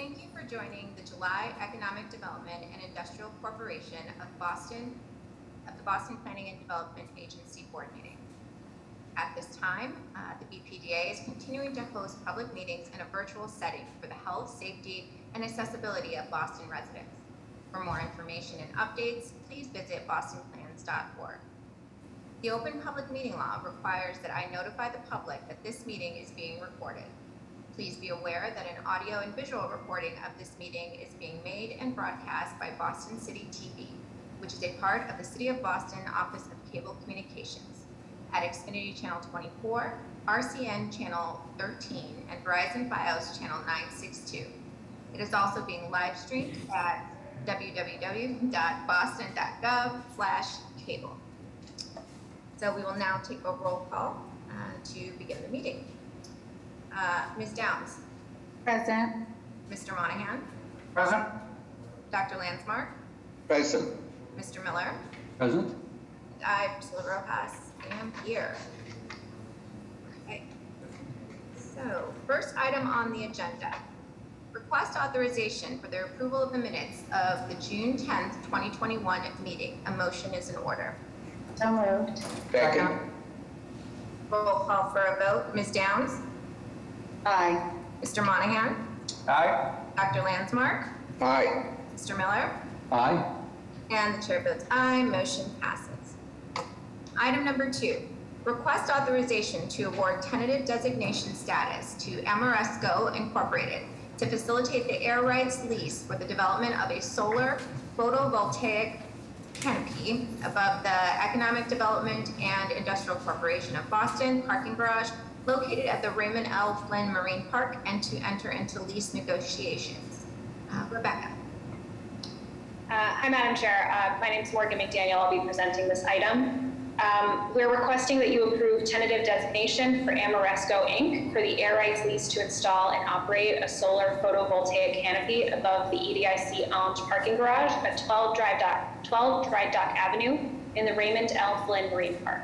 Thank you for joining the July Economic Development and Industrial Corporation of the Boston Planning and Development Agency Board meeting. At this time, the BPDA is continuing to host public meetings in a virtual setting for the health, safety, and accessibility of Boston residents. For more information and updates, please visit bostonplans.org. The Open Public Meeting Law requires that I notify the public that this meeting is being recorded. Please be aware that an audio and visual recording of this meeting is being made and broadcast by Boston City TV, which is a part of the City of Boston Office of Cable Communications, at Xfinity Channel 24, RCN Channel 13, and Verizon Fios Channel 962. It is also being live streamed at www.boston.gov/cable. So we will now take a roll call to begin the meeting. Ms. Downs. Present. Mr. Monahan. Present. Dr. Landsmark. Present. Mr. Miller. Present. And I, Priscilla Rojas, am here. Okay. So, first item on the agenda. Request authorization for the approval of the minutes of the June 10th, 2021 meeting. A motion is in order. So moved. Second. Roll call for a vote. Ms. Downs. Aye. Mr. Monahan. Aye. Dr. Landsmark. Aye. Mr. Miller. Aye. And the chair votes aye. Motion passes. Item number 2. Request authorization to award tentative designation status to Amoresco Incorporated to facilitate the air rights lease for the development of a solar photovoltaic canopy above the Economic Development and Industrial Corporation of Boston parking garage located at the Raymond L. Flynn Marine Park, and to enter into lease negotiations. Rebecca. Hi, Madam Chair. My name is Morgan McDaniel. I'll be presenting this item. We're requesting that you approve tentative designation for Amoresco Inc. for the air rights lease to install and operate a solar photovoltaic canopy above the EDIC-owned parking garage at 12 Dry Dock Avenue in the Raymond L. Flynn Marine Park.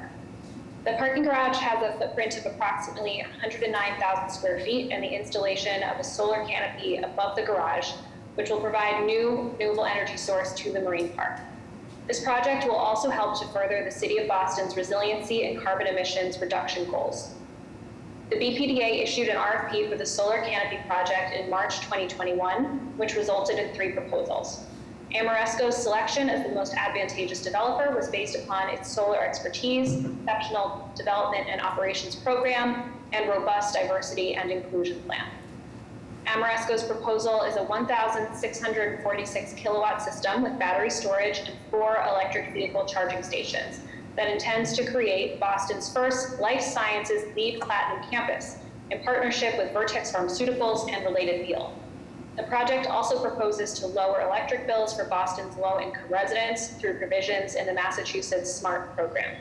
The parking garage has a footprint of approximately 109,000 square feet, and the installation of a solar canopy above the garage, which will provide new renewable energy source to the marine park. This project will also help to further the City of Boston's resiliency and carbon emissions reduction goals. The BPDA issued an RFP for the solar canopy project in March 2021, which resulted in 3 proposals. Amoresco's selection as the most advantageous developer was based upon its solar expertise, exceptional development and operations program, and robust diversity and inclusion plan. Amoresco's proposal is a 1,646 kilowatt system with battery storage and 4 electric vehicle charging stations that intends to create Boston's first life sciences LEED Platinum campus in partnership with Vertex Pharmaceuticals and Related Beal. The project also proposes to lower electric bills for Boston's low-income residents through provisions in the Massachusetts SMART program.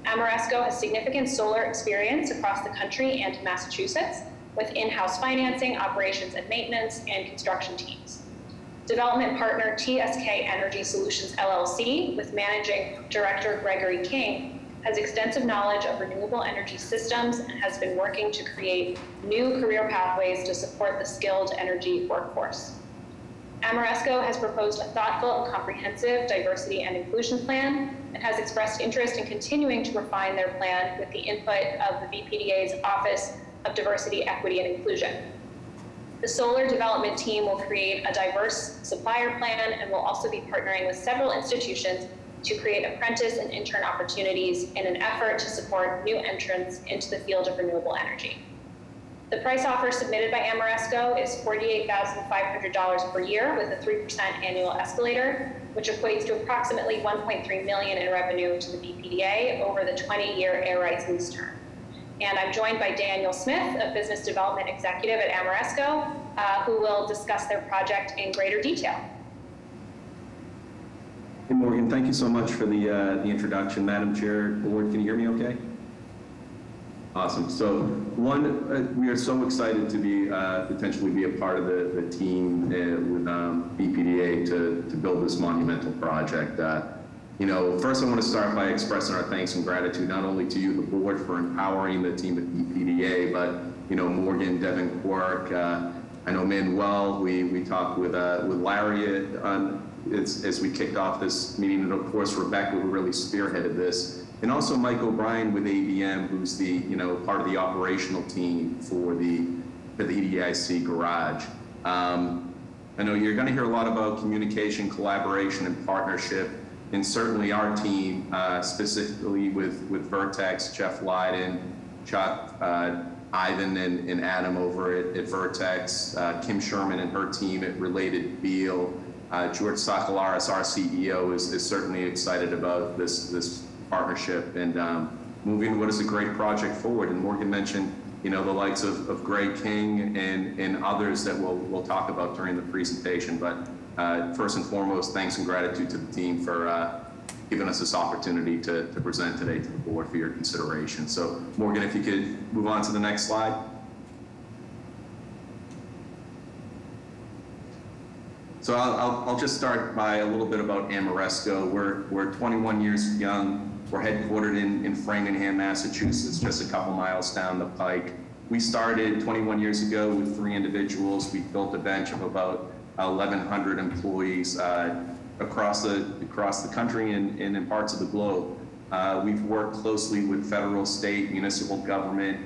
Amoresco has significant solar experience across the country and Massachusetts with in-house financing, operations and maintenance, and construction teams. Development partner TSK Energy Solutions LLC, with Managing Director Gregory King, has extensive knowledge of renewable energy systems and has been working to create new career pathways to support the skilled energy workforce. Amoresco has proposed a thoughtful and comprehensive diversity and inclusion plan and has expressed interest in continuing to refine their plan with the input of the BPDA's Office of Diversity, Equity, and Inclusion. The solar development team will create a diverse supplier plan and will also be partnering with several institutions to create apprentice and intern opportunities in an effort to support new entrants into the field of renewable energy. The price offer submitted by Amoresco is $48,500 per year with a 3% annual escalator, which equates to approximately $1.3 million in revenue to the BPDA over the 20-year air rights lease term. And I'm joined by Daniel Smith, a business development executive at Amoresco, who will discuss their project in greater detail. Hey Morgan, thank you so much for the introduction. Madam Chair, Board, can you hear me okay? Awesome. So we are so excited to be potentially be a part of the team with BPDA to build this monumental project. First I want to start by expressing our thanks and gratitude not only to you, the board, for empowering the team at BPDA, but Morgan, Devin Quirk, I know Manuel, we talked with Larry as we kicked off this meeting, and of course Rebecca, who really spearheaded this, and also Mike O'Brien with ABM, who's the part of the operational team for the EDIC garage. I know you're going to hear a lot about communication, collaboration, and partnership, and certainly our team, specifically with Vertex, Jeff Leiden, Chuck, Ivan, and Adam over at Vertex, Kim Sherman and her team at Related Beal, George Sakalaris, our CEO, is certainly excited about this partnership and moving what is a great project forward. And Morgan mentioned, the likes of Greg King and others that we'll talk about during the presentation. But first and foremost, thanks and gratitude to the team for giving us this opportunity to present today to the board for your consideration. So Morgan, if you could move on to the next slide. So I'll just start by a little bit about Ameresco. We're 21 years young. We're headquartered in Framingham, Massachusetts, just a couple miles down the pike. We started 21 years ago with 3 individuals. We built a bench of about 1,100 employees across the country and in parts of the globe. We've worked closely with federal, state, municipal government,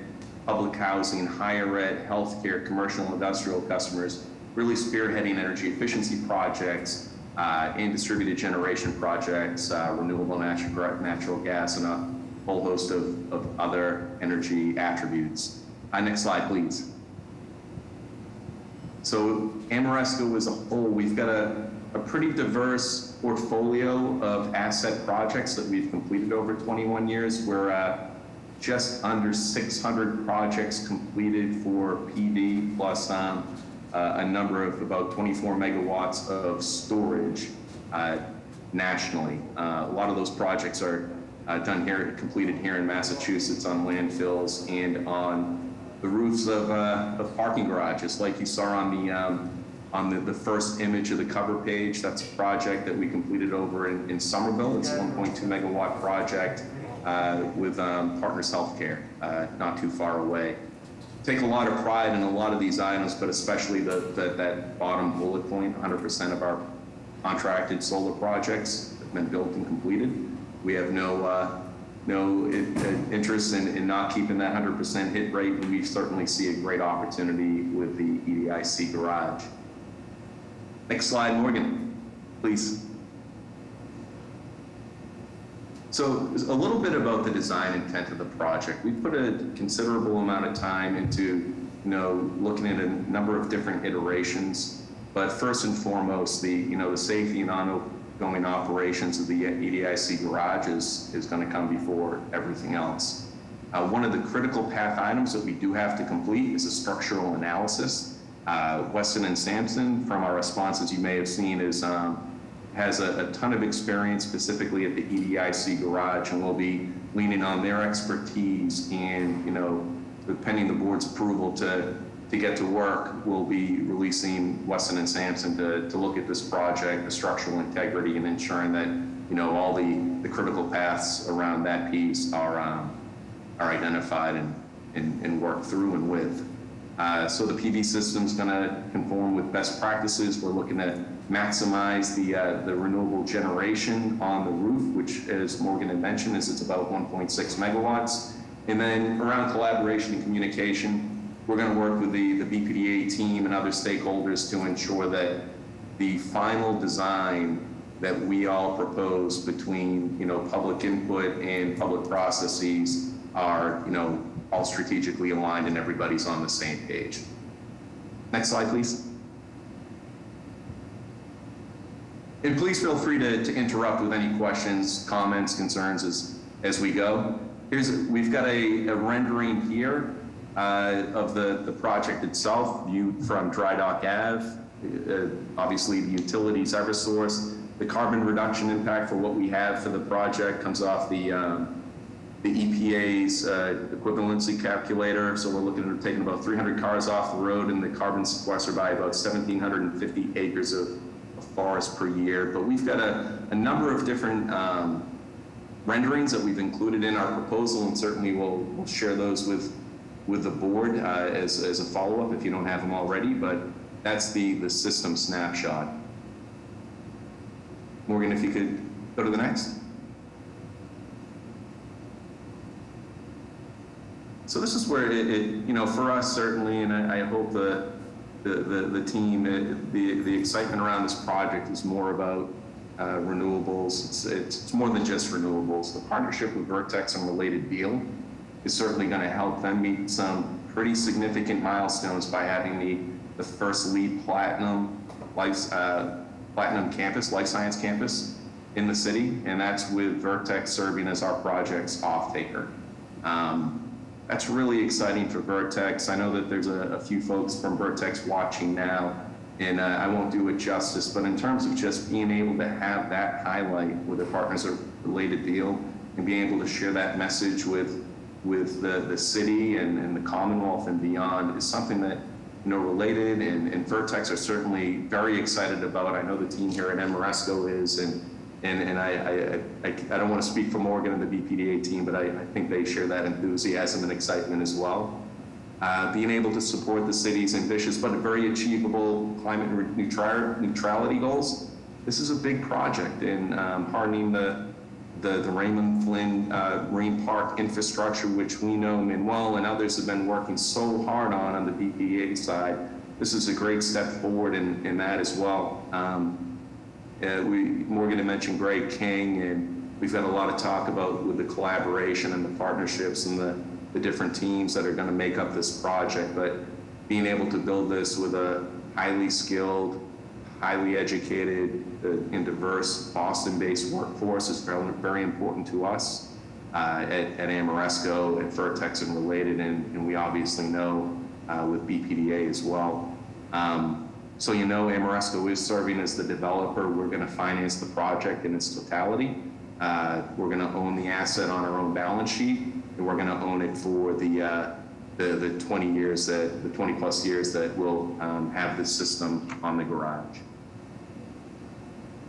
public housing, higher ed, healthcare, commercial and industrial customers, really spearheading energy efficiency projects and distributed generation projects, renewable natural gas, and a whole host of other energy attributes. Next slide, please. So Ameresco as a whole, we've got a pretty diverse portfolio of asset projects that we've completed over 21 years. We're just under 600 projects completed for PV, plus a number of about 24 megawatts of storage nationally. A lot of those projects are completed here in Massachusetts on landfills and on the roofs of parking garages, like you saw on the first image of the cover page. That's a project that we completed over in Somerville. It's a 1.2 megawatt project with Partners Healthcare, not too far away. Take a lot of pride in a lot of these items, but especially that bottom bullet point. 100% of our contracted solar projects have been built and completed. We have no interest in not keeping that 100% hit rate, and we certainly see a great opportunity with the EDIC garage. Next slide, Morgan, please. So a little bit about the design intent of the project. We put a considerable amount of time into looking at a number of different iterations, but first and foremost, the safety and ongoing operations of the EDIC garage is going to come before everything else. One of the critical path items that we do have to complete is a structural analysis. Weston and Sampson, from our responses you may have seen, has a ton of experience specifically at the EDIC garage, and we'll be leaning on their expertise and, pending the board's approval to get to work, we'll be releasing Weston and Sampson to look at this project, the structural integrity, and ensuring that, all the critical paths around that piece are identified and worked through and with. So the PV system's gonna conform with best practices. We're looking to maximize the renewable generation on the roof, which, as Morgan had mentioned, it's about 1.6 megawatts. And then around collaboration and communication, we're gonna work with the BPDA team and other stakeholders to ensure that the final design that we all propose between, public input and public processes are, all strategically aligned and everybody's on the same page. Next slide, please. And please feel free to interrupt with any questions, comments, concerns as we go. We've got a rendering here of the project itself, viewed from Dry Dock Ave. Obviously the utilities Eversource. The carbon reduction impact for what we have for the project comes off the EPA's equivalency calculator. So we're looking at taking about 300 cars off the road and the carbon sequestered by about 1,750 acres of forest per year. But we've got a number of different renderings that we've included in our proposal, and certainly we'll share those with with the board as a follow-up if you don't have them already, but that's the system snapshot. Morgan, if you could go to the next. So this is where it for us certainly, and I hope the team, the excitement around this project is more about renewables. It's more than just renewables. The partnership with Vertex and Related Deal is certainly going to help them meet some pretty significant milestones by having the first LEED platinum campus, life science campus in the city, and that's with Vertex serving as our project's off-taker. That's really exciting for Vertex. I know that there's a few folks from Vertex watching now, and I won't do it justice, but in terms of just being able to have that highlight with the partners of Related Deal and being able to share that message with the city and the Commonwealth and beyond is something that Related and Vertex are certainly very excited about. I know the team here at Amoresco is, and I don't want to speak for Morgan and the BPDA team, but I think they share that enthusiasm and excitement as well. Being able to support the city's ambitious but very achievable climate neutrality goals. This is a big project in hardening the Raymond Flynn Marine Park infrastructure, which we know Manuel and others have been working so hard on the BPDA side. This is a great step forward in that as well. Morgan had mentioned Greg King, and we've had a lot of talk about with the collaboration and the partnerships and the different teams that are going to make up this project. But being able to build this with a highly skilled, highly educated, and diverse Boston-based workforce is very, very important to us at Amoresco, at Vertex and Related, and we obviously know with BPDA as well. So Amoresco is serving as the developer. We're going to finance the project in its totality. We're going to own the asset on our own balance sheet, and we're going to own it for the 20 years the 20 plus years that we'll have this system on the garage.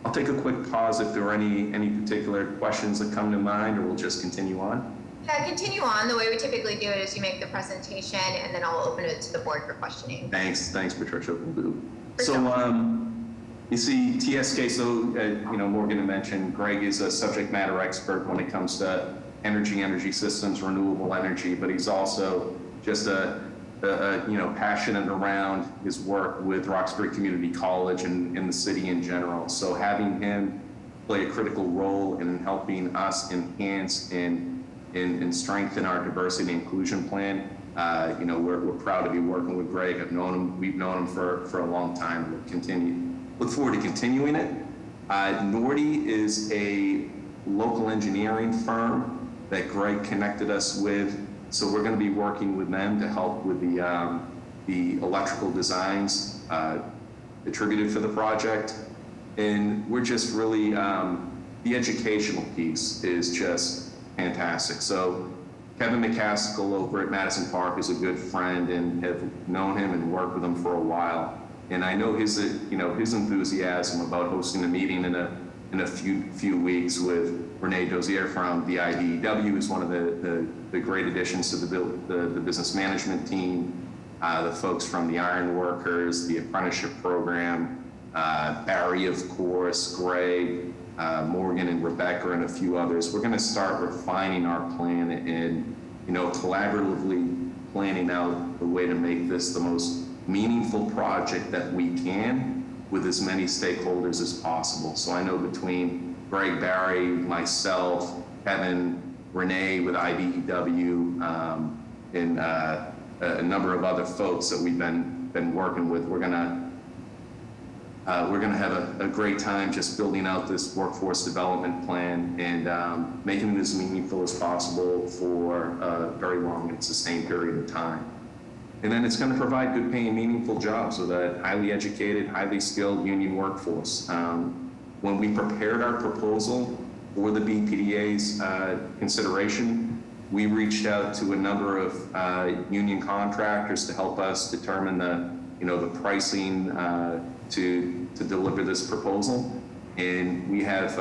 I'll take a quick pause if there are any particular questions that come to mind, or we'll just continue on. Yeah, continue on. The way we typically do it is you make the presentation, and then I'll open it to the board for questioning. Thanks, Patricia. We'll do. So, you see, TSK. So, Morgan had mentioned Greg is a subject matter expert when it comes to energy systems, renewable energy, but he's also just passionate around his work with Roxbury Community College and in the city in general. So having him play a critical role in helping us enhance and strengthen our diversity and inclusion plan, we're proud to be working with Greg. We've known him for a long time, and we'll look forward to continuing it. Nordy is a local engineering firm that Greg connected us with. So we're going to be working with them to help with the electrical designs attributed for the project. And we're just really, the educational piece is just fantastic. So Kevin McCaskill over at Madison Park is a good friend and have known him and worked with him for a while. And I know his enthusiasm about hosting a meeting in a few weeks with Renee Dozier from the IBEW, who's one of the great additions to the business management team, the folks from the Iron Workers, the apprenticeship program, Barry, of course, Greg, Morgan and Rebecca, and a few others. We're going to start refining our plan and collaboratively planning out the way to make this the most meaningful project that we can with as many stakeholders as possible. So I know between Greg, Barry, myself, Kevin, Renee with IBEW, and a number of other folks that we've been working with, we're gonna have a great time just building out this workforce development plan and making it as meaningful as possible for a very long and sustained period of time. And then it's going to provide good paying, meaningful jobs with a highly educated, highly skilled union workforce. When we prepared our proposal for the BPDA's consideration, we reached out to a number of union contractors to help us determine the pricing to deliver this proposal. And we have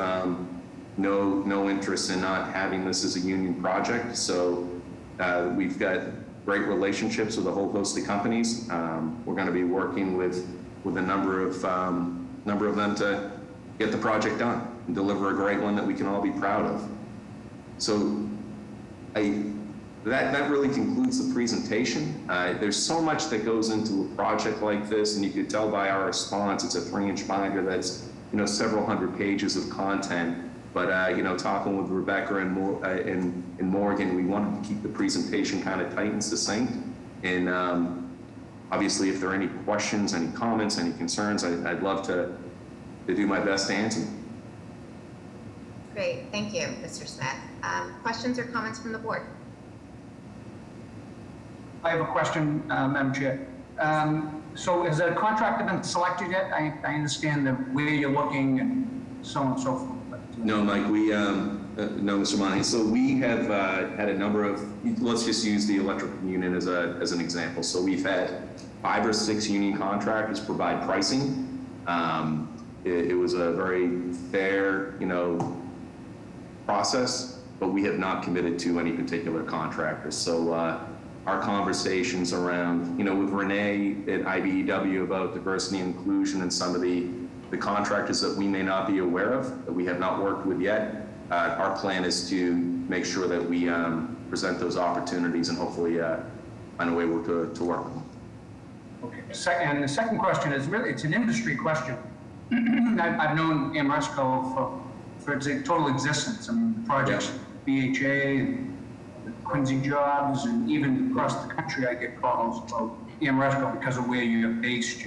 no interest in not having this as a union project. So we've got great relationships with a whole host of companies. We're going to be working with a number of them to get the project done and deliver a great one that we can all be proud of. So that really concludes the presentation. There's so much that goes into a project like this, and you could tell by our response, it's a 3-inch binder that's, several hundred pages of content. But, talking with Rebecca and Morgan, we wanted to keep the presentation kind of tight and succinct. And obviously, if there are any questions, any comments, any concerns, I'd love to do my best to answer them. Great, thank you, Mr. Smith. Questions or comments from the board? I have a question, Madam Chair. So has a contractor been selected yet? I understand where you're looking and so on and so forth. No, Mike, no, Mr. Monahan. So we have had a number of, let's just use the electrical union as an example. So we've had 5 or 6 union contractors provide pricing. It was a very fair, process, but we have not committed to any particular contractors. So our conversations around, with Renee at IBEW about diversity and inclusion and some of the contractors that we may not be aware of, that we have not worked with yet, our plan is to make sure that we present those opportunities and hopefully find a way to work with them. Okay. And the second question is really, it's an industry question. I've known Amoresco for its total existence. I mean, the projects, BHA, the Quincy jobs, and even across the country, I get calls about Amoresco because of where you're based,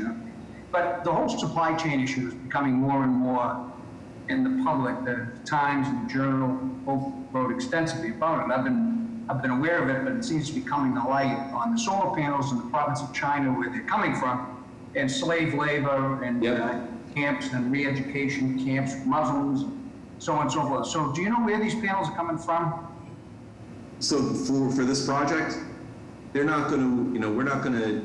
But the whole supply chain issue is becoming more and more in the public. The Times and the Journal both wrote extensively about it. I've been aware of it, but it seems to be coming to light on the solar panels in the province of China, where they're coming from, and slave labor and camps and re-education camps for Muslims, so on and so forth. So do you know where these panels are coming from? So for this project, they're not going to, we're not going to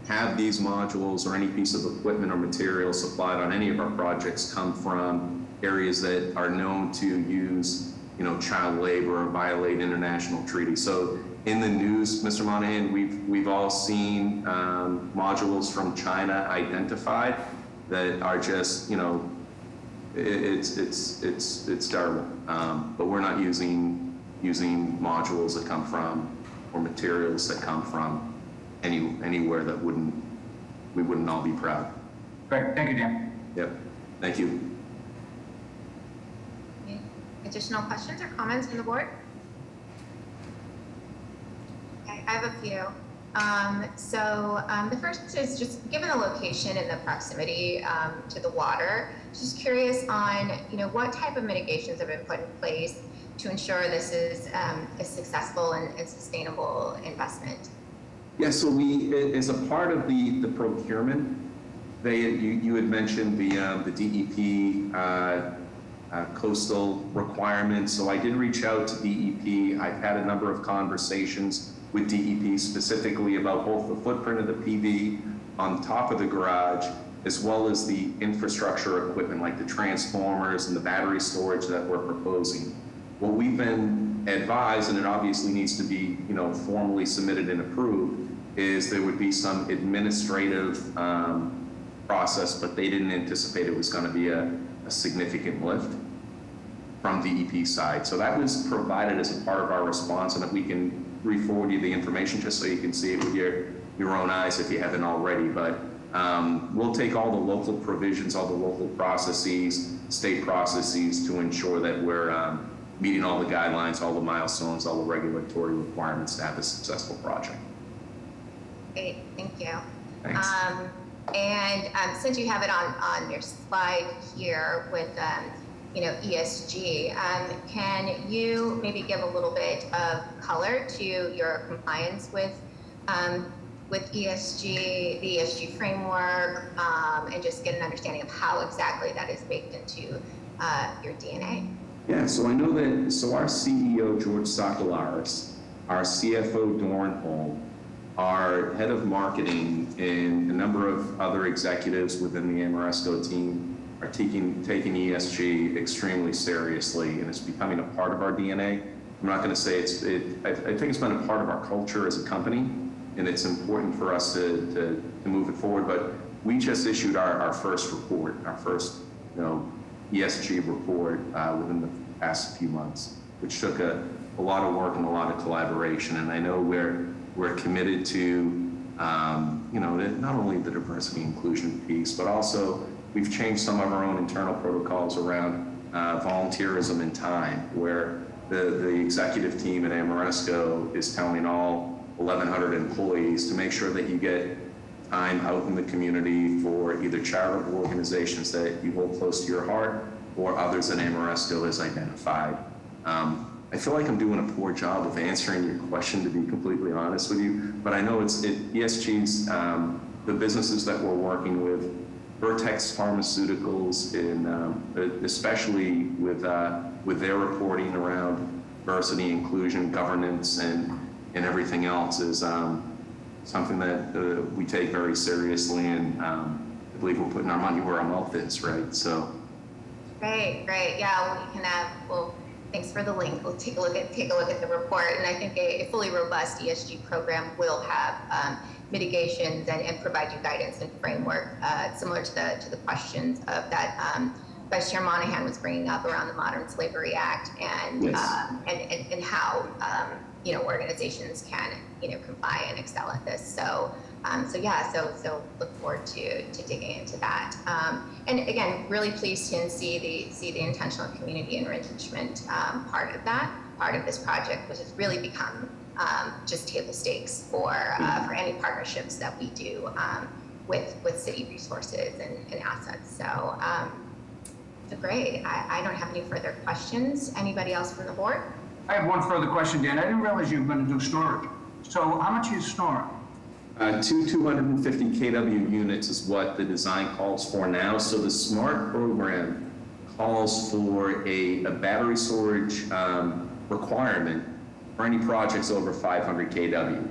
have these modules or any piece of equipment or material supplied on any of our projects come from areas that are known to use, child labor or violate international treaties. So in the news, Mr. Monahan, we've all seen modules from China identified that are just, it's terrible. But we're not using modules that come from or materials that come from anywhere that we wouldn't all be proud. Great, thank you, Dan. Yep, thank you. Okay. Additional questions or comments from the board? Okay, I have a few. The first is just given the location and the proximity to the water, just curious on, what type of mitigations have been put in place to ensure this is a successful and sustainable investment? Yeah, so as a part of the procurement, you had mentioned the DEP coastal requirements. So I did reach out to DEP. I've had a number of conversations with DEP specifically about both the footprint of the PV on top of the garage, as well as the infrastructure equipment like the transformers and the battery storage that we're proposing. What we've been advised, and it obviously needs to be, formally submitted and approved, is there would be some administrative process, but they didn't anticipate it was going to be a significant lift from DEP side. So that was provided as a part of our response, and that we can re-forward you the information just so you can see it with your own eyes if you haven't already. But we'll take all the local provisions, all the local processes, state processes to ensure that we're meeting all the guidelines, all the milestones, all the regulatory requirements to have a successful project. Great, thank you. Thanks. Since you have it on your slide here with ESG, can you maybe give a little bit of color to your compliance with ESG, the ESG framework, and just get an understanding of how exactly that is baked into your DNA? Yeah, so I know that, our CEO, George Sakalaris, our CFO, Dornholm, our head of marketing, and a number of other executives within the Amoresco team are taking ESG extremely seriously, and it's becoming a part of our DNA. I'm not going to say I think it's been a part of our culture as a company, and it's important for us to move it forward. But we just issued our first report, our first, ESG report within the past few months, which took a lot of work and a lot of collaboration. And I know we're committed to, not only the diversity inclusion piece, but also we've changed some of our own internal protocols around volunteerism and time, where the executive team at Amoresco is telling all 1,100 employees to make sure that you get time out in the community for either charitable organizations that you hold close to your heart or others that Amoresco has identified. I feel like I'm doing a poor job of answering your question, to be completely honest with you, but I know ESG's, the businesses that we're working with, Vertex Pharmaceuticals, especially with their reporting around diversity, inclusion, governance, and everything else is something that we take very seriously, and I believe we're putting our money where our mouth is, right? So. Great. Yeah, we can well, thanks for the link. We'll take a look at the report, and I think a fully robust ESG program will have mitigations and provide you guidance and framework similar to the questions of that Vice Chair Monahan was bringing up around the Modern Slavery Act and Yes. And how organizations can comply and excel at this. So look forward to digging into that. And again, really pleased to see the intentional community enrichment part of this project, which has really become just table stakes for any partnerships that we do with city resources and assets. So great. I don't have any further questions. Anybody else from the board? I have one further question, Dan. I didn't realize you were going to do storage. So how much is storing? 250 kW units is what the design calls for now. So the SMART program calls for a battery storage requirement for any projects over 500 kW.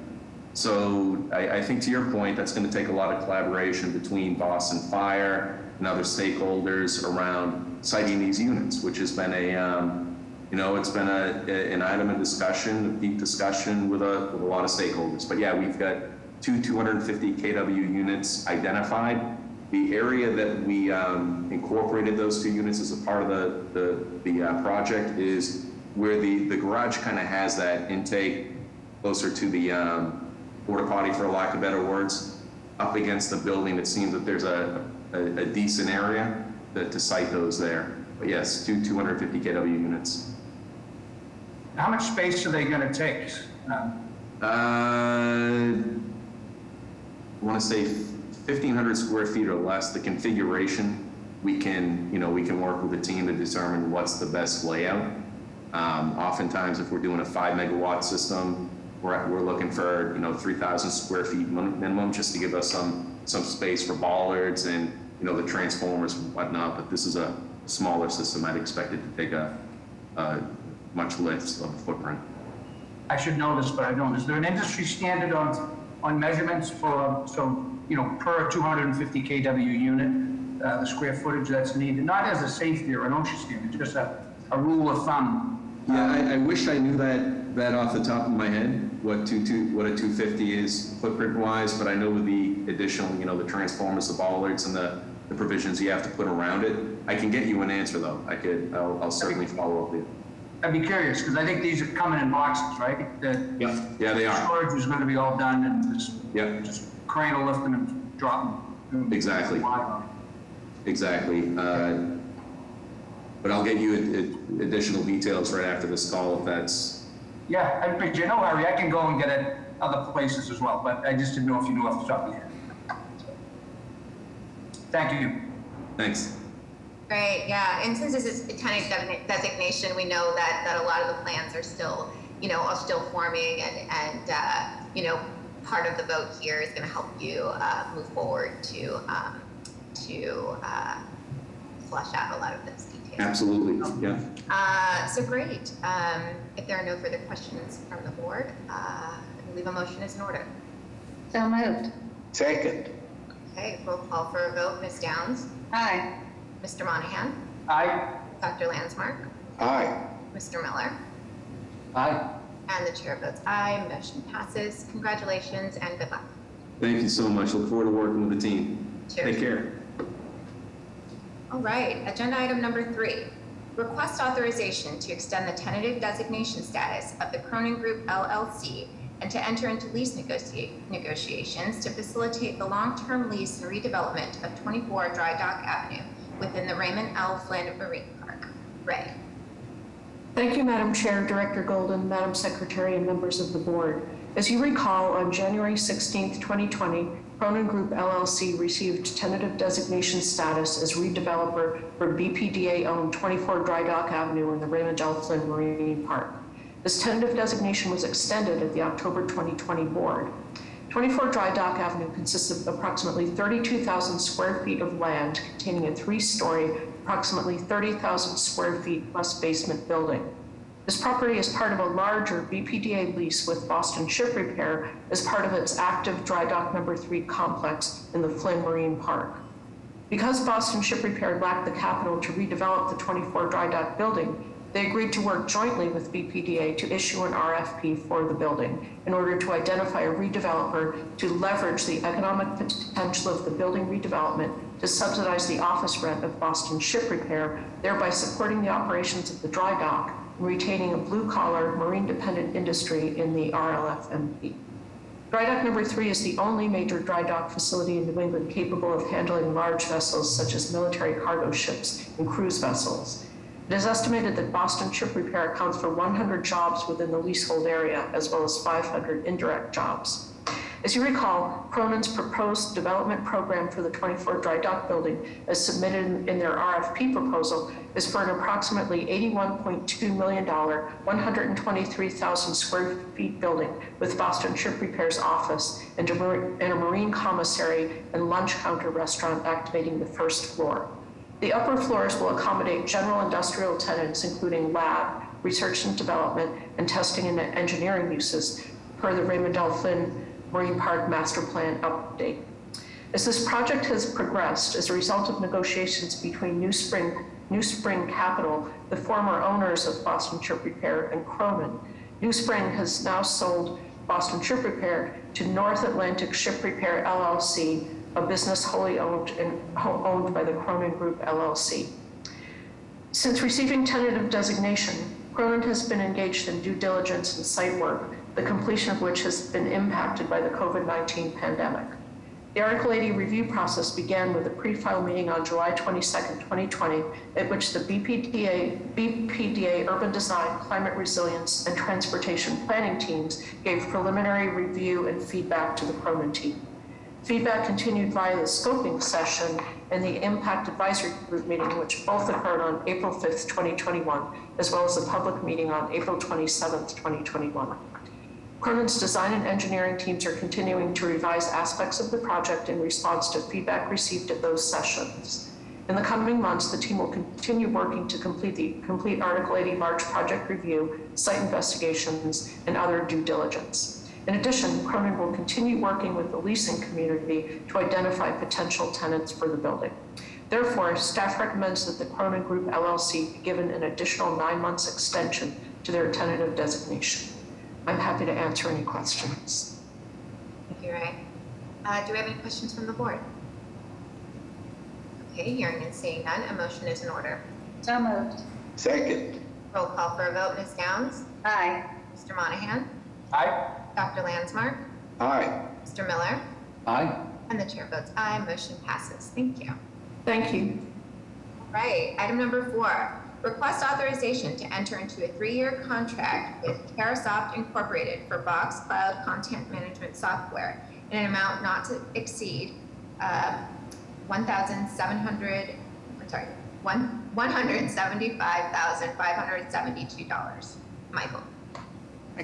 So I think, to your point, that's going to take a lot of collaboration between Boston Fire and other stakeholders around siting these units, which has been it's been an item of discussion, a deep discussion with a lot of stakeholders. But yeah, we've got 250 kW units identified. The area that we incorporated those 2 units as a part of the project is where the garage kind of has that intake closer to the porta potty, for lack of better words, up against the building. It seems that there's a decent area to site those there. But yes, 250 kW units. How much space are they going to take? I want to say 1,500 square feet or less. The configuration, we can work with the team to determine what's the best layout. Oftentimes, if we're doing a 5 megawatt system, we're looking for 3,000 square feet minimum, just to give us some space for bollards and the transformers and whatnot. But this is a smaller system. I'd expect it to take a much less of a footprint. I should know this, but I don't. Is there an industry standard on measurements for, per 250 kW unit, the square footage that's needed? Not as a safety or an OSHA standard, just a rule of thumb. Yeah, I wish I knew that off the top of my head, what a 250 is footprint-wise, but I know with the additional, the transformers, the bollards, and the provisions you have to put around it. I can get you an answer, though. I'll certainly follow up with you. I'd be curious, because I think these are coming in boxes, right? Yeah, they are. Storage is going to be all done, and just crane will lift them and drop them. Exactly. Exactly. But I'll get you additional details right after this call if that's... Yeah, I appreciate it. No hurry. I can go and get it other places as well, but I just didn't know if you knew off the top of your head. Thank you. Thanks. Great, yeah, and since this is a tenant designation, we know that a lot of the plans are still, still forming, and part of the vote here is going to help you move forward to flesh out a lot of those details. Absolutely, yeah. So great. If there are no further questions from the board, I believe a motion is in order. So moved. Second. Okay, roll call for a vote. Ms. Downs? Aye. Mr. Monahan? Aye. Dr. Landsmark? Aye. Mr. Miller? Aye. And the chair votes aye, motion passes. Congratulations and good luck. Thank you so much. Look forward to working with the team. Cheers. Take care. All right, agenda item number 3. Request authorization to extend the tentative designation status of the Cronin Group LLC and to enter into lease negotiations to facilitate the long-term lease and redevelopment of 24 Dry Dock Avenue within the Raymond L. Flynn Marine Park. Ray. Thank you, Madam Chair, Director Golden, Madam Secretary, and members of the board. As you recall, on January 16, 2020, Cronin Group LLC received tentative designation status as redeveloper for BPDA-owned 24 Dry Dock Avenue in the Raymond L. Flynn Marine Park. This tentative designation was extended at the October 2020 board. 24 Dry Dock Avenue consists of approximately 32,000 square feet of land containing a 3-story, approximately 30,000 square feet plus basement building. This property is part of a larger BPDA lease with Boston Ship Repair as part of its active Dry Dock Number 3 complex in the Flynn Marine Park. Because Boston Ship Repair lacked the capital to redevelop the 24 Dry Dock building, they agreed to work jointly with BPDA to issue an RFP for the building in order to identify a redeveloper to leverage the economic potential of the building redevelopment to subsidize the office rent of Boston Ship Repair, thereby supporting the operations of the dry dock and retaining a blue-collar, marine-dependent industry in the RLFMP. Dry Dock Number 3 is the only major dry dock facility in New England capable of handling large vessels such as military cargo ships and cruise vessels. It is estimated that Boston Ship Repair accounts for 100 jobs within the leasehold area, as well as 500 indirect jobs. As you recall, Cronin's proposed development program for the 24 Dry Dock building, as submitted in their RFP proposal, is for an approximately $81.2 million, 123,000 square feet building with Boston Ship Repair's office and a marine commissary and lunch counter restaurant activating the first floor. The upper floors will accommodate general industrial tenants, including lab, research and development, and testing and engineering uses, per the Raymond L. Flynn Marine Park Master Plan update. As this project has progressed as a result of negotiations between New Spring Capital, the former owners of Boston Ship Repair, and Cronin, New Spring has now sold Boston Ship Repair to North Atlantic Ship Repair LLC, a business wholly owned by the Cronin Group LLC. Since receiving tentative designation, Cronin has been engaged in due diligence and site work, the completion of which has been impacted by the COVID-19 pandemic. The Article 80 review process began with a pre-file meeting on July 22, 2020, at which the BPDA Urban Design, Climate Resilience, and Transportation Planning teams gave preliminary review and feedback to the Cronin team. Feedback continued via the scoping session and the Impact Advisory Group meeting, which both occurred on April 5th, 2021, as well as a public meeting on April 27th, 2021. Cronin's design and engineering teams are continuing to revise aspects of the project in response to feedback received at those sessions. In the coming months, the team will continue working to complete Article 80 large project review, site investigations, and other due diligence. In addition, Cronin will continue working with the leasing community to identify potential tenants for the building. Therefore, staff recommends that the Cronin Group LLC be given an additional 9 months extension to their tentative designation. I'm happy to answer any questions. Thank you, Ray. Do we have any questions from the board? Okay, hearing and seeing none, a motion is in order. So moved. Second. Roll call for a vote. Ms. Downs? Aye. Mr. Monahan? Aye. Dr. Landsmark? Aye. Mr. Miller? Aye. And the chair votes aye, motion passes. Thank you. Thank you. All right, item number 4, request authorization to enter into a 3-year contract with Carasoft Incorporated for Box Cloud Content Management Software in an amount not to exceed $175,572. Michael.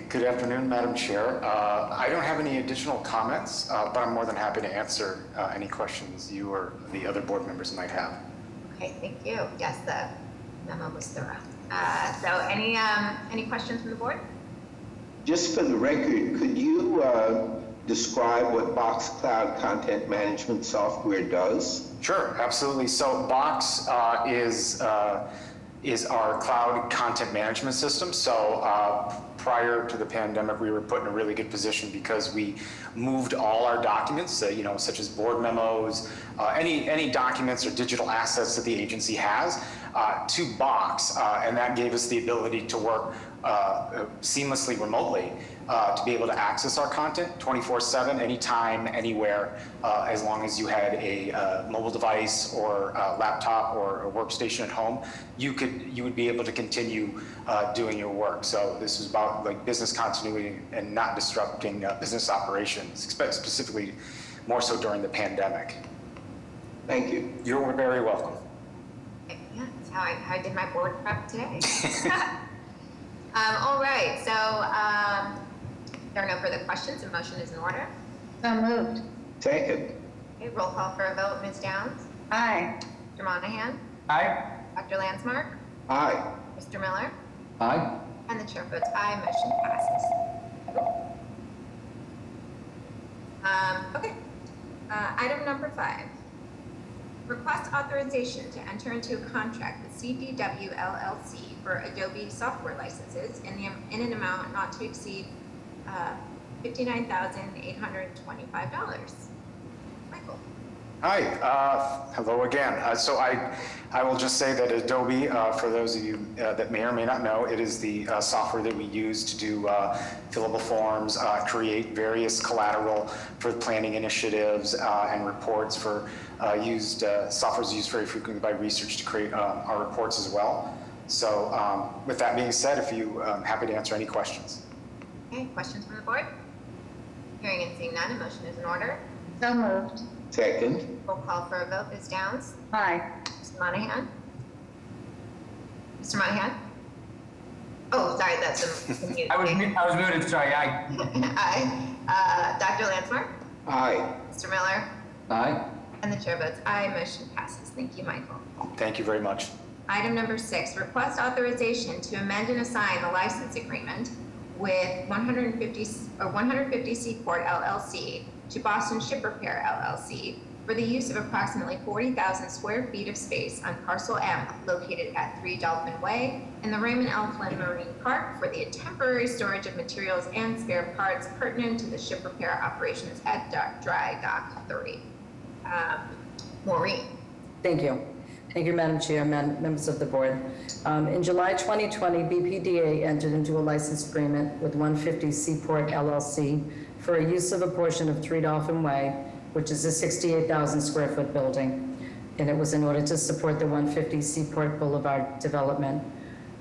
Good afternoon, Madam Chair. I don't have any additional comments, but I'm more than happy to answer any questions you or the other board members might have. Okay, thank you. Yes, the memo was thorough. So any questions from the board? Just for the record, could you describe what Box Cloud Content Management Software does? Sure, absolutely. So Box is is our cloud content management system. So prior to the pandemic, we were put in a really good position because we moved all our documents, such as board memos, any documents or digital assets that the agency has, to Box, and that gave us the ability to work seamlessly remotely, to be able to access our content 24/7, anytime, anywhere, as long as you had a mobile device or a laptop or a workstation at home, you would be able to continue doing your work. So this is about like business continuity and not disrupting business operations, specifically more so during the pandemic. Thank you. You're very welcome. Yeah, that's how I did my board prep today. All right, so there are no further questions. A motion is in order. So moved. Second. Okay, roll call for a vote. Ms. Downs? Aye. Mr. Monahan? Aye. Dr. Landsmark? Aye. Mr. Miller? Aye. And the chair votes aye. Motion passes. Okay. Item number 5. Request authorization to enter into a contract with CDW LLC for Adobe software licenses in an amount not to exceed $59,825. Michael. Hi, hello again. So I will just say that Adobe, for those of you that may or may not know, it is the software that we use to do fillable forms, create various collateral for planning initiatives and reports for software is used very frequently by research to create our reports as well. So with that being said, I'm happy to answer any questions. Okay, questions from the board? Hearing and seeing none, a motion is in order. So moved. Second. Roll call for a vote. Ms. Downs? Aye. Mr. Monahan? Mr. Monahan? Oh, sorry, that's the mute. I was muted, sorry, aye. Aye. Dr. Landsmark? Aye. Mr. Miller? Aye. And the chair votes aye. Motion passes. Thank you, Michael. Thank you very much. Item number 6, request authorization to amend and assign the license agreement with 150 Seaport LLC to Boston Ship Repair LLC for the use of approximately 40,000 square feet of space on Parcel M located at 3 Dolphin Way in the Raymond L. Flynn Marine Park for the temporary storage of materials and spare parts pertinent to the ship repair operations at Dry Dock 30. Maureen. Thank you. Thank you, Madam Chair, members of the board. In July 2020, BPDA entered into a license agreement with 150 Seaport LLC for a use of a portion of 3 Dolphin Way, which is a 68,000 square foot building. And it was in order to support the 150 Seaport Boulevard development.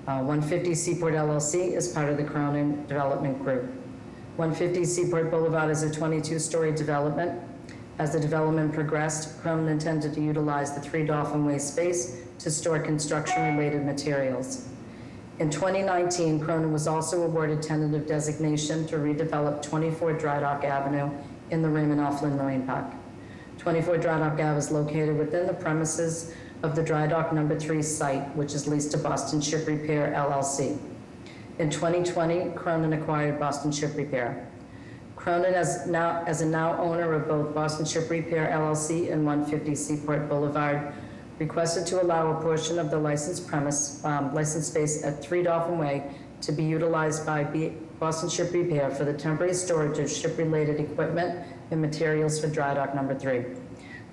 150 Seaport LLC is part of the Cronin Development Group. 150 Seaport Boulevard is a 22-story development. As the development progressed, Cronin intended to utilize the 3 Dolphin Way space to store construction-related materials. In 2019, Cronin was also awarded tentative designation to redevelop 24 Dry Dock Avenue in the Raymond L. Flynn Marine Park. 24 Dry Dock Ave is located within the premises of the Dry Dock No. 3 site, which is leased to Boston Ship Repair LLC. In 2020, Cronin acquired Boston Ship Repair. Cronin, as a now owner of both Boston Ship Repair LLC and 150 Seaport Boulevard, requested to allow a portion of the licensed space at 3 Dolphin Way to be utilized by Boston Ship Repair for the temporary storage of ship-related equipment and materials for Dry Dock No. 3.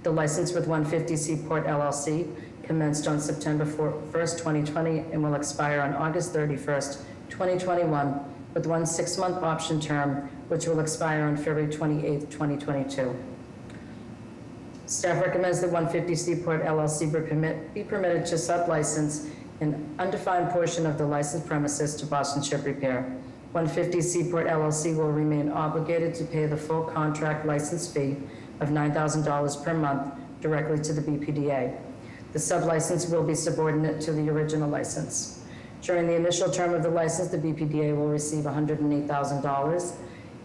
The license with 150 Seaport LLC commenced on September 1st, 2020, and will expire on August 31st, 2021, with one 6-month option term, which will expire on February 28th, 2022. Staff recommends that 150 Seaport LLC be permitted to sublicense an undefined portion of the licensed premises to Boston Ship Repair. 150 Seaport LLC will remain obligated to pay the full contract license fee of $9,000 per month directly to the BPDA. The sublicense will be subordinate to the original license. During the initial term of the license, the BPDA will receive $108,000,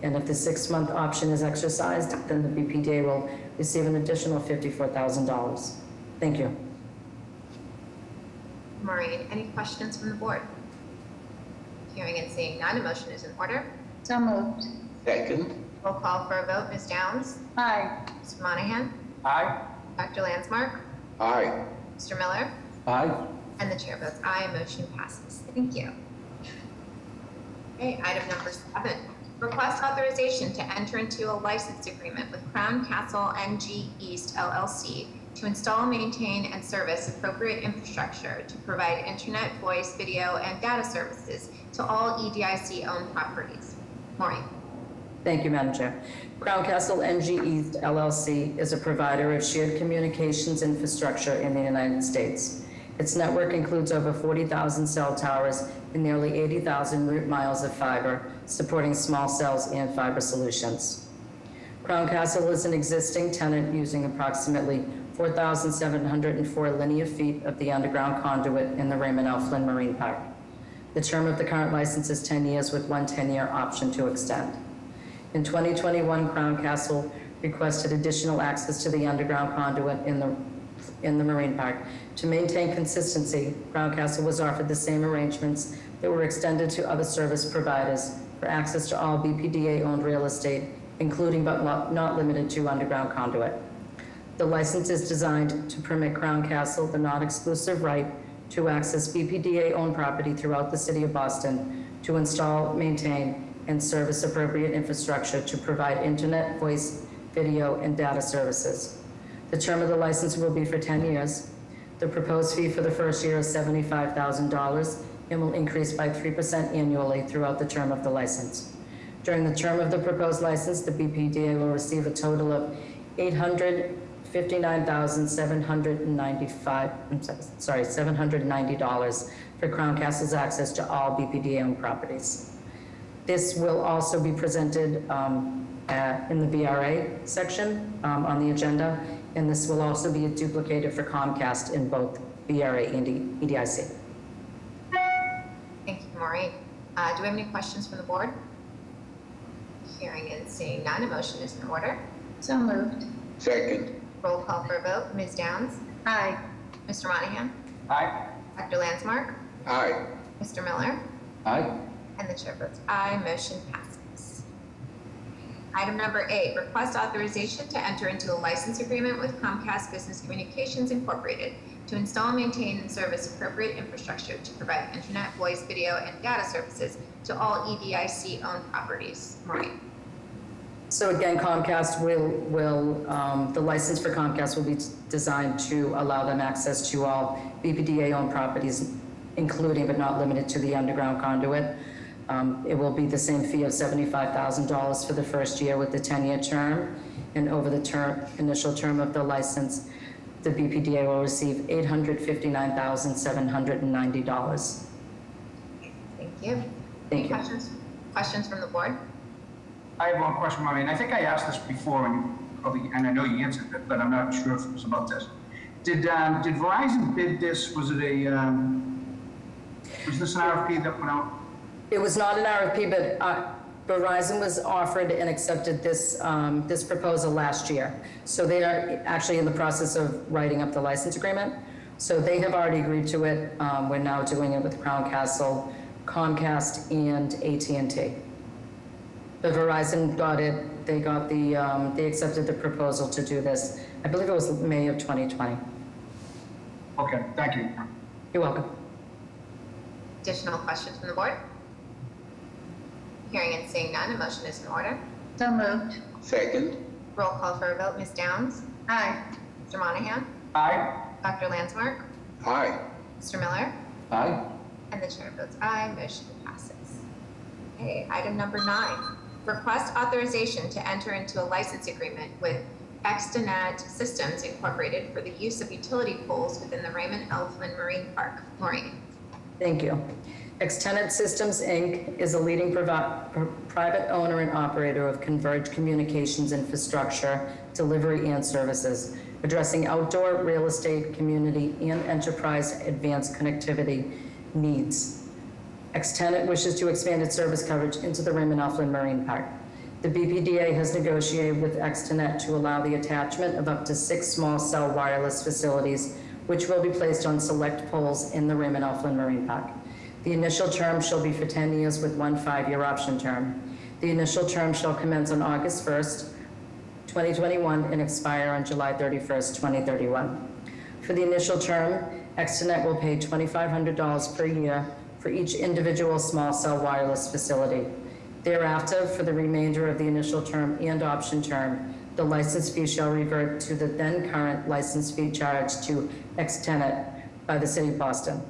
and if the 6-month option is exercised, then the BPDA will receive an additional $54,000. Thank you. Maureen, any questions from the board? Hearing and seeing none, a motion is in order. So moved. Second. Roll call for a vote. Ms. Downs? Aye. Mr. Monahan? Aye. Dr. Landsmark? Aye. Mr. Miller? Aye. And the chair votes aye, motion passes. Thank you. Okay, item number 7, request authorization to enter into a license agreement with Crown Castle NG East LLC to install, maintain, and service appropriate infrastructure to provide internet, voice, video, and data services to all EDIC-owned properties. Maureen. Thank you, Madam Chair. Crown Castle NG East LLC is a provider of shared communications infrastructure in the United States. Its network includes over 40,000 cell towers and nearly 80,000 route miles of fiber, supporting small cells and fiber solutions. Crown Castle is an existing tenant using approximately 4,704 linear feet of the underground conduit in the Raymond L. Flynn Marine Park. The term of the current license is 10 years with one 10-year option to extend. In 2021, Crown Castle requested additional access to the underground conduit in the Marine Park. To maintain consistency, Crown Castle was offered the same arrangements that were extended to other service providers for access to all BPDA-owned real estate, including but not limited to underground conduit. The license is designed to permit Crown Castle the non-exclusive right to access BPDA-owned property throughout the city of Boston to install, maintain, and service appropriate infrastructure to provide internet, voice, video, and data services. The term of the license will be for 10 years. The proposed fee for the first year is $75,000 and will increase by 3% annually throughout the term of the license. During the term of the proposed license, the BPDA will receive a total of $790 for Crown Castle's access to all BPDA-owned properties. This will also be presented in the VRA section on the agenda, and this will also be duplicated for Comcast in both VRA and EDIC. Thank you, Maureen. Do we have any questions from the board? Hearing and seeing none, a motion is in order. So moved. Second. Roll call for a vote. Ms. Downs? Aye. Mr. Monahan? Aye. Dr. Landsmark? Aye. Mr. Miller? Aye. And the chair votes aye, motion passes. Item number 8, request authorization to enter into a license agreement with Comcast Business Communications Incorporated to install, maintain, and service appropriate infrastructure to provide internet, voice, video, and data services to all EDIC-owned properties. Maureen. So again, Comcast the license for Comcast will be designed to allow them access to all BPDA-owned properties, including but not limited to the underground conduit. It will be the same fee of $75,000 for the first year with the 10-year term, and over the initial term of the license, the BPDA will receive $859,790. Thank you. Thank you. Questions from the board? I have one question, Maureen. I think I asked this before, and I know you answered it, but I'm not sure if it was about this. Did Verizon bid this? Was this an RFP that went out? It was not an RFP, but Verizon was offered and accepted this proposal last year. So they are actually in the process of writing up the license agreement. So they have already agreed to it. We're now doing it with Crown Castle, Comcast, and AT&T. But Verizon got it. They accepted the proposal to do this. I believe it was May of 2020. Okay, thank you. You're welcome. Additional questions from the board? Hearing and seeing none, a motion is in order. So moved. Second. Roll call for a vote. Ms. Downs? Aye. Mr. Monahan? Aye. Dr. Landsmark? Aye. Mr. Miller? Aye. And the chair votes aye, motion passes. Okay, item number 9, request authorization to enter into a license agreement with Extenet Systems Incorporated for the use of utility poles within the Raymond L. Flynn Marine Park. Maureen. Thank you. Extenet Systems, Inc. is a leading private owner and operator of converged communications infrastructure, delivery, and services, addressing outdoor, real estate, community, and enterprise advanced connectivity needs. Extenet wishes to expand its service coverage into the Raymond L. Flynn Marine Park. The BPDA has negotiated with Extenet to allow the attachment of up to 6 small cell wireless facilities, which will be placed on select poles in the Raymond L. Flynn Marine Park. The initial term shall be for 10 years with one 5-year option term. The initial term shall commence on August 1st, 2021 and expire on July 31st, 2031. For the initial term, Extenet will pay $2,500 per year for each individual small cell wireless facility. Thereafter, for the remainder of the initial term and option term, the license fee shall revert to the then current license fee charged to Extenet by the City of Boston.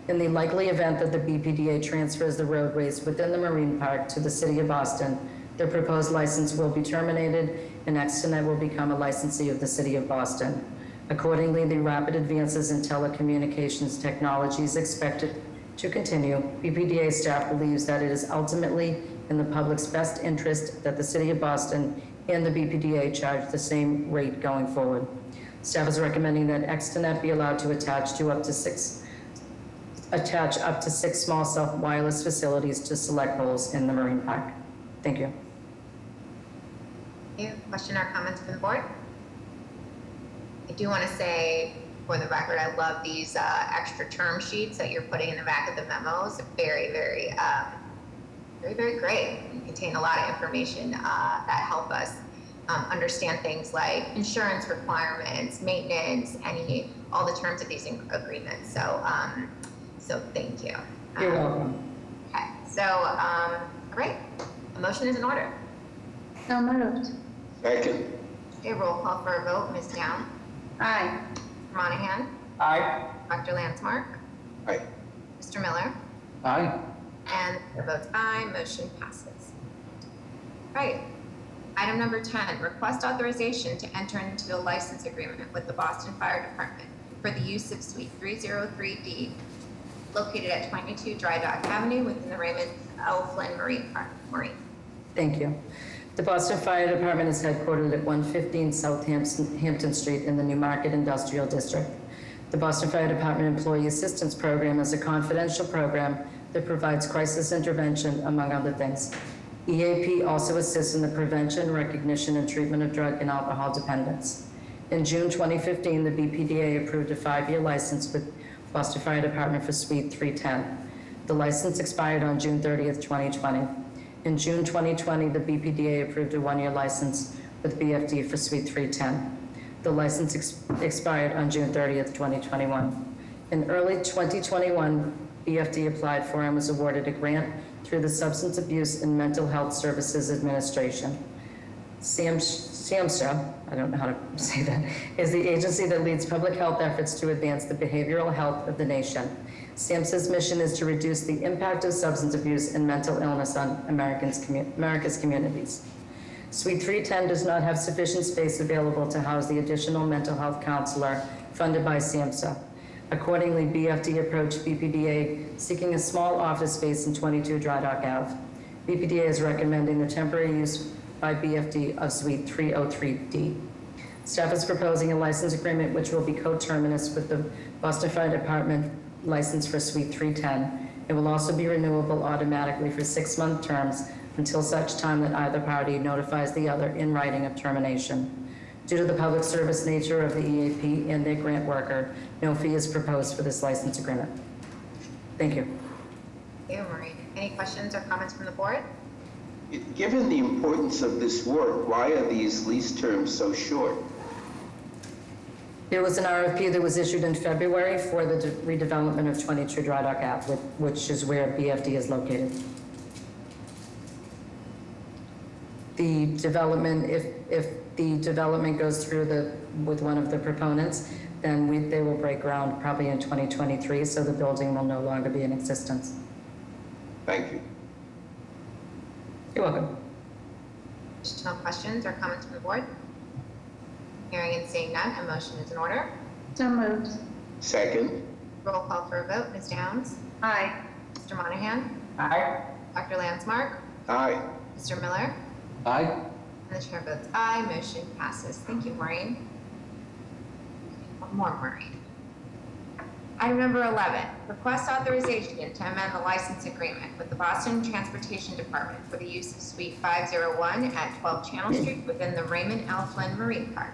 In the likely event that the BPDA transfers the roadways within the Marine Park to the City of Boston, the proposed license will be terminated and Extenet will become a licensee of the City of Boston. Accordingly, the rapid advances in telecommunications technology is expected to continue. BPDA staff believes that it is ultimately in the public's best interest that the City of Boston and the BPDA charge the same rate going forward. Staff is recommending that Extenet be allowed to attach up to six small cell wireless facilities to select poles in the Marine Park. Thank you. Thank you. Question or comments from the board? I do want to say, for the record, I love these extra term sheets that you're putting in the back of the memos. Very, very, very great. You contain a lot of information that help us understand things like insurance requirements, maintenance, all the terms of these agreements. So thank you. You're welcome. Okay, so, all right, a motion is in order. So moved. Second. Okay, roll call for a vote. Ms. Down? Aye. Mr. Monahan? Aye. Dr. Landsmark? Aye. Mr. Miller? Aye. And the vote's aye, motion passes. Right. Item number 10, request authorization to enter into a license agreement with the Boston Fire Department for the use of Suite 303D located at 22 Dry Dock Avenue within the Raymond L. Flynn Marine Park. Maureen. Thank you. The Boston Fire Department is headquartered at 115 South Hampton Street in the Newmarket Industrial District. The Boston Fire Department Employee Assistance Program is a confidential program that provides crisis intervention, among other things. EAP also assists in the prevention, recognition, and treatment of drug and alcohol dependence. In June 2015, the BPDA approved a 5-year license with Boston Fire Department for Suite 310. The license expired on June 30th, 2020. In June 2020, the BPDA approved a 1-year license with BFD for Suite 310. The license expired on June 30th, 2021. In early 2021, BFD applied for and was awarded a grant through the Substance Abuse and Mental Health Services Administration. SAMHSA, I don't know how to say that, is the agency that leads public health efforts to advance the behavioral health of the nation. SAMHSA's mission is to reduce the impact of substance abuse and mental illness on America's communities. Suite 310 does not have sufficient space available to house the additional mental health counselor funded by SAMHSA. Accordingly, BFD approached BPDA seeking a small office space in 22 Dry Dock Ave. BPDA is recommending the temporary use by BFD of Suite 303D. Staff is proposing a license agreement which will be coterminous with the Boston Fire Department license for Suite 310. It will also be renewable automatically for 6-month terms until such time that either party notifies the other in writing of termination. Due to the public service nature of the EAP and their grant worker, no fee is proposed for this license agreement. Thank you. Thank you, Maureen. Any questions or comments from the board? Given the importance of this work, why are these lease terms so short? There was an RFP that was issued in February for the redevelopment of 22 Dry Dock Ave, which is where BFD is located. The development, if the development goes through with one of the proponents, then they will break ground probably in 2023, so the building will no longer be in existence. Thank you. You're welcome. Additional questions or comments from the board? Hearing and seeing none, a motion is in order. So moved. Second. Roll call for a vote. Ms. Downs? Aye. Mr. Monahan? Aye. Dr. Landsmark? Aye. Mr. Miller? Aye. And the chair votes aye, motion passes. Thank you, Maureen. One more, Maureen. Item number 11, request authorization to amend the license agreement with the Boston Transportation Department for the use of Suite 501 at 12 Channel Street within the Raymond L. Flynn Marine Park.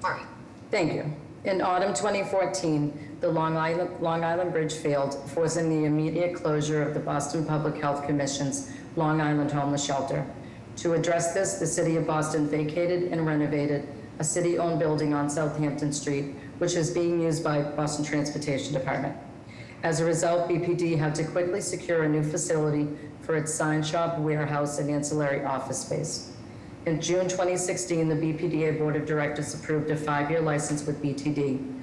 Maureen. Thank you. In autumn 2014, the Long Island Bridge failed, forcing the immediate closure of the Boston Public Health Commission's Long Island Homeless Shelter. To address this, the City of Boston vacated and renovated a city-owned building on Southampton Street which is being used by Boston Transportation Department. As a result, BPD had to quickly secure a new facility for its sign shop, warehouse, and ancillary office space. In June 2016, the BPDA Board of Directors approved a 5-year license with BTD.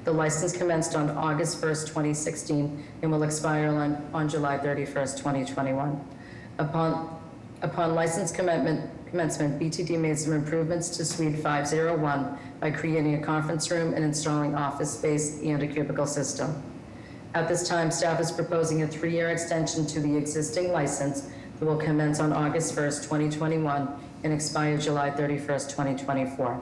The license commenced on August 1st, 2016, and will expire on July 31st, 2021. Upon license commencement, BTD made some improvements to Suite 501 by creating a conference room and installing office space and a cubicle system. At this time, staff is proposing a 3-year extension to the existing license that will commence on August 1st, 2021 and expire July 31st, 2024.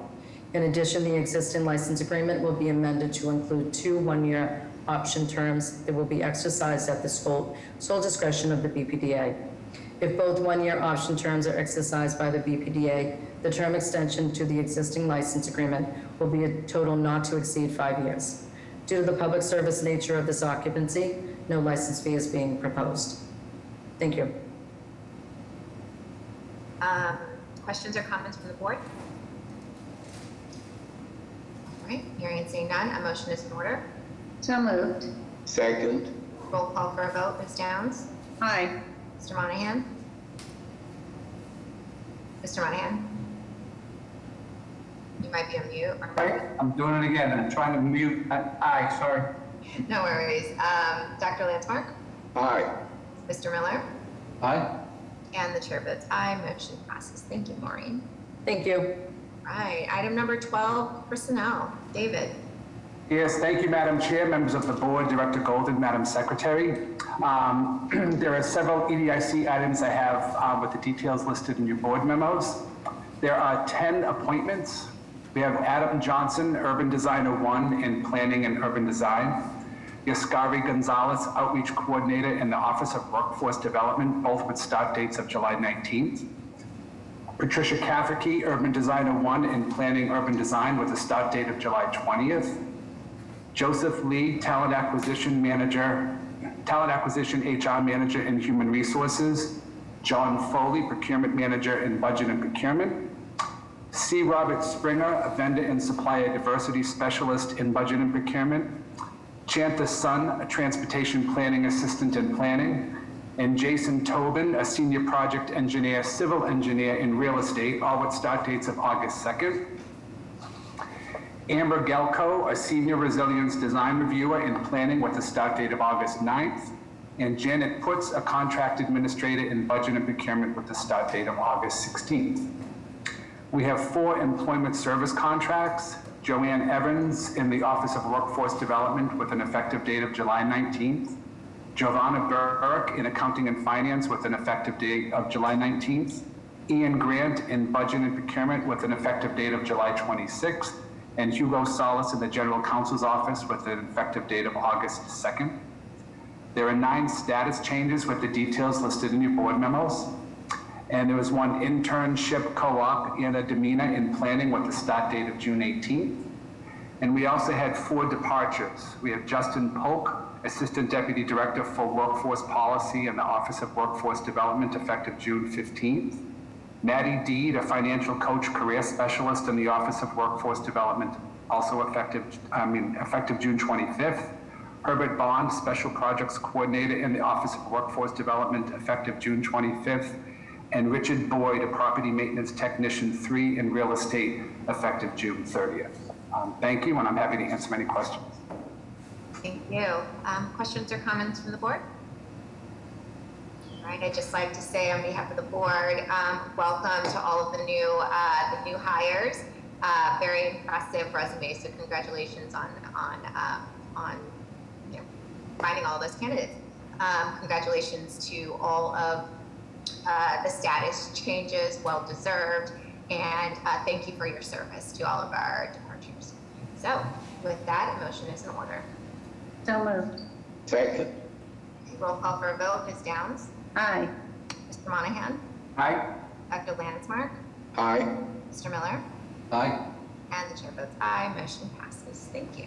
In addition, the existing license agreement will be amended to include 2 one-year option terms that will be exercised at the sole discretion of the BPDA. If both one-year option terms are exercised by the BPDA, the term extension to the existing license agreement will be a total not to exceed 5 years. Due to the public service nature of this occupancy, no license fee is being proposed. Thank you. Questions or comments from the board? All right, hearing and seeing none, a motion is in order. So moved. Second. Roll call for a vote. Ms. Downs? Aye. Mr. Monahan? Mr. Monahan? You might be on mute. Right, I'm doing it again. I'm trying to mute. Aye, sorry. No worries. Dr. Landsmark? Aye. Mr. Miller? Aye. And the chair votes aye. Motion passes. Thank you, Maureen. Thank you. All right, item number 12, personnel. David? Yes, thank you, Madam Chair, members of the board, Director Golden, Madam Secretary. There are several EDIC items I have with the details listed in your board memos. There are 10 appointments. We have Adam Johnson, Urban Designer 1 in Planning and Urban Design. Yaskari Gonzalez, Outreach Coordinator in the Office of Workforce Development, both with start dates of July 19th. Patricia Cafferty, Urban Designer 1 in Planning Urban Design with a start date of July 20th. Joseph Lee, Talent Acquisition HR Manager in Human Resources. John Foley, Procurement Manager in Budget and Procurement. C. Robert Springer, a Vendor and Supplier Diversity Specialist in Budget and Procurement. Chanta Sun, a Transportation Planning Assistant in Planning. And Jason Tobin, a Senior Project Engineer, Civil Engineer in Real Estate, all with start dates of August 2nd. Amber Gelko, a Senior Resilience Design Reviewer in Planning with a start date of August 9th. And Janet Putz, a Contract Administrator in Budget and Procurement with a start date of August 16th. We have 4 employment service contracts. Joanne Evans in the Office of Workforce Development with an effective date of July 19th. Giovanna Burke in Accounting and Finance with an effective date of July 19th. Ian Grant in Budget and Procurement with an effective date of July 26th. And Hugo Salas in the General Counsel's Office with an effective date of August 2nd. There are 9 status changes with the details listed in your board memos. And there was 1 internship co-op, Anna Demina, in Planning with a start date of June 18th. And we also had 4 departures. We have Justin Polk, Assistant Deputy Director for Workforce Policy in the Office of Workforce Development, effective June 15th. Maddie Deed, a Financial Coach Career Specialist in the Office of Workforce Development, also effective June 25th. Herbert Bond, Special Projects Coordinator in the Office of Workforce Development, effective June 25th. And Richard Boyd, a Property Maintenance Technician 3 in Real Estate, effective June 30th. Thank you, and I'm happy to answer any questions. Thank you. Questions or comments from the board? All right, I'd just like to say on behalf of the board, welcome to all of the new hires. Very impressive resume, so congratulations on finding all those candidates. Congratulations to all of the status changes, well deserved, and thank you for your service to all of our departures. So with that, a motion is in order. So moved. Second. Roll call for a vote. Ms. Downs? Aye. Mr. Monahan? Aye. Dr. Landsmark? Aye. Mr. Miller? Aye. And the chair votes aye. Motion passes. Thank you.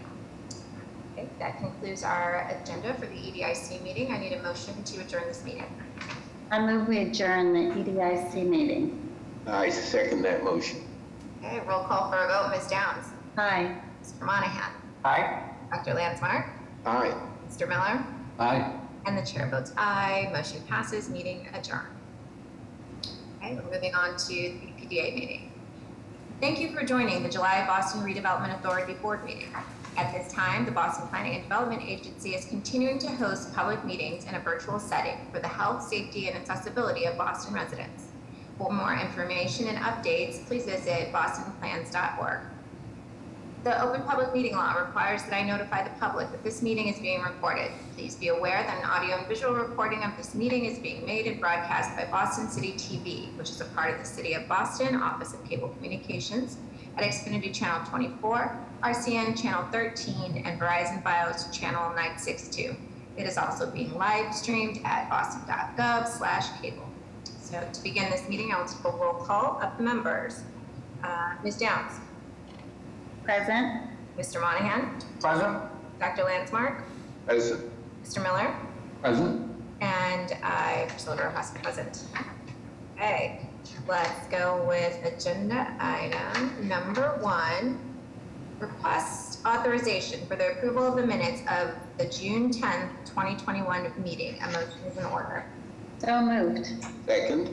Okay, that concludes our agenda for the EDIC meeting. I need a motion to adjourn this meeting. I move we adjourn the EDIC meeting. I second that motion. Okay, roll call for a vote. Ms. Downs? Aye. Mr. Monahan? Aye. Dr. Landsmark, Aye. Mr. Miller, Aye. and the chair votes aye. Motion passes, meeting adjourned. Okay, we're moving on to the BPDA meeting. Thank you for joining the July Boston Redevelopment Authority Board meeting. At this time, the Boston Planning and Development Agency is continuing to host public meetings in a virtual setting for the health, safety, and accessibility of Boston residents. For more information and updates, please visit bostonplans.org. The Open Public Meeting Law requires that I notify the public that this meeting is being recorded. Please be aware that an audio and visual recording of this meeting is being made and broadcast by Boston City TV, which is a part of the City of Boston Office of Cable Communications, at Xfinity Channel 24, RCN Channel 13, and Verizon Fios Channel 962. It is also being live streamed at boston.gov/cable. So to begin this meeting, I will take a roll call of the members. Ms. Downs. Present. Mr. Monahan, Present. Dr. Landsmark, Present. Mr. Miller, Present. and I, Priscilla Rojas, present. Okay, let's go with agenda item number 1. Request authorization for the approval of the minutes of the June 10th, 2021 meeting. A motion is in order. So moved. Second.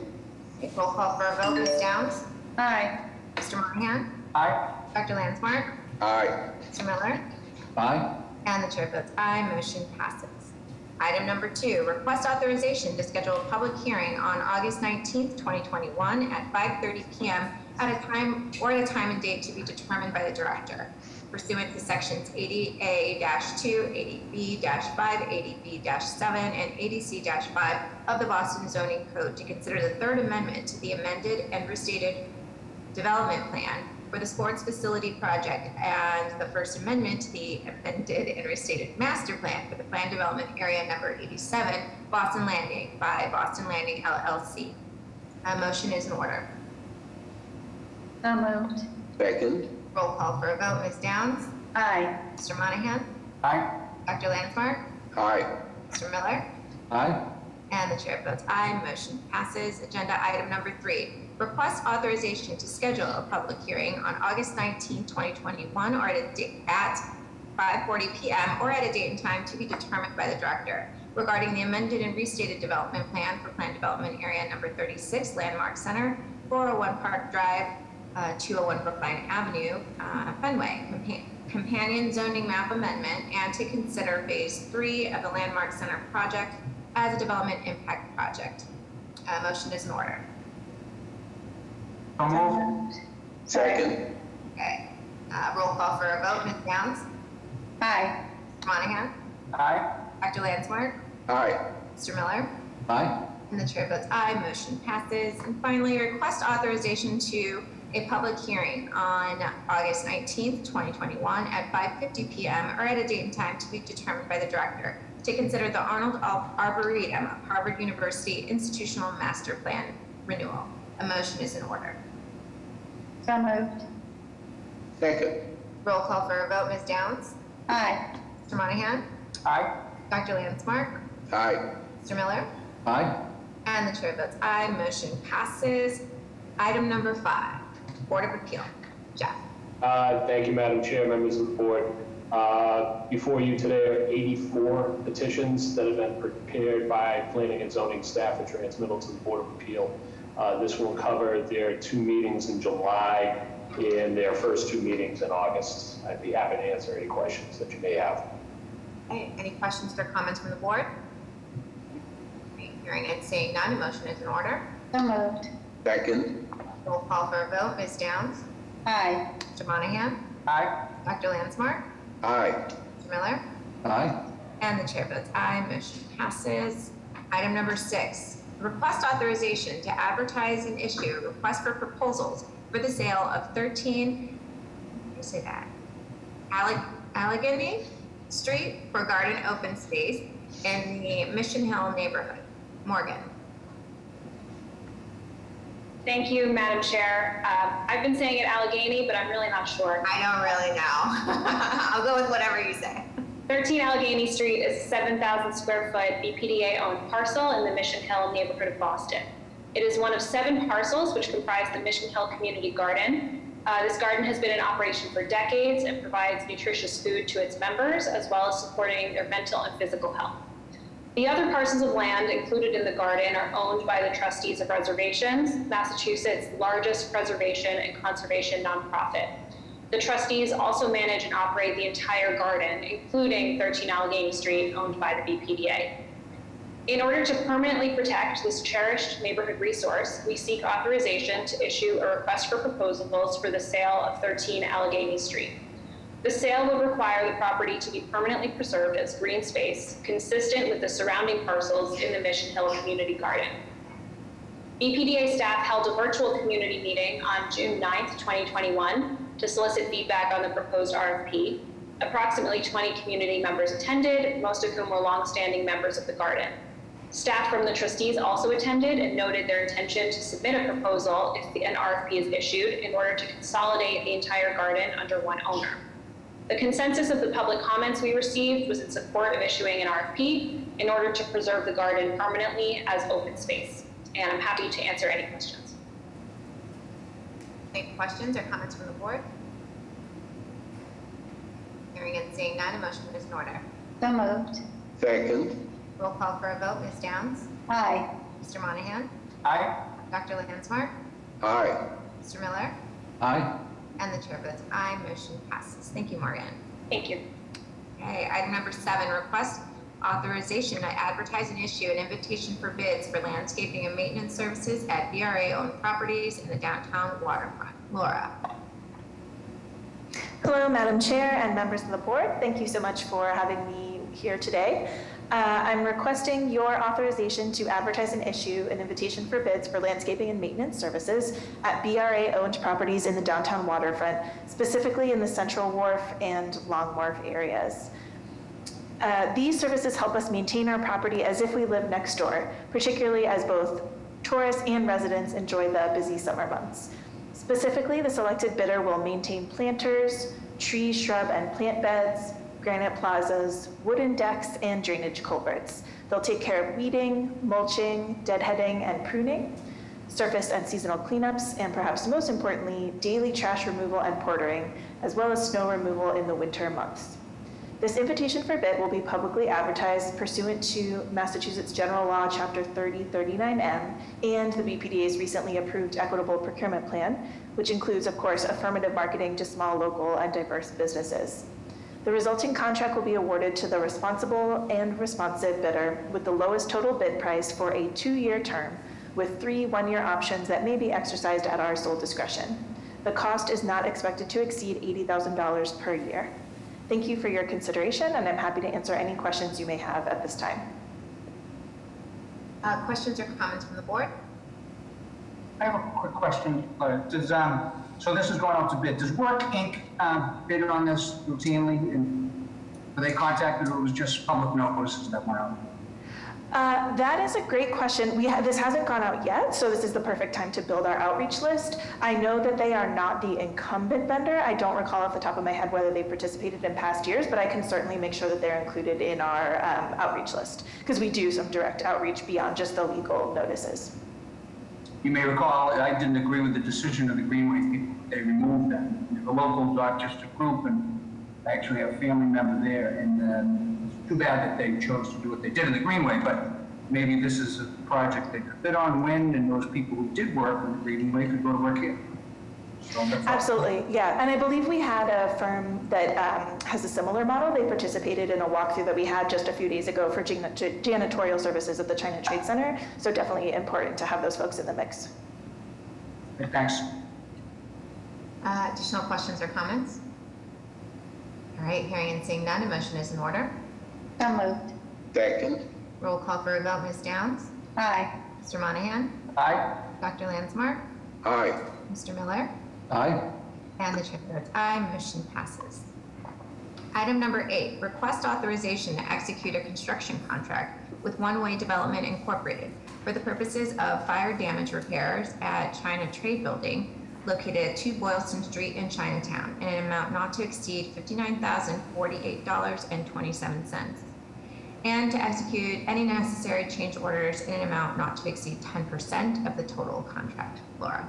Okay, roll call for a vote. Ms. Downs, Aye. Mr. Monahan, Aye. Dr. Landsmark, Aye. Mr. Miller, Aye. and the chair votes aye. Motion passes. Item number 2, request authorization to schedule a public hearing on August 19th, 2021 at 5:30 p.m. at a time and date to be determined by the director pursuant to sections 80A-2, 80B-5, 80B-7, and 80C-5 of the Boston Zoning Code to consider the third amendment to the amended and restated development plan for the sports facility project and the first amendment to the amended and restated master plan for the planned development area number 87, Boston Landing by Boston Landing LLC. A motion is in order. So moved. Second. Roll call for a vote. Ms. Downs, Aye. Mr. Monahan, Aye. Dr. Landsmark, Aye. Mr. Miller, Aye. and the chair votes aye. Motion passes. Agenda item number 3. Request authorization to schedule a public hearing on August 19, 2021, or at 5:40 p.m. or at a date and time to be determined by the director regarding the amended and restated development plan for planned development area number 36, Landmark Center, 401 Park Drive, 201 Brookline Avenue, Fenway, companion zoning map amendment, and to consider phase 3 of the Landmark Center project as a development impact project. Motion is in order. So moved. Second. Okay. Roll call for a vote. Ms. Downs, Aye. Mr. Monahan, Aye. Dr. Landsmark, Aye. Mr. Miller, Aye. and the chair votes aye. Motion passes. And finally, request authorization to a public hearing on August 19th, 2021 at 5:50 p.m. or at a date and time to be determined by the director to consider the Arnold Arboretum of Harvard University Institutional Master Plan renewal. A motion is in order. So moved. Second. Roll call for a vote. Ms. Downs, Aye. Mr. Monahan, Aye. Dr. Landsmark, Aye. Mr. Miller, Aye. and the chair votes aye. Motion passes. Item number 5, Board of Appeal. Jeff. Thank you, Madam Chair, members of the board. Before you today are 84 petitions that have been prepared by planning and zoning staff and transmittal to the Board of Appeal. This will cover their 2 meetings in July and their first 2 meetings in August. I'd be happy to answer any questions that you may have. Okay, any questions or comments from the board? Okay, hearing and seeing none, motion is in order. So moved. Second. Roll call for a vote. Ms. Downs, Aye. Mr. Monahan, Aye. Dr. Landsmark, Aye. Mr. Miller, Aye. and the chair votes aye. Motion passes. Item number 6, request authorization to advertise and issue a request for proposals for the sale of 13, Allegheny Street for garden open space in the Mission Hill neighborhood. Morgan. Thank you, Madam Chair. I've been saying it Allegheny, but I'm really not sure. I don't really know. I'll go with whatever you say. 13 Allegheny Street is a 7,000 square foot BPDA owned parcel in the Mission Hill neighborhood of Boston. It is one of 7 parcels which comprise the Mission Hill Community Garden. This garden has been in operation for decades and provides nutritious food to its members, as well as supporting their mental and physical health. The other parcels of land included in the garden are owned by the trustees of reservations, Massachusetts' largest preservation and conservation nonprofit. The trustees also manage and operate the entire garden, including 13 Allegheny Street, owned by the BPDA. In order to permanently protect this cherished neighborhood resource, we seek authorization to issue a request for proposals for the sale of 13 Allegheny Street. The sale would require the property to be permanently preserved as green space, consistent with the surrounding parcels in the Mission Hill Community Garden. BPDA staff held a virtual community meeting on June 9th, 2021 to solicit feedback on the proposed RFP. Approximately 20 community members attended, most of whom were longstanding members of the garden. Staff from the trustees also attended and noted their intention to submit a proposal if an RFP is issued in order to consolidate the entire garden under one owner. The consensus of the public comments we received was in support of issuing an RFP in order to preserve the garden permanently as open space. And I'm happy to answer any questions. Any questions or comments from the board? Hearing and seeing none, a motion is in order. So moved. Second. Roll call for a vote. Ms. Downs? Aye. Mr. Monahan? Aye. Dr. Landsmark? Aye. Mr. Miller? Aye. And the chair votes aye. Motion passes. Thank you, Morgan. Thank you. Okay, item number 7, request authorization to advertise and issue an invitation for bids for landscaping and maintenance services at BRA-owned properties in the downtown waterfront. Laura. Hello, Madam Chair and members of the board. Thank you so much for having me here today. I'm requesting your authorization to advertise and issue an invitation for bids for landscaping and maintenance services at BRA-owned properties in the downtown waterfront, specifically in the Central Wharf and Long Wharf areas. These services help us maintain our property as if we live next door, particularly as both tourists and residents enjoy the busy summer months. Specifically, the selected bidder will maintain planters, tree, shrub, and plant beds, granite plazas, wooden decks, and drainage culverts. They'll take care of weeding, mulching, deadheading, and pruning, surface and seasonal cleanups, and perhaps most importantly, daily trash removal and portering, as well as snow removal in the winter months. This invitation for bid will be publicly advertised pursuant to Massachusetts General Law, Chapter 3039M, and the BPDA's recently approved Equitable Procurement Plan, which includes, of course, affirmative marketing to small, local, and diverse businesses. The resulting contract will be awarded to the responsible and responsive bidder with the lowest total bid price for a 2-year term, with 3 one-year options that may be exercised at our sole discretion. The cost is not expected to exceed $80,000 per year. Thank you for your consideration, and I'm happy to answer any questions you may have at this time. Questions or comments from the board? I have a quick question. So this is going out to bid. Does Work Inc. Bid on this routinely? And were they contacted, or it was just public notices that went out? That is a great question. This hasn't gone out yet, so this is the perfect time to build our outreach list. I know that they are not the incumbent vendor. I don't recall off the top of my head whether they participated in past years, but I can certainly make sure that they're included in our outreach list, because we do some direct outreach beyond just the legal notices. You may recall, I didn't agree with the decision of the Greenway people. They removed them. The local got just a group, and I actually have a family member there, and it's too bad that they chose to do what they did in the Greenway, but maybe this is a project they could bid on, win, and those people who did work in the Greenway could go to work here. So absolutely, yeah. And I believe we had a firm that has a similar model. They participated in a walkthrough that we had just a few days ago for janitorial services at the China Trade Center. So definitely important to have those folks in the mix. Okay, thanks. Additional questions or comments? All right, hearing and seeing none, a motion is in order. So moved. Second. Roll call for a vote. Ms. Downs? Aye. Mr. Monahan? Aye. Dr. Landsmark? Aye. Mr. Miller? Aye. And the chair votes aye. Motion passes. Item number 8, request authorization to execute a construction contract with One Way Development Incorporated for the purposes of fire damage repairs at China Trade Building located at 2 Boylston Street in Chinatown in an amount not to exceed $59,048.27, and to execute any necessary change orders in an amount not to exceed 10% of the total contract. Laura.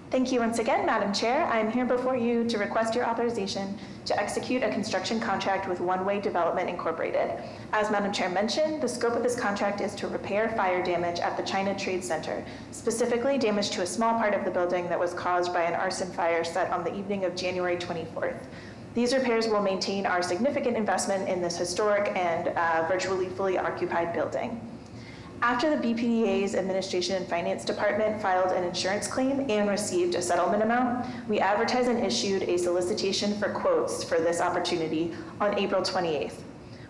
Thank you once again, Madam Chair. I am here before you to request your authorization to execute a construction contract with One Way Development Incorporated. As Madam Chair mentioned, the scope of this contract is to repair fire damage at the China Trade Center, specifically damage to a small part of the building that was caused by an arson fire set on the evening of January 24th. These repairs will maintain our significant investment in this historic and virtually fully occupied building. After the BPDA's Administration and Finance Department filed an insurance claim and received a settlement amount, we advertised and issued a solicitation for quotes for this opportunity on April 28th.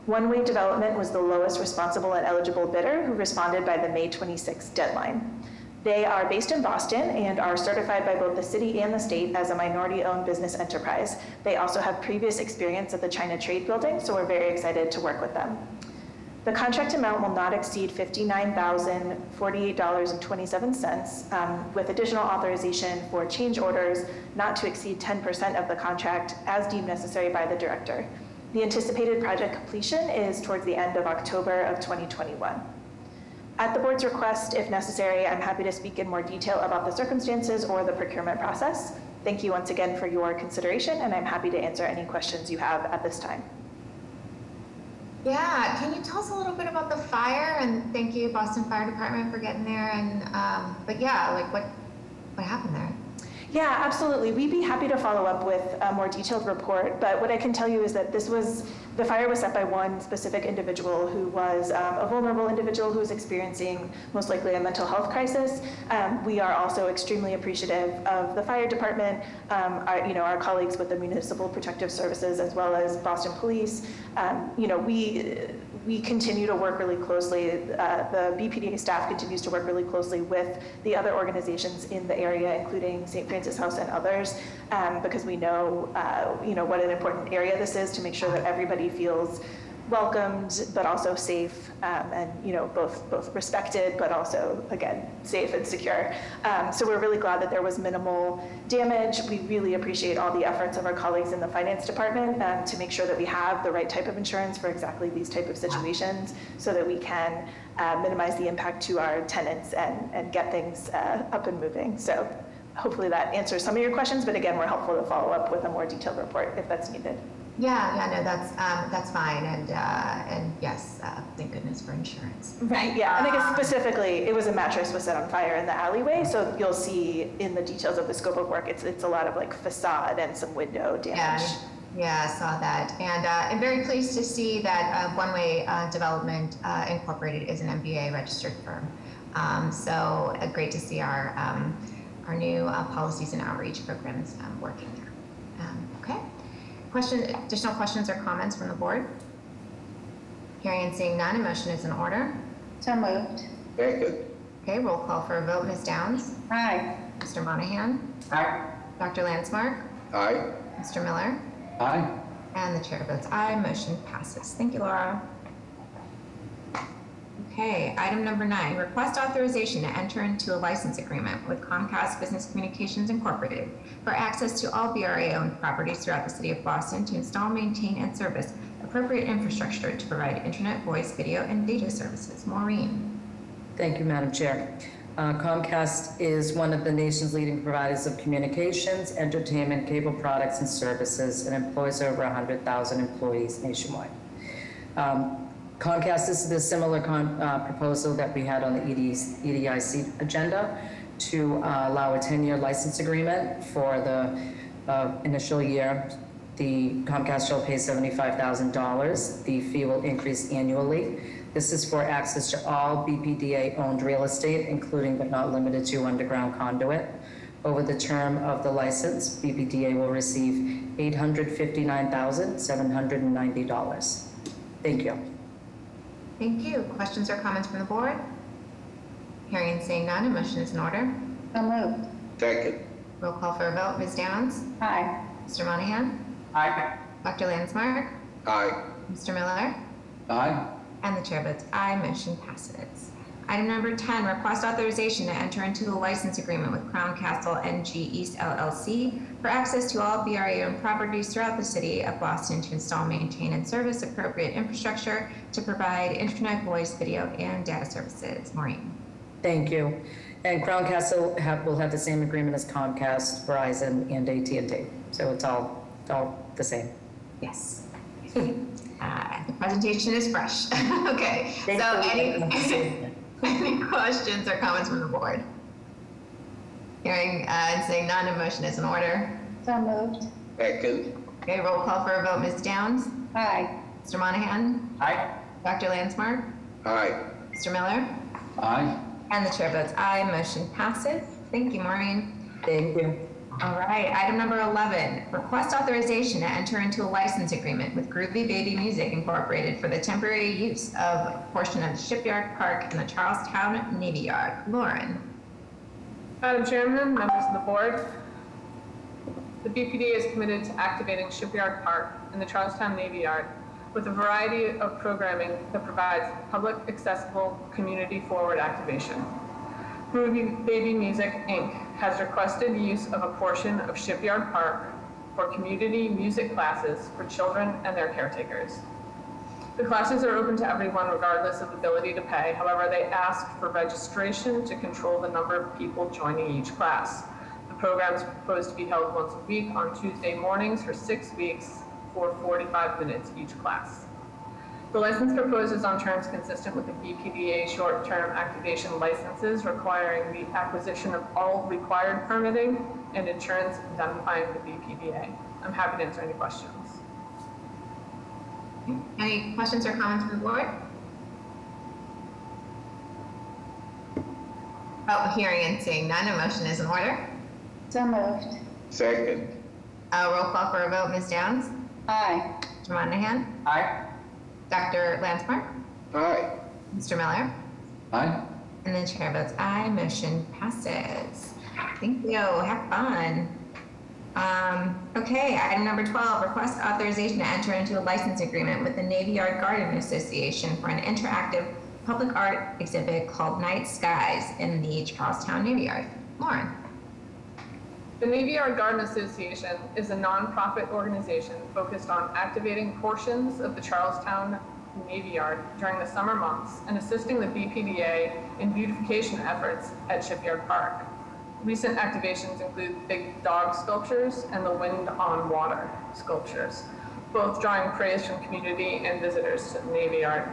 One Way Development was the lowest responsible and eligible bidder who responded by the May 26th deadline. They are based in Boston and are certified by both the city and the state as a minority-owned business enterprise. They also have previous experience at the China Trade Building, so we're very excited to work with them. The contract amount will not exceed $59,048.27, with additional authorization for change orders not to exceed 10% of the contract as deemed necessary by the director. The anticipated project completion is towards the end of October of 2021. At the board's request, if necessary, I'm happy to speak in more detail about the circumstances or the procurement process. Thank you once again for your consideration, and I'm happy to answer any questions you have at this time. Yeah, can you tell us a little bit about the fire? And thank you, Boston Fire Department, for getting there. And but yeah, like what happened there? Yeah, absolutely. We'd be happy to follow up with a more detailed report, but what I can tell you is that the fire was set by one specific individual who was a vulnerable individual who was experiencing most likely a mental health crisis. We are also extremely appreciative of the fire department, our colleagues with the Municipal Protective Services, as well as Boston Police. We continue to work really closely. The BPDA staff continues to work really closely with the other organizations in the area, including St. Francis House and others, because we know, what an important area this is to make sure that everybody feels welcomed, but also safe, and both respected, but also again safe and secure. So we're really glad that there was minimal damage. We really appreciate all the efforts of our colleagues in the finance department to make sure that we have the right type of insurance for exactly these type of situations, so that we can minimize the impact to our tenants and get things up and moving. So hopefully that answers some of your questions, but again, we're helpful to follow up with a more detailed report if that's needed. Yeah, no, that's fine, and yes, thank goodness for insurance. Right, yeah, and I guess specifically, it was a mattress was set on fire in the alleyway, so you'll see in the details of the scope of work, it's a lot of like facade and some window damage. Yeah, I saw that, and I'm very pleased to see that One Way Development Incorporated is an MBA registered firm. So great to see our new policies and outreach programs working there. Okay. Additional questions or comments from the board? Hearing and seeing none, a motion is in order. So moved. Second. Okay, roll call for a vote. Ms. Downs? Aye. Mr. Monahan? Aye. Dr. Landsmark? Aye. Mr. Miller? Aye. And the chair votes aye. Motion passes. Thank you, Laura. Okay, item number 9, request authorization to enter into a license agreement with Comcast Business Communications Incorporated for access to all BRA-owned properties throughout the city of Boston to install, maintain, and service appropriate infrastructure to provide internet, voice, video, and data services. Maureen. Thank you, Madam Chair. Comcast is one of the nation's leading providers of communications, entertainment, cable products, and services, and employs over 100,000 employees nationwide. Comcast, this is a similar proposal that we had on the EDIC agenda to allow a 10-year license agreement for the initial year. The Comcast shall pay $75,000. The fee will increase annually. This is for access to all BPDA-owned real estate, including but not limited to underground conduit. Over the term of the license, BPDA will receive $859,790. Thank you. Thank you. Questions or comments from the board? Hearing and seeing none, a motion is in order. So moved. Second. Roll call for a vote. Ms. Downs? Aye. Mr. Monahan? Aye. Dr. Landsmark? Aye. Mr. Miller? Aye. And the chair votes aye. Motion passes. Item number 10, request authorization to enter into a license agreement with Crown Castle NG East LLC for access to all BRA-owned properties throughout the city of Boston to install, maintain, and service appropriate infrastructure to provide internet, voice, video, and data services. Maureen. Thank you. And Crown Castle will have the same agreement as Comcast, Verizon, and AT&T. So it's all the same. Yes. The presentation is fresh. Okay, Thank so you. any questions or comments from the board? Hearing and seeing none, a motion is in order. So moved. Second. Okay, roll call for a vote. Ms. Downs? Aye. Mr. Monahan? Aye. Dr. Landsmark? Aye. Mr. Miller? Aye. And the chair votes aye, motion passes. Thank you, Maureen. Thank you. All right, item number 11, request authorization to enter into a license agreement with Groovy Baby Music Incorporated for the temporary use of a portion of the Shipyard Park in the Charlestown Navy Yard. Lauren. Madam Chairman, members of the board, the BPDA is committed to activating Shipyard Park in the Charlestown Navy Yard with a variety of programming that provides public accessible community forward activation. Groovy Baby Music, Inc. has requested use of a portion of Shipyard Park for community music classes for children and their caretakers. The classes are open to everyone regardless of ability to pay. However, they ask for registration to control the number of people joining each class. The program is proposed to be held once a week on Tuesday mornings for 6 weeks for 45 minutes each class. The license proposes on terms consistent with the BPDA short-term activation licenses, requiring the acquisition of all required permitting and insurance indemnifying the BPDA. I'm happy to answer any questions. Any questions or comments from the board? Oh, hearing and seeing none, a motion is in order. So moved. Second. Roll call for a vote. Ms. Downs? Aye. Mr. Monahan? Aye. Dr. Landsmark? Aye. Mr. Miller? Aye. And the chair votes aye, motion passes. Thank you, have fun. Okay, item number 12, request authorization to enter into a license agreement with the Navy Yard Garden Association for an interactive public art exhibit called Night Skies in the Charlestown Navy Yard. Lauren. The Navy Yard Garden Association is a nonprofit organization focused on activating portions of the Charlestown Navy Yard during the summer months and assisting the BPDA in beautification efforts at Shipyard Park. Recent activations include big dog sculptures and the Wind on Water sculptures, both drawing praise from community and visitors to the Navy Yard.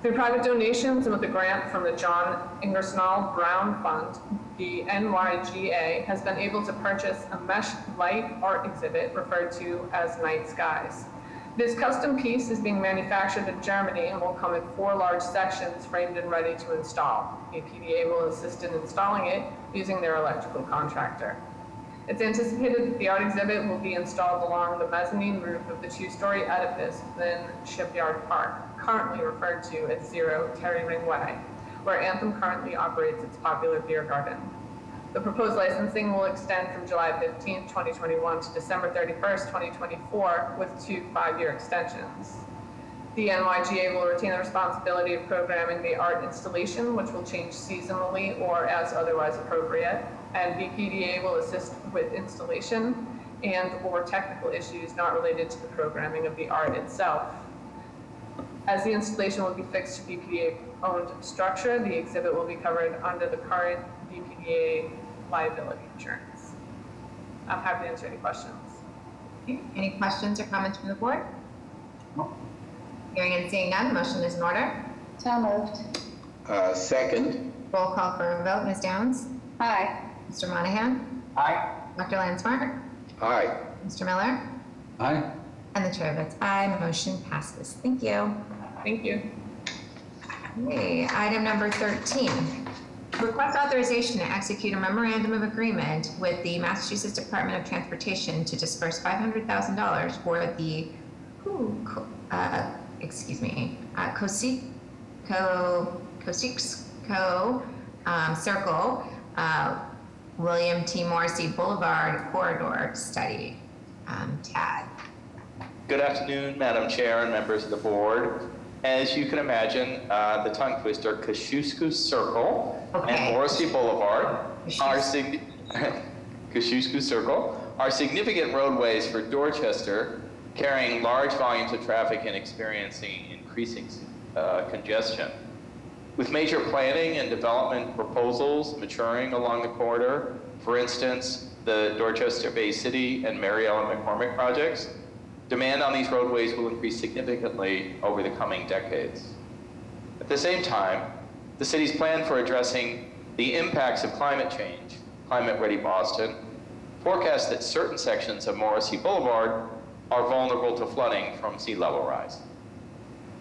Through private donations and with a grant from the John Ingersoll Brown Fund, the NYGA has been able to purchase a mesh light art exhibit referred to as Night Skies. This custom piece is being manufactured in Germany and will come in 4 large sections framed and ready to install. BPDA will assist in installing it using their electrical contractor. It's anticipated that the art exhibit will be installed along the mezzanine roof of the 2-story edifice within Shipyard Park, currently referred to as 0 Terry Ring Way, where Anthem currently operates its popular beer garden. The proposed licensing will extend from July 15th, 2021 to December 31st, 2024, with 2 5-year extensions. The NYGA will retain the responsibility of programming the art installation, which will change seasonally or as otherwise appropriate, and BPDA will assist with installation and/or technical issues not related to the programming of the art itself. As the installation will be fixed to BPDA-owned structure, the exhibit will be covered under the current BPDA liability insurance. I'm happy to answer any questions. Any questions or comments from the board? No. Hearing and seeing none, motion is in order. So moved. Second. Roll call for a vote. Ms. Downs? Aye. Mr. Monahan? Aye. Dr. Landsmark? Aye. Mr. Miller? Aye. And the chair votes aye, motion passes. Thank you. Thank you. Okay, item number 13. Request authorization to execute a memorandum of agreement with the Massachusetts Department of Transportation to disperse $500,000 for the Kosciuszko Circle, William T. Morrissey Boulevard Corridor Study, TAD. Good afternoon, Madam Chair and members of the board. As you can imagine, the tongue twister, Kosciuszko Circle and Morrissey Boulevard are Kosciuszko Circle are significant roadways for Dorchester, carrying large volumes of traffic and experiencing increasing congestion. With major planning and development proposals maturing along the corridor, for instance, the Dorchester Bay City and Mary Ellen McCormick projects, demand on these roadways will increase significantly over the coming decades. At the same time, the city's plan for addressing the impacts of climate change, Climate Ready Boston, forecasts that certain sections of Morrissey Boulevard are vulnerable to flooding from sea level rise.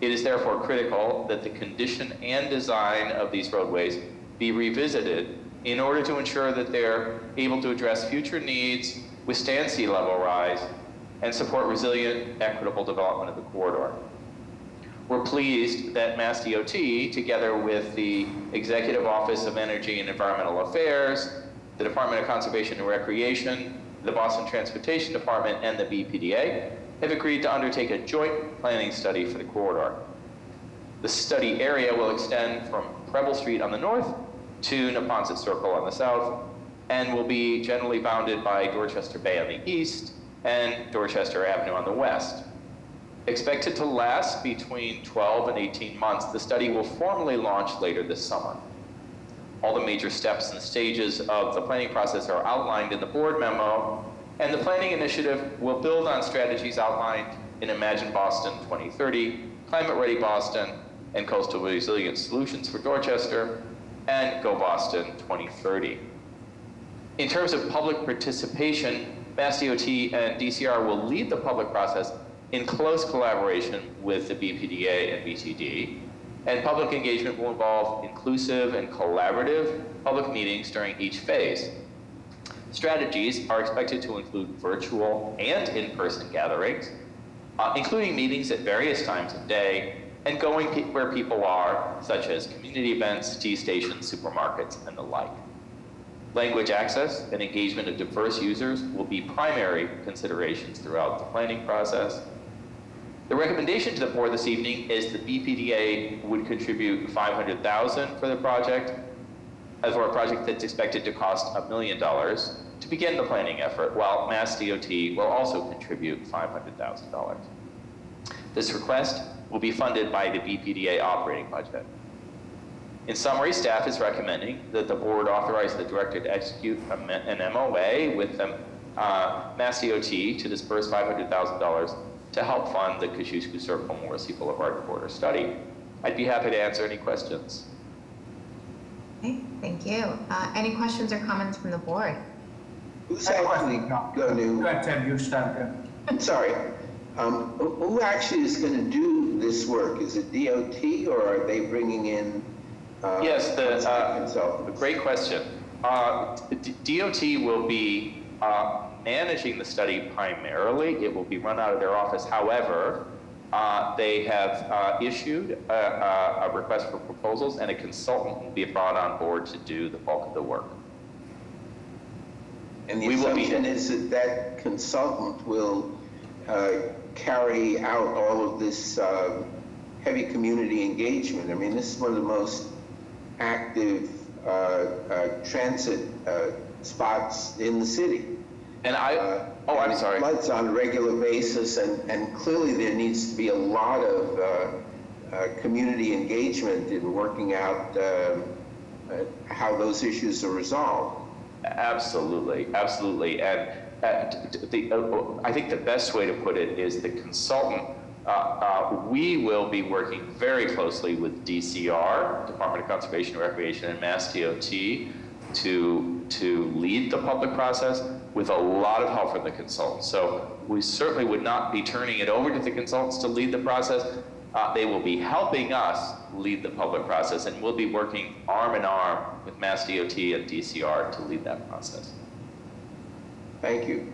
It is therefore critical that the condition and design of these roadways be revisited in order to ensure that they're able to address future needs, withstand sea level rise, and support resilient, equitable development of the corridor. We're pleased that Mass DOT, together with the Executive Office of Energy and Environmental Affairs, the Department of Conservation and Recreation, the Boston Transportation Department, and the BPDA, have agreed to undertake a joint planning study for the corridor. The study area will extend from Preble Street on the north to Neponset Circle on the south, and will be generally bounded by Dorchester Bay on the east and Dorchester Avenue on the west. Expected to last between 12 and 18 months, the study will formally launch later this summer. All the major steps and stages of the planning process are outlined in the board memo, and the planning initiative will build on strategies outlined in Imagine Boston 2030, Climate Ready Boston, and Coastal Resilient Solutions for Dorchester, and Go Boston 2030. In terms of public participation, Mass DOT and DCR will lead the public process in close collaboration with the BPDA and BTD, and public engagement will involve inclusive and collaborative public meetings during each phase. Strategies are expected to include virtual and in-person gatherings, including meetings at various times of day, and going where people are, such as community events, tea stations, supermarkets, and the like. Language access and engagement of diverse users will be primary considerations throughout the planning process. The recommendation to the board this evening is the BPDA would contribute $500,000 for the project, for a project that's expected to cost $1 million to begin the planning effort, while Mass DOT will also contribute $500,000. This request will be funded by the BPDA operating budget. In summary, staff is recommending that the board authorize the director to execute an MOA with the Mass DOT to disperse $500,000 to help fund the Kosciuszko Circle Morrissey Boulevard corridor study. I'd be happy to answer any questions. Okay, thank you. Any questions or comments from the board? Who's actually going to... Go ahead, Ted, you start. Sorry. Who actually is going to do this work? Is it DOT, or are they bringing in yes, consultants? Great question. DOT will be managing the study primarily. It will be run out of their office. However, they have issued a request for proposals, and a consultant will be brought on board to do the bulk of the work. And the assumption is that that consultant will carry out all of this heavy community engagement. I mean, this is one of the most active transit spots in the city. And I'm sorry. Floods on a regular basis, and clearly there needs to be a lot of community engagement in working out how those issues are resolved. Absolutely, absolutely. And I think the best way to put it is the consultant, we will be working very closely with DCR, Department of Conservation and Recreation, and Mass DOT to lead the public process with a lot of help from the consultants. So we certainly would not be turning it over to the consultants to lead the process. They will be helping us lead the public process, and we'll be working arm in arm with Mass DOT and DCR to lead that process. Thank you.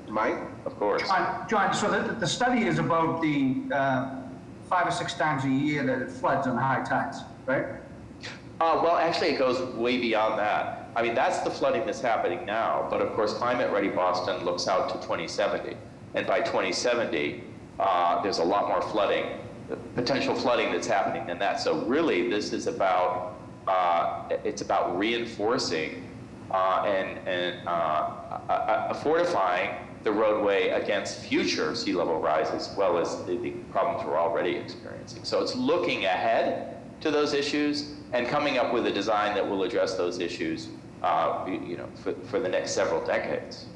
Mike? Of course. John, so the study is about the 5 or 6 times a year that it floods on high tides, right? Well, actually, it goes way beyond that. I mean, that's the flooding that's happening now, but of course, Climate Ready Boston looks out to 2070. And by 2070, there's a lot more flooding, potential flooding that's happening than that. So really, this is about, it's about reinforcing and fortifying the roadway against future sea level rise, as well as the problems we're already experiencing. So it's looking ahead to those issues and coming up with a design that will address those issues, for the next several decades.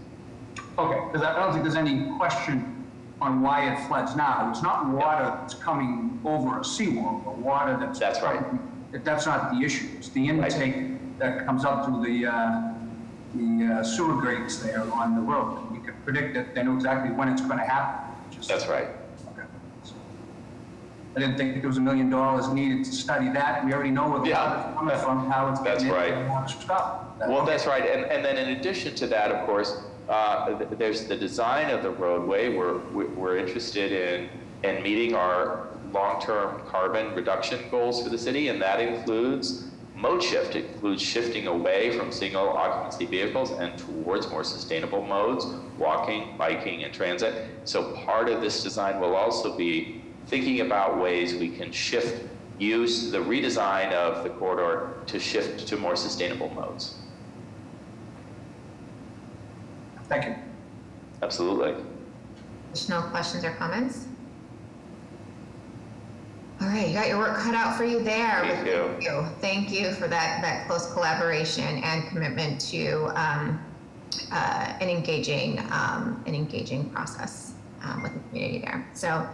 Okay, because I don't think there's any question on why it floods now. It's not water that's coming over a seawall, or water that's right. That's not the issue. It's the intake that comes up through the sewer grates there on the road. You can predict it. They know exactly when it's going to happen. That's right. Okay. So, I didn't think there was $1 million needed to study that. We already know where the water's coming from, how it's getting and all that stuff. Well, that's right. And then in addition to that, of course, there's the design of the roadway. We're interested in meeting our long-term carbon reduction goals for the city, and that includes mode shift. It includes shifting away from single occupancy vehicles and towards more sustainable modes, walking, biking, and transit. So part of this design will also be thinking about ways we can use the redesign of the corridor to shift to more sustainable modes. Thank you. Absolutely. Additional questions or comments? All right, you got your work cut out for you there. Thank you. Thank you for that close collaboration and commitment to an engaging process with the community there. So,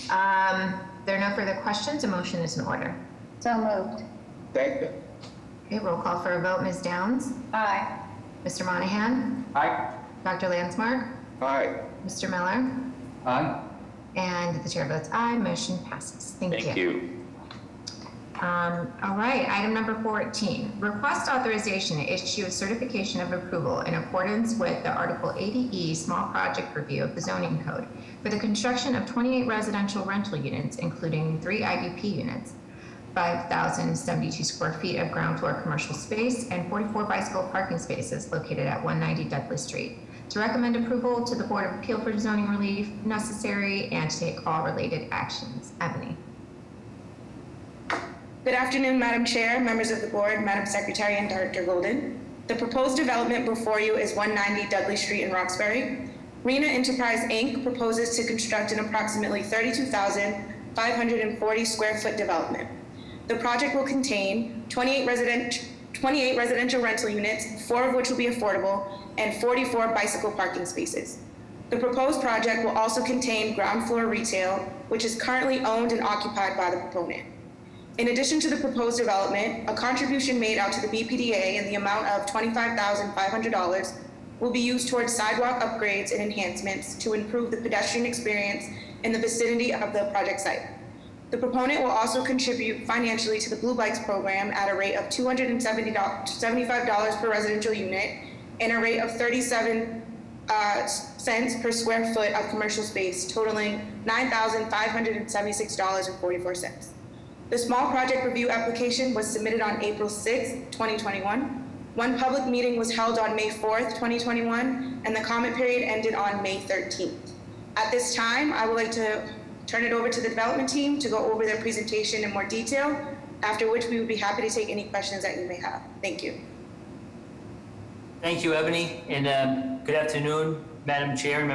there are no further questions. A motion is in order. So moved. Second. Okay, roll call for a vote. Ms. Downs? Aye. Mr. Monahan? Aye. Dr. Landsmark? Aye. Mr. Miller? Aye. And the chair votes aye. Motion passes. Thank you. All right, item number 14, request authorization to issue a certification of approval in accordance with the Article 80E Small Project Review of the Zoning Code for the construction of 28 residential rental units, including 3 IDP units, 5,072 square feet of ground floor commercial space, and 44 bicycle parking spaces located at 190 Dudley Street. To recommend approval to the Board of Appeal for zoning relief necessary and to take all related actions. Ebony. Good afternoon, Madam Chair, members of the board, Madam Secretary, and Director Golden. The proposed development before you is 190 Dudley Street in Roxbury. RENA Enterprise, Inc. proposes to construct an approximately 32,540 square foot development. The project will contain 28 residential rental units, 4 of which will be affordable, and 44 bicycle parking spaces. The proposed project will also contain ground floor retail, which is currently owned and occupied by the proponent. In addition to the proposed development, a contribution made out to the BPDA in the amount of $25,500 will be used towards sidewalk upgrades and enhancements to improve the pedestrian experience in the vicinity of the project site. The proponent will also contribute financially to the Blue Bikes program at a rate of $275 per residential unit and a rate of 37 cents per square foot of commercial space, totaling $9,576.44. The small project review application was submitted on April 6, 2021. One public meeting was held on May 4th, 2021, and the comment period ended on May 13th. At this time, I would like to turn it over to the development team to go over their presentation in more detail, after which we would be happy to take any questions that you may have. Thank you. Thank you, Ebony, and good afternoon, Madam Chair and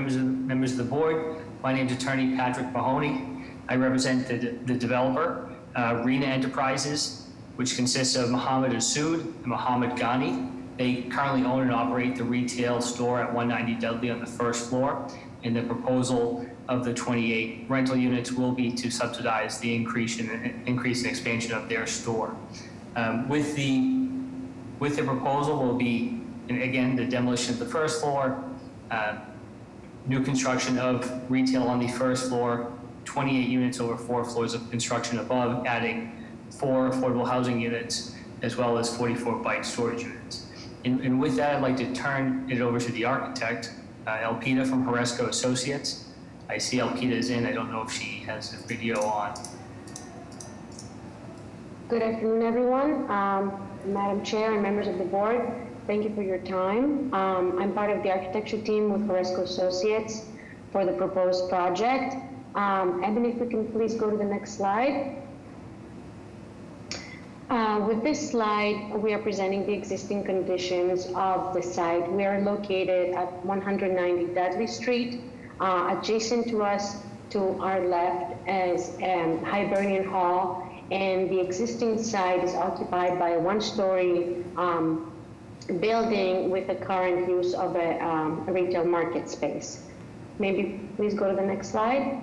members of the board. My name is Attorney Patrick Mahoney. I represent the developer, RENA Enterprises, which consists of Mohammed Assoud and Mohammed Ghani. They currently own and operate the retail store at 190 Dudley on the first floor, and the proposal of the 28 rental units will be to subsidize the increase and expansion of their store. With the proposal will be, and again, the demolition of the first floor, new construction of retail on the first floor, 28 units over 4 floors of construction above, adding 4 affordable housing units, as well as 44 bike storage units. And with that, I'd like to turn it over to the architect, Elpida from Horesco Associates. I see Elpida is in. I don't know if she has the video on. Good afternoon, everyone. Madam Chair and members of the board, thank you for your time. I'm part of the architecture team with Horesco Associates for the proposed project. Ebony, if we can please go to the next slide. With this slide, we are presenting the existing conditions of the site. We are located at 190 Dudley Street. Adjacent to us, to our left, is Hibernian Hall and the existing site is occupied by a one-story building with the current use of a retail market space. Maybe please go to the next slide.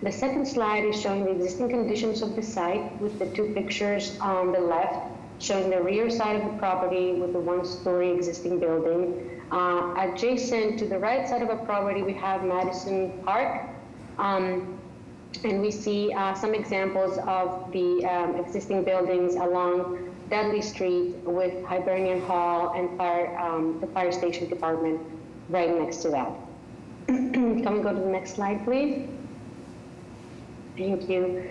The second slide is showing the existing conditions of the site with the two pictures on the left showing the rear side of the property with the one-story existing building. Adjacent to the right side of the property, we have Madison Park, and we see some examples of the existing buildings along Dudley Street with Hibernian Hall and the fire station department right next to that. Can we go to the next slide, please? Thank you.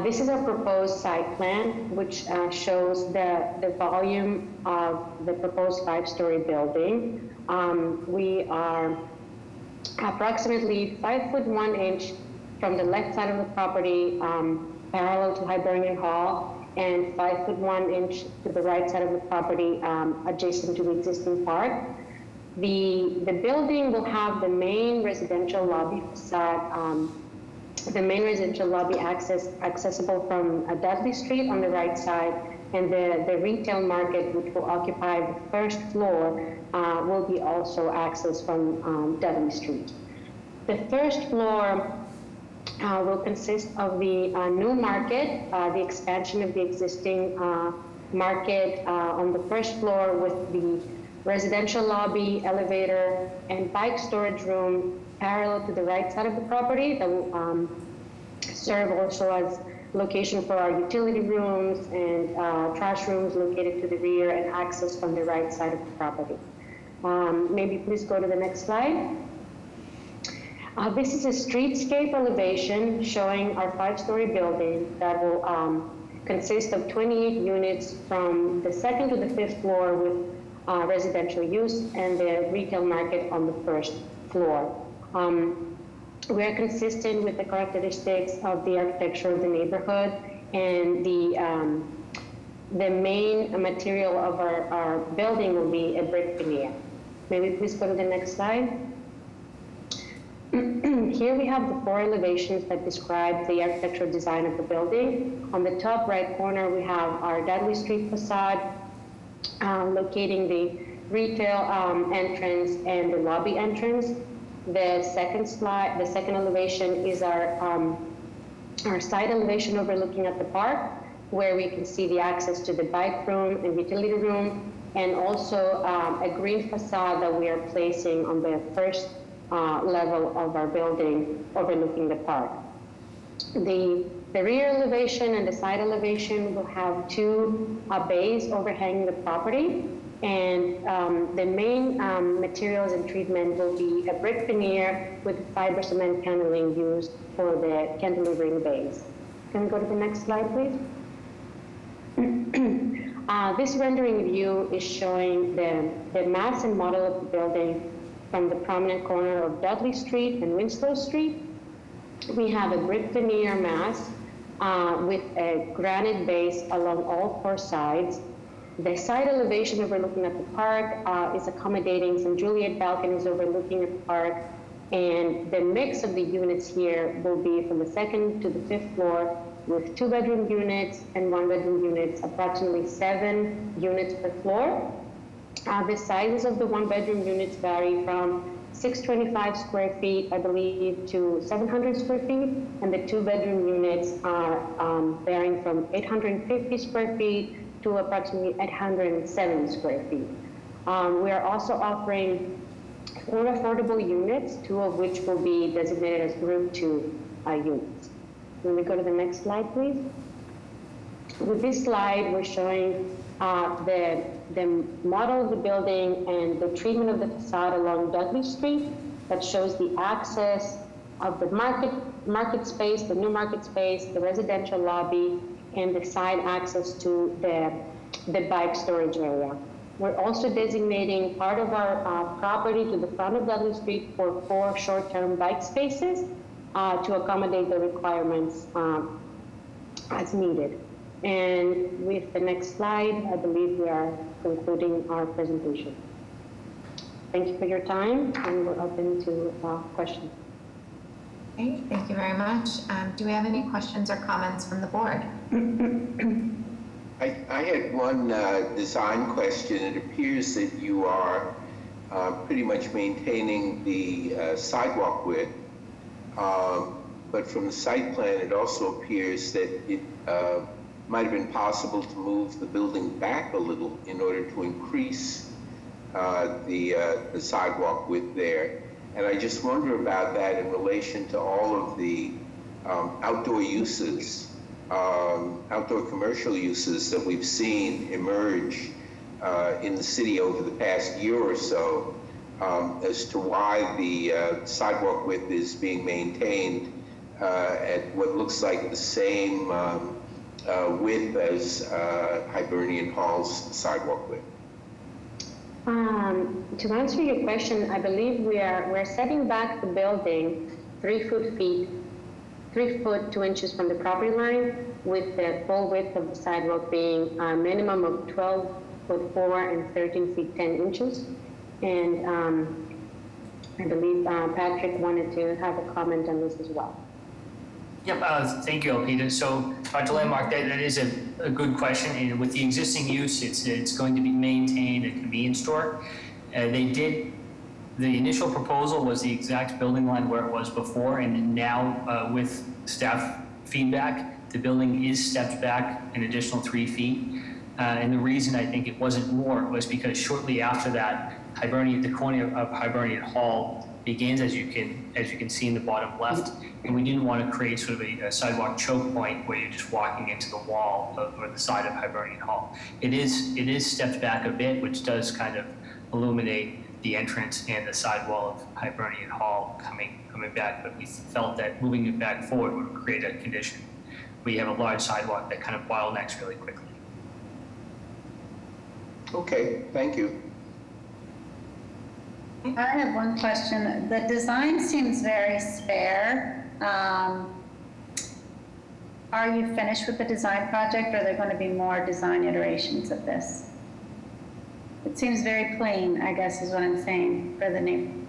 This is our proposed site plan, which shows the volume of the proposed 5-story building. We are approximately 5 foot 1 inch from the left side of the property, parallel to Hibernian Hall, and 5 foot 1 inch to the right side of the property, adjacent to the existing park. The building will have the main residential lobby facade, the main residential lobby accessible from Dudley Street on the right side, and the retail market, which will occupy the first floor, will be also accessed from Dudley Street. The first floor will consist of the new market, the expansion of the existing market on the first floor with the residential lobby, elevator, and bike storage room parallel to the right side of the property that will serve also as location for our utility rooms and trash rooms located to the rear and access from the right side of the property. Maybe please go to the next slide. This is a streetscape elevation showing our 5-story building that will consist of 28 units from the 2nd to the 5th floor with residential use and the retail market on the first floor. We are consistent with the characteristics of the architecture of the neighborhood, and the main material of our building will be a brick veneer. Maybe please go to the next slide. Here we have the 4 elevations that describe the architectural design of the building. On the top right corner, we have our Dudley Street facade, locating the retail entrance and the lobby entrance. The second elevation is our side elevation overlooking at the park, where we can see the access to the bike room and utility room, and also a green facade that we are placing on the first level of our building overlooking the park. The rear elevation and the side elevation will have 2 bays overhanging the property, and the main materials and treatment will be a brick veneer with fiber cement paneling used for the cantilevering bays. Can we go to the next slide, please? This rendering view is showing the mass and model of the building from the prominent corner of Dudley Street and Winslow Street. We have a brick veneer mass with a granite base along all 4 sides. The side elevation overlooking at the park is accommodating some Juliet balconies overlooking at the park, and the mix of the units here will be from the 2nd to the 5th floor with 2-bedroom units and 1-bedroom units, approximately 7 units per floor. The sizes of the 1-bedroom units vary from 625 square feet, I believe, to 700 square feet, and the 2-bedroom units are varying from 850 square feet to approximately 870 square feet. We are also offering 4 affordable units, 2 of which will be designated as Group 2 units. Can we go to the next slide, please? With this slide, we're showing the model of the building and the treatment of the facade along Dudley Street that shows the access of the market space, the new market space, the residential lobby, and the side access to the bike storage area. We're also designating part of our property to the front of Dudley Street for 4 short-term bike spaces to accommodate the requirements as needed. And with the next slide, I believe we are concluding our presentation. Thank you for your time, and we're open to questions. Okay, thank you very much. Do we have any questions or comments from the board? I had one design question. It appears that you are pretty much maintaining the sidewalk width, but from the site plan, it also appears that it might have been possible to move the building back a little in order to increase the sidewalk width there. And I just wonder about that in relation to all of the outdoor uses, outdoor commercial uses that we've seen emerge in the city over the past year or so, as to why the sidewalk width is being maintained at what looks like the same width as Hibernian Hall's sidewalk width. To answer your question, I believe we're setting back the building 3 foot 2 inches from the property line, with the full width of the sidewalk being a minimum of 12'4" and 13 feet 10 inches. And I believe Patrick wanted to have a comment on this as well. Yep, thank you, Alpita. So, Dr. Landmark, that is a good question. And with the existing use, it's going to be maintained a convenience store. The initial proposal was the exact building line where it was before, and now with staff feedback, the building is stepped back an additional 3 feet. And the reason I think it wasn't more was because shortly after that, the corner of Hibernian Hall begins, as you can see in the bottom left, and we didn't want to create sort of a sidewalk choke point where you're just walking into the wall or the side of Hibernian Hall. It is stepped back a bit, which does kind of illuminate the entrance and the sidewall of Hibernian Hall coming back, but we felt that moving it back forward would create a condition where you have a large sidewalk that kind of bottlenecks really quickly. Okay, thank you. I have one question. The design seems very spare. Are you finished with the design project, or are there going to be more design iterations of this? It seems very plain, I guess is what I'm saying, for the name.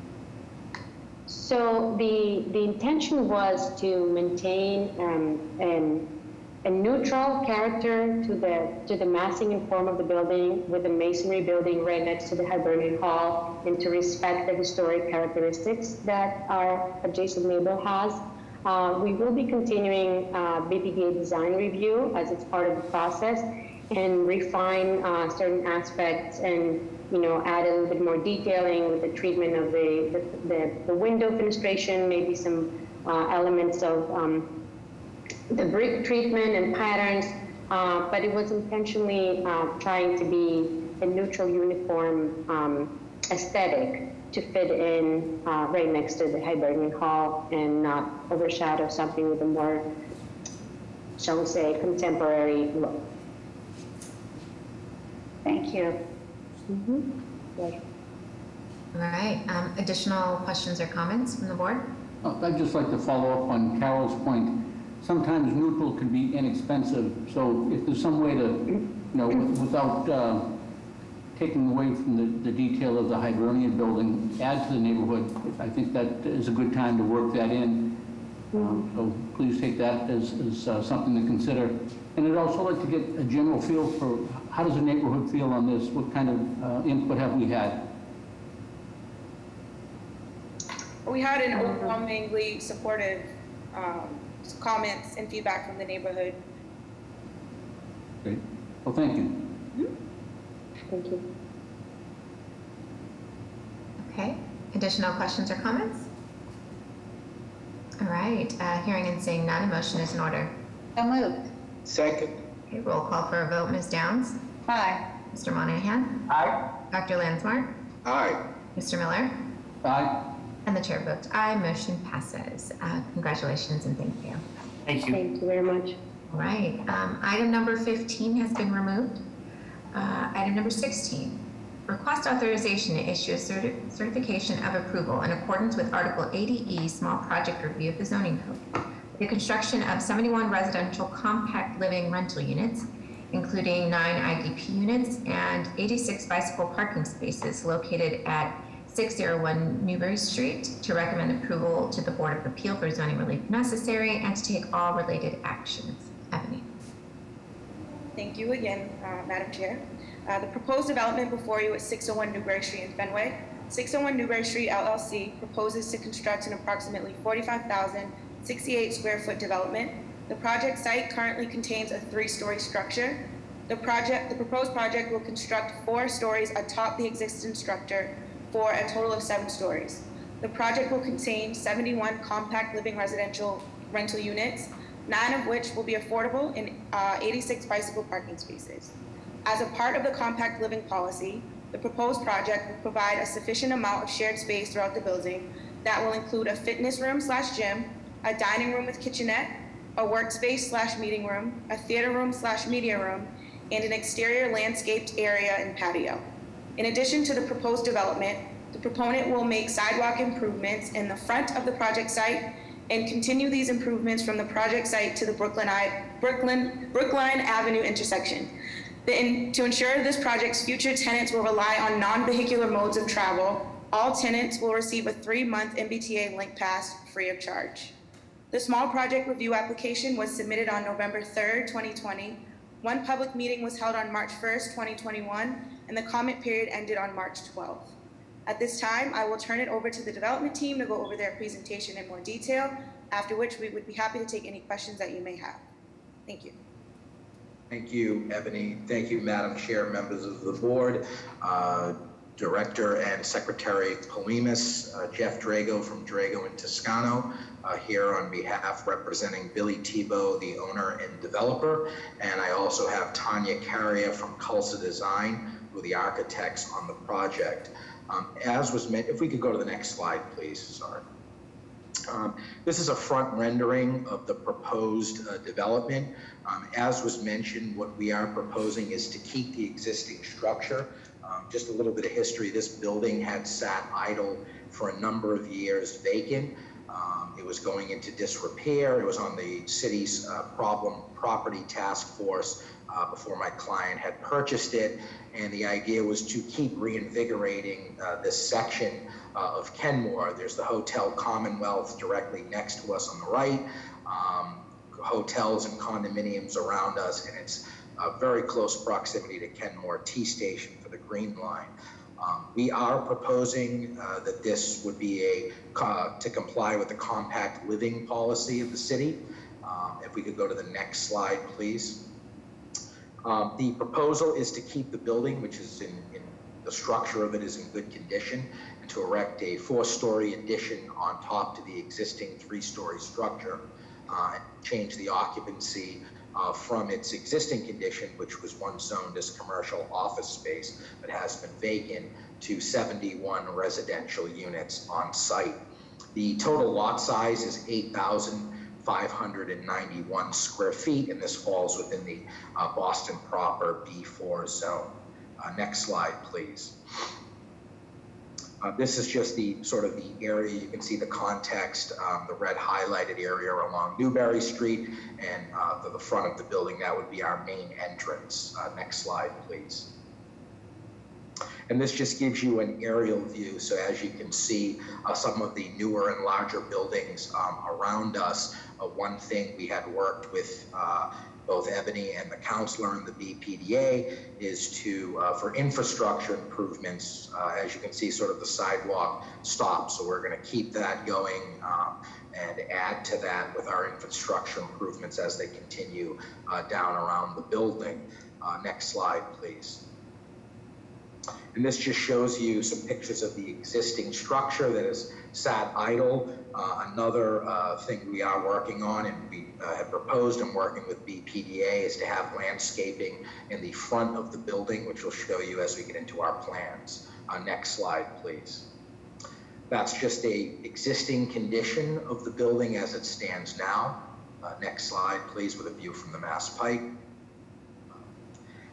So the intention was to maintain a neutral character to the massing and form of the building, with a masonry building right next to the Hibernian Hall, and to respect the historic characteristics that our adjacent neighbor has. We will be continuing BPDA design review as it's part of the process, and refine certain aspects, and add a little bit more detailing with the treatment of the window fenestration, maybe some elements of the brick treatment and patterns, but it was intentionally trying to be a neutral, uniform aesthetic to fit in right next to the Hibernian Hall, and not overshadow something with a more, shall we say, contemporary look. Thank you. Pleasure. All right, additional questions or comments from the board? I'd just like to follow up on Carol's point. Sometimes neutral can be inexpensive, so if there's some way to, without taking away from the detail of the Hibernian building, add to the neighborhood, I think that is a good time to work that in. So please take that as something to consider. And I'd also like to get a general feel for how does the neighborhood feel on this? What kind of input have we had? We had an overwhelmingly supportive comments and feedback from the neighborhood. Great. Well, thank you. Thank you. Okay, additional questions or comments? All right, hearing and seeing none, a motion is in order. So moved. Second. Okay, roll call for a vote. Ms. Downs? Aye. Mr. Monahan? Aye. Dr. Lansmark? Aye. Mr. Miller? Aye. And the chair votes aye, motion passes. Congratulations and thank you. Thank you. Thank you very much. All right, item number 15 has been removed. Item number 16, request authorization to issue a certification of approval in accordance with Article 80E, small project review of the zoning code. The construction of 71 residential compact living rental units, including 9 IDP units and 86 bicycle parking spaces located at 601 Newbury Street, to recommend approval to the Board of Appeal for zoning relief necessary and to take all related actions. Ebony. Thank you again, Madam Chair. The proposed development before you at 601 Newbury Street in Fenway. 601 Newbury Street LLC proposes to construct an approximately 45,068 square foot development. The project site currently contains a 3-story structure. The proposed project will construct 4 stories atop the existing structure for a total of 7 stories. The project will contain 71 compact living residential rental units, 9 of which will be affordable and 86 bicycle parking spaces. As a part of the compact living policy, the proposed project will provide a sufficient amount of shared space throughout the building that will include a fitness room/gym, a dining room with kitchenette, a workspace/meeting room, a theater room/media room, and an exterior landscaped area and patio. In addition to the proposed development, the proponent will make sidewalk improvements in the front of the project site and continue these improvements from the project site to the Brookline Avenue intersection. To ensure this project's future tenants will rely on non-vehicular modes of travel, all tenants will receive a 3-month MBTA link pass free of charge. The small project review application was submitted on November 3rd, 2020. One public meeting was held on March 1st, 2021, and the comment period ended on March 12th. At this time, I will turn it over to the development team to go over their presentation in more detail, after which we would be happy to take any questions that you may have. Thank you. Thank you, Ebony. Thank you, Madam Chair, members of the board, Director and Secretary Polimas, Jeff Drago from Drago and Toscano, here on behalf representing Billy Tebow, the owner and developer. And I also have Tanya Carrier from Culsa Design, who are the architects on the project. As was meant, if we could go to the next slide, please, sorry. This is a front rendering of the proposed development. As was mentioned, what we are proposing is to keep the existing structure. Just a little bit of history, this building had sat idle for a number of years vacant. It was going into disrepair. It was on the city's problem property task force before my client had purchased it. And the idea was to keep reinvigorating this section of Kenmore. There's the Hotel Commonwealth directly next to us on the right, hotels and condominiums around us, and it's very close proximity to Kenmore T Station for the Green Line. We are proposing that this would be to comply with the compact living policy of the city. If we could go to the next slide, please. The proposal is to keep the building, which is in the structure of it is in good condition, and to erect a 4-story addition on top to the existing 3-story structure, and change the occupancy from its existing condition, which was once zoned as commercial office space, but has been vacant, to 71 residential units on site. The total lot size is 8,591 square feet, and this falls within the Boston proper B4 zone. Next slide, please. This is just the sort of the area. You can see the context, the red highlighted area along Newbury Street, and the front of the building, that would be our main entrance. Next slide, please. And this just gives you an aerial view. So as you can see, some of the newer and larger buildings around us, one thing we had worked with both Ebony and the counselor and the BPDA is to, for infrastructure improvements, as you can see, sort of the sidewalk stops. So we're going to keep that going and add to that with our infrastructure improvements as they continue down around the building. Next slide, please. And this just shows you some pictures of the existing structure that is sat idle. Another thing we are working on, and we have proposed and working with BPDA, is to have landscaping in the front of the building, which we'll show you as we get into our plans. Next slide, please. That's just a existing condition of the building as it stands now. Next slide, please, with a view from the Mass Pike.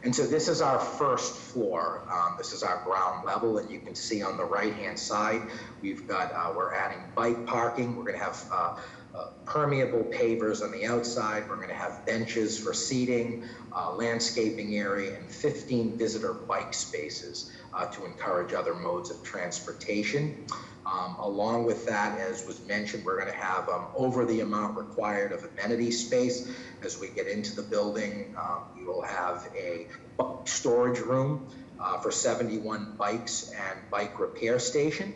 And so this is our first floor. This is our ground level, and you can see on the right-hand side, we've got, we're adding bike parking. We're gonna have permeable pavers on the outside. We're going to have benches for seating, landscaping area, and 15 visitor bike spaces to encourage other modes of transportation. Along with that, as was mentioned, we're going to have over the amount required of amenity space. As we get into the building, we will have a storage room for 71 bikes and bike repair station.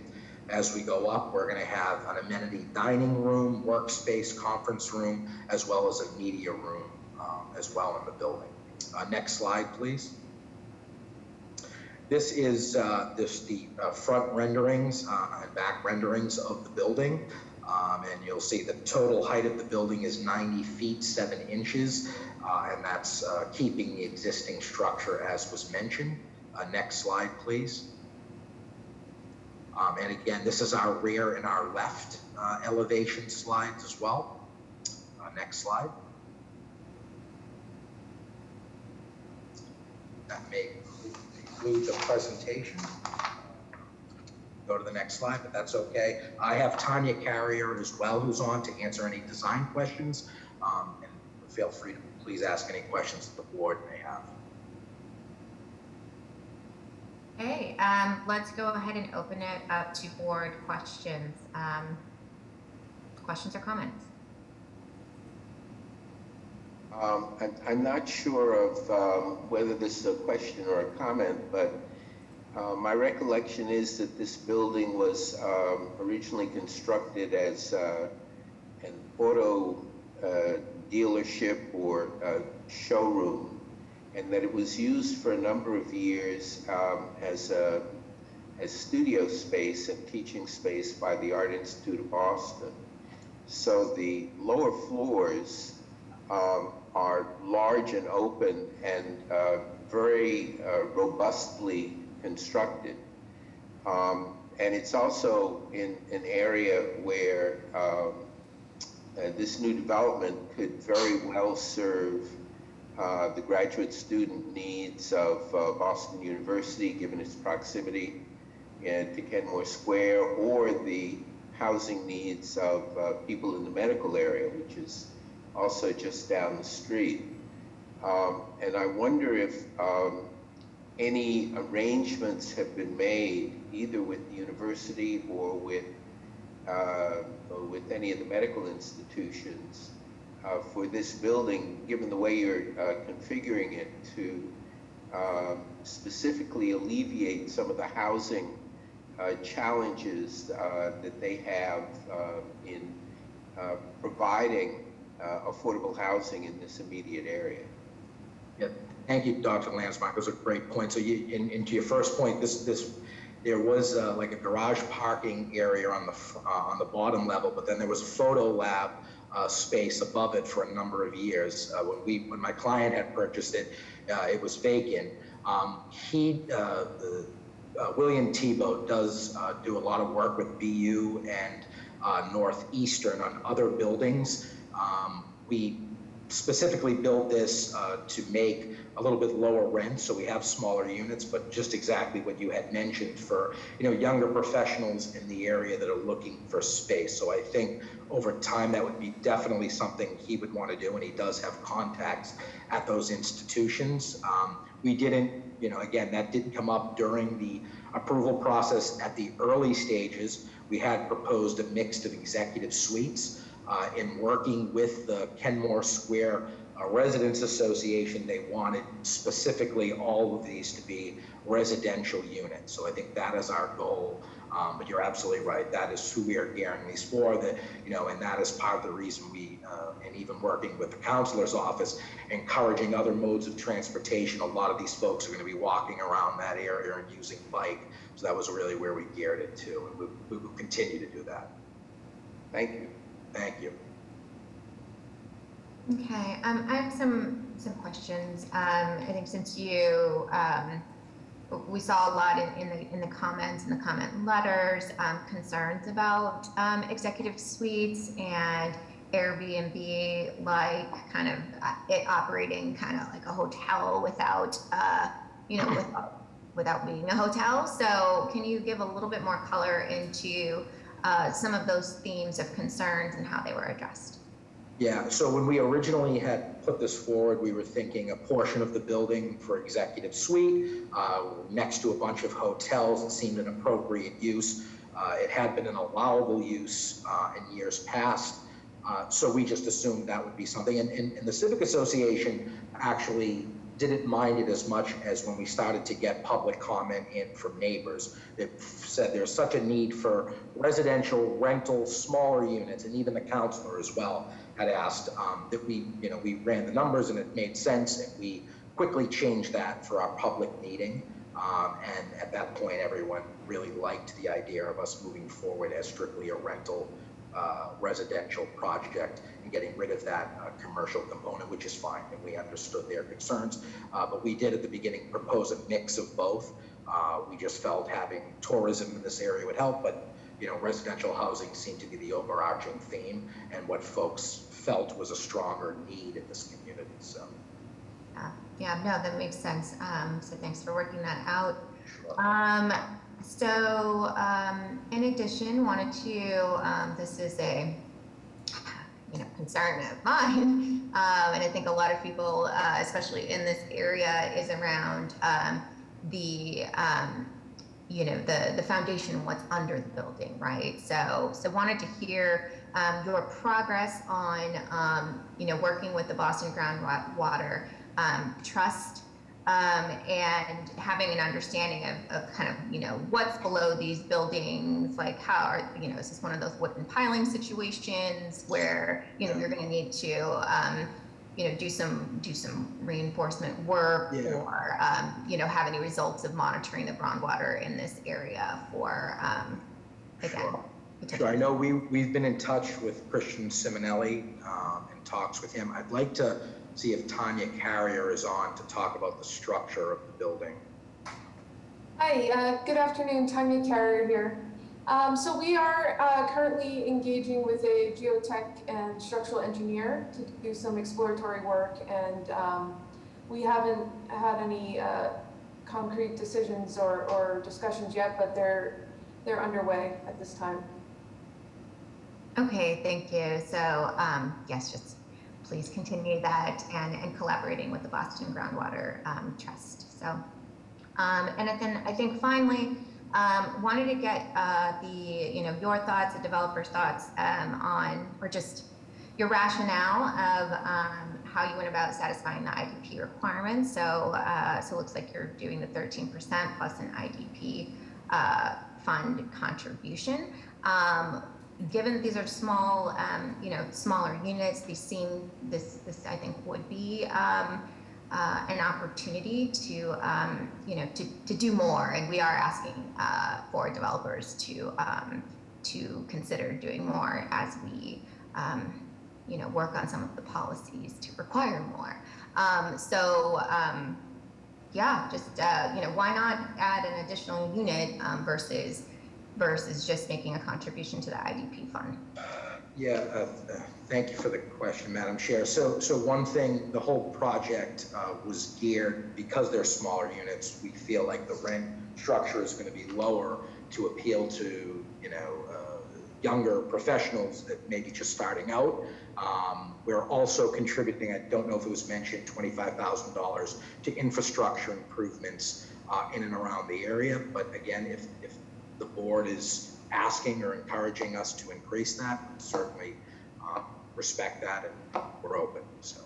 As we go up, we're going to have an amenity dining room, workspace, conference room, as well as a media room as well in the building. Next slide, please. This is the front renderings and back renderings of the building. And you'll see the total height of the building is 90 feet, 7 inches. And that's keeping the existing structure as was mentioned. Next slide, please. And again, this is our rear and our left elevation slides as well. Next slide. That may conclude the presentation. Go to the next slide, but that's okay. I have Tanya Carrier as well, who's on to answer any design questions. And feel free to please ask any questions that the board may have. Okay, let's go ahead and open it up to board questions. Questions or comments? I'm not sure of whether this is a question or a comment, but my recollection is that this building was originally constructed as an auto dealership or showroom, and that it was used for a number of years as studio space and teaching space by the Art Institute of Boston. So the lower floors are large and open and very robustly constructed. And it's also in an area where this new development could very well serve the graduate student needs of Boston University, given its proximity to Kenmore Square, or the housing needs of people in the medical area, which is also just down the street. And I wonder if any arrangements have been made, either with the university or with any of the medical institutions, for this building, given the way you're configuring it, to specifically alleviate some of the housing challenges that they have in providing affordable housing in this immediate area. Yeah, thank you, Dr. Lansmark. Those are great points. So and to your first point, there was like a garage parking area on the bottom level, but then there was a photo lab space above it for a number of years. When my client had purchased it, it was vacant. William Tebow does do a lot of work with BU and Northeastern on other buildings. We specifically built this to make a little bit lower rent, so we have smaller units, but just exactly what you had mentioned for younger professionals in the area that are looking for space. So I think over time that would be definitely something he would want to do, and he does have contacts at those institutions. We didn't, again, that didn't come up during the approval process at the early stages. We had proposed a mix of executive suites. In working with the Kenmore Square Residents Association, they wanted specifically all of these to be residential units. So I think that is our goal. But you're absolutely right. That is who we are gearing these for. And that is part of the reason we, and even working with the counselor's office, encouraging other modes of transportation. A lot of these folks are going to be walking around that area and using bike. So that was really where we geared it to, and we will continue to do that. Thank you. Thank you. Okay, I have some questions. I think since you, we saw a lot in the comments and the comment letters, concerns about executive suites and Airbnb, like kind of it operating kind of like a hotel without, without being a hotel. So can you give a little bit more color into some of those themes of concerns and how they were addressed. Yeah, so when we originally had put this forward, we were thinking a portion of the building for executive suite, next to a bunch of hotels. It seemed an appropriate use. It had been an allowable use in years past. So we just assumed that would be something. And the Civic Association actually didn't mind it as much as when we started to get public comment in from neighbors that said there's such a need for residential rental, smaller units, and even the counselor as well had asked that we ran the numbers and it made sense, and we quickly changed that for our public meeting. And at that point, everyone really liked the idea of us moving forward as strictly a rental residential project and getting rid of that commercial component, which is fine, and we understood their concerns. But we did at the beginning propose a mix of both. We just felt having tourism in this area would help, but residential housing seemed to be the overarching theme and what folks felt was a stronger need in this community. So yeah, no, that makes sense. So thanks for working that out. Sure. So in addition, wanted to, this is a concern of mine, and I think a lot of people, especially in this area, is around the foundation, what's under the building, right? So wanted to hear your progress on working with the Boston Groundwater Trust. And having an understanding of kind of, what's below these buildings, like how are, is this one of those wooden piling situations where, you're going to need to, do some reinforcement work, or, have any results of monitoring the groundwater in this area for, again. Sure. I know we've been in touch with Christian Simonelli and talks with him. I'd like to see if Tanya Carrier is on to talk about the structure of the building. Hi, good afternoon, Tanya Carrier here. So we are currently engaging with a geotech and structural engineer to do some exploratory work, and we haven't had any concrete decisions or discussions yet, but they're underway at this time. Okay, thank you. So yes, just please continue that and collaborating with the Boston Groundwater Trust. So, and then I think finally, wanted to get your thoughts, the developer's thoughts on, or just your rationale of how you went about satisfying the IDP requirements. So, so it looks like you're doing the 13% plus an IDP fund contribution. Given that these are small, smaller units, this I think would be an opportunity to, to do more. And we are asking for developers to consider doing more as we, work on some of the policies to require more. Yeah, just why not add an additional unit versus just making a contribution to the IDP fund? Yeah, thank you for the question, Madam Chair. So one thing, the whole project was geared, because they're smaller units, we feel like the rent structure is going to be lower to appeal to, younger professionals that may be just starting out. We're also contributing, I don't know if it was mentioned, $25,000 to infrastructure improvements in and around the area. But again, if the board is asking or encouraging us to increase that, certainly respect that, and we're open. So.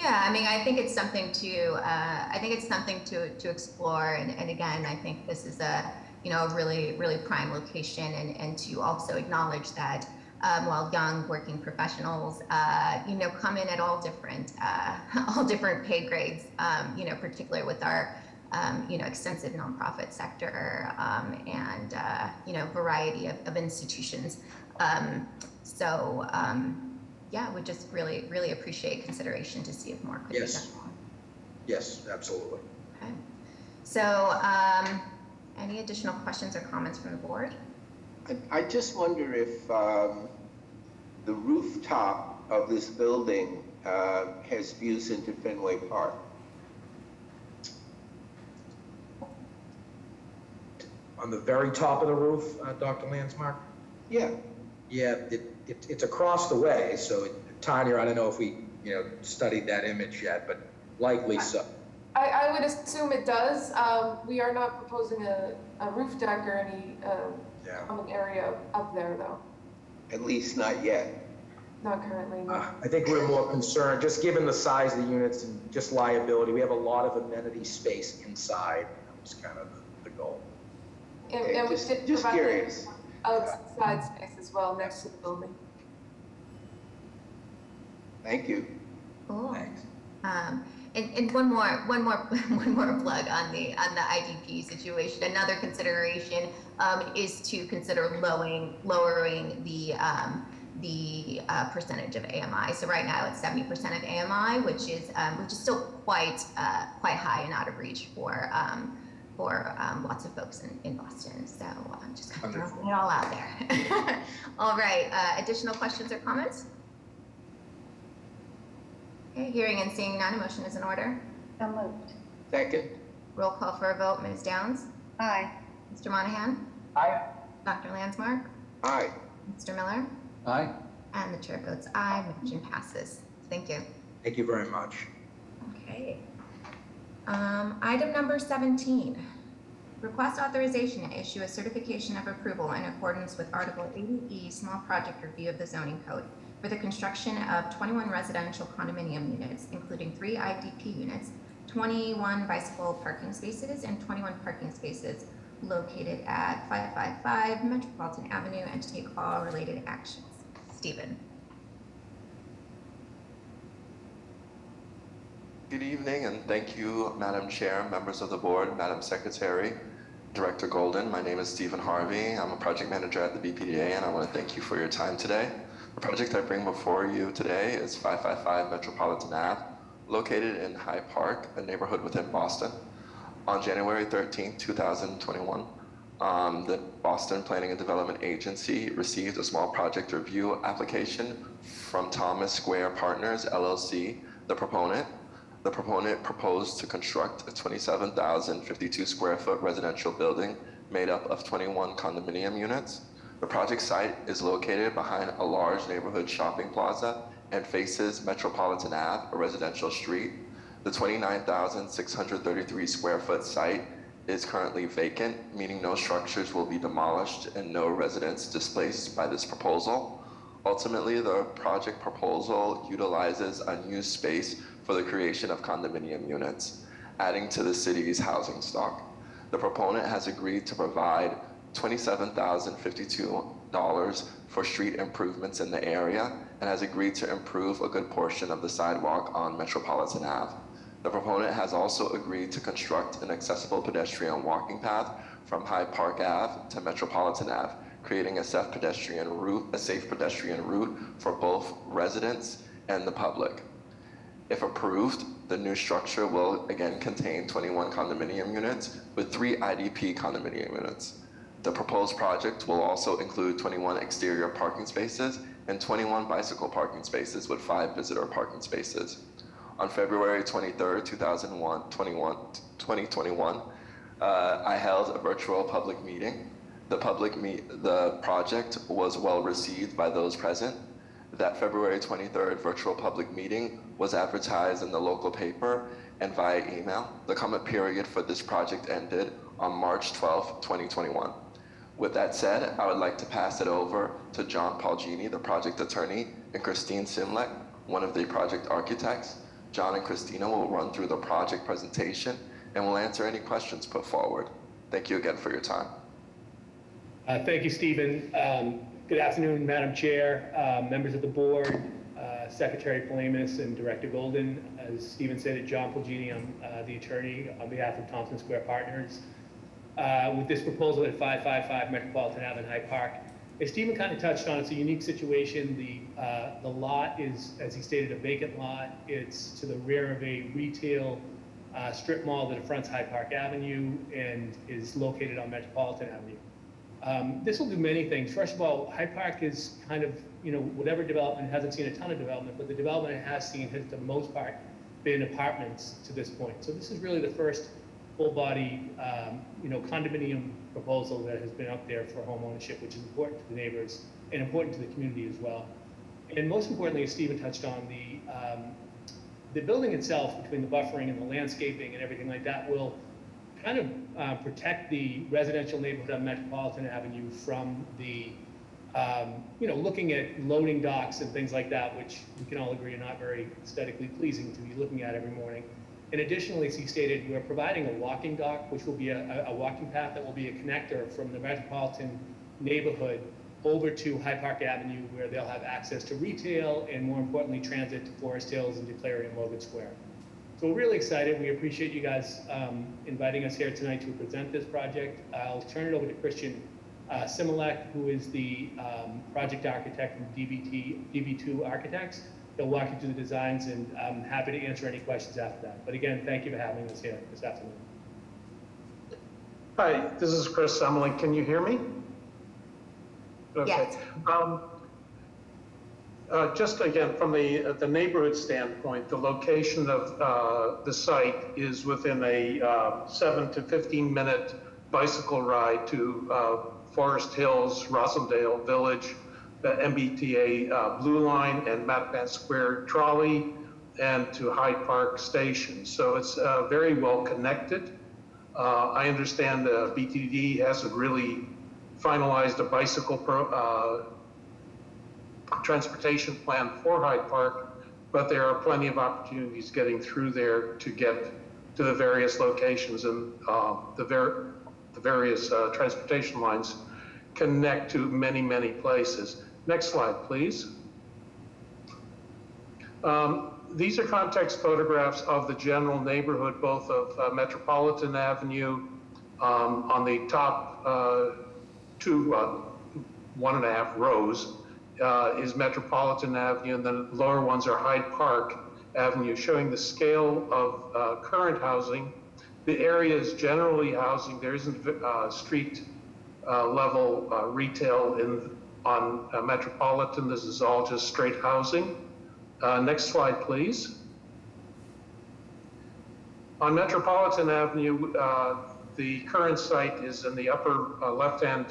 Yeah, I mean, I think it's something to explore, and again, I think this is a really, really prime location, and to also acknowledge that while young working professionals, come in at all different pay grades, particularly with our extensive nonprofit sector, and variety of institutions. Yeah, would just really, really appreciate consideration to see if more could be done. Yes, absolutely. Okay. So, any additional questions or comments from the board? I just wonder if the rooftop of this building has views into Fenway Park. on the very top of the roof, Dr. Landsmark? Yeah. Yeah, it's across the way, so Tanya, I don't know if we, studied that image yet, but likely so. I would assume it does. We are not proposing a roof deck or any common area up there, though. At least not yet. Not currently, no. I think we're more concerned, just given the size of the units and just liability, we have a lot of amenity space inside. That was kind of the goal. And we did just provide curious. outside space as well next to the building. Thank you. Cool. Thanks. And one more plug on the IDP situation. Another consideration is to consider lowering the percentage of AMI. So right now it's 70% of AMI, which is still quite high and out of reach for lots of folks in Boston. So I'm just kind of throwing it all out there. All right. Additional questions or comments? Okay, hearing and seeing none, a motion is in order. So moved. Second. Roll call for a vote. Ms. Downs? Aye. Mr. Monahan? Aye. Dr. Landsmark? Aye. Mr. Miller? Aye. And the chair votes aye. Motion passes. Thank you. Thank you very much. Okay. Item number 17. Request authorization to issue a certification of approval in accordance with Article 80E Small Project Review of the Zoning Code for the construction of 21 residential condominium units, including 3 IDP units, 21 bicycle parking spaces, and 21 parking spaces located at 555 Metropolitan Avenue, and to take all related actions. Stephen. Good evening, and thank you, Madam Chair, members of the board, Madam Secretary, Director Golden. My name is Stephen Harvey. I'm a project manager at the BPDA, and I want to thank you for your time today. The project I bring before you today is 555 Metropolitan Ave, located in Hyde Park, a neighborhood within Boston. On January 13, 2021, the Boston Planning and Development Agency received a small project review application from Thomas Square Partners, LLC, the proponent. The proponent proposed to construct a 27,052 square foot residential building made up of 21 condominium units. The project site is located behind a large neighborhood shopping plaza and faces Metropolitan Ave, a residential street. The 29,633 square foot site is currently vacant, meaning no structures will be demolished and no residents displaced by this proposal. Ultimately, the project proposal utilizes unused space for the creation of condominium units, adding to the city's housing stock. The proponent has agreed to provide $27,052 for street improvements in the area and has agreed to improve a good portion of the sidewalk on Metropolitan Ave. The proponent has also agreed to construct an accessible pedestrian walking path from Hyde Park Ave to Metropolitan Ave, creating a safe pedestrian route for both residents and the public. If approved, the new structure will again contain 21 condominium units with 3 IDP condominium units. The proposed project will also include 21 exterior parking spaces and 21 bicycle parking spaces with 5 visitor parking spaces. On February 23rd, 2021, I held a virtual public meeting. The project was well received by those present. That February 23rd virtual public meeting was advertised in the local paper and via email. The comment period for this project ended on March 12th, 2021. With that said, I would like to pass it over to John Paulgini, the project attorney, and Christine Simlek, one of the project architects. John and Christina will run through the project presentation and will answer any questions put forward. Thank you again for your time. Thank you, Stephen. Good afternoon, Madam Chair, members of the board, Secretary Palamas, and Director Golden. As Stephen said, John Paulgini, I'm the attorney on behalf of Thompson Square Partners. With this proposal at 555 Metropolitan Ave in Hyde Park, as Stephen kind of touched on, it's a unique situation. The lot is, as he stated, a vacant lot. It's to the rear of a retail strip mall that fronts Hyde Park Avenue and is located on Metropolitan Avenue. This will do many things. First of all, Hyde Park is kind of, whatever development, hasn't seen a ton of development, but the development it has seen has, for the most part, been apartments to this point. So this is really the first full-body, condominium proposal that has been up there for home ownership, which is important to the neighbors and important to the community as well. And most importantly, as Stephen touched on, the building itself, between the buffering and the landscaping and everything like that, will kind of protect the residential neighborhood on Metropolitan Avenue from the, looking at loading docks and things like that, which we can all agree are not very aesthetically pleasing to be looking at every morning. And additionally, as he stated, we're providing a walking dock, which will be a walking path that will be a connector from the Metropolitan neighborhood over to Hyde Park Avenue, where they'll have access to retail and, more importantly, transit to Forest Hills and to Clary and Logan Square. So we're really excited. We appreciate you guys inviting us here tonight to present this project. I'll turn it over to Christian Similek, who is the project architect from DB2 Architects. He'll walk you through the designs, and I'm happy to answer any questions after that. But again, thank you for having us here this afternoon. Hi, this is Chris Similek. Can you hear me? Okay. Yes. Just again, from the neighborhood standpoint, the location of the site is within a 7 to 15 minute bicycle ride to Forest Hills, Rossendale Village, the MBTA Blue Line and Mattapan Square trolley, and to Hyde Park Station. So it's very well connected. I understand the BPDA hasn't really finalized a bicycle transportation plan for Hyde Park, but there are plenty of opportunities getting through there to get to the various locations, and the various transportation lines connect to many, many places. Next slide, please. These are context photographs of the general neighborhood, both of Metropolitan Avenue. On the top 1.5 rows is Metropolitan Avenue, and the lower ones are Hyde Park Avenue, showing the scale of current housing. The area is generally housing. There isn't street level retail on Metropolitan. This is all just straight housing. Next slide, please. On Metropolitan Avenue, the current site is in the upper left-hand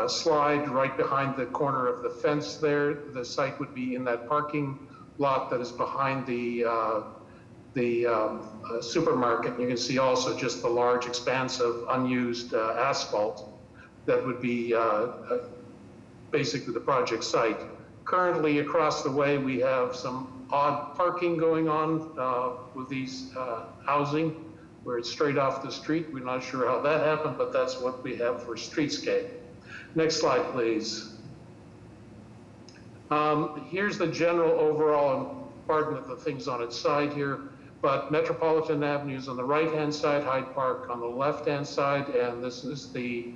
slide, right behind the corner of the fence there. The site would be in that parking lot that is behind the supermarket. You can see also just the large expanse of unused asphalt that would be basically the project site. Currently, across the way, we have some odd parking going on with these housing, where it's straight off the street. We're not sure how that happened, but that's what we have for streetscape. Next slide, please. Here's the general overall, pardon the things on its side here, but Metropolitan Avenue is on the right-hand side, Hyde Park on the left-hand side, and this is the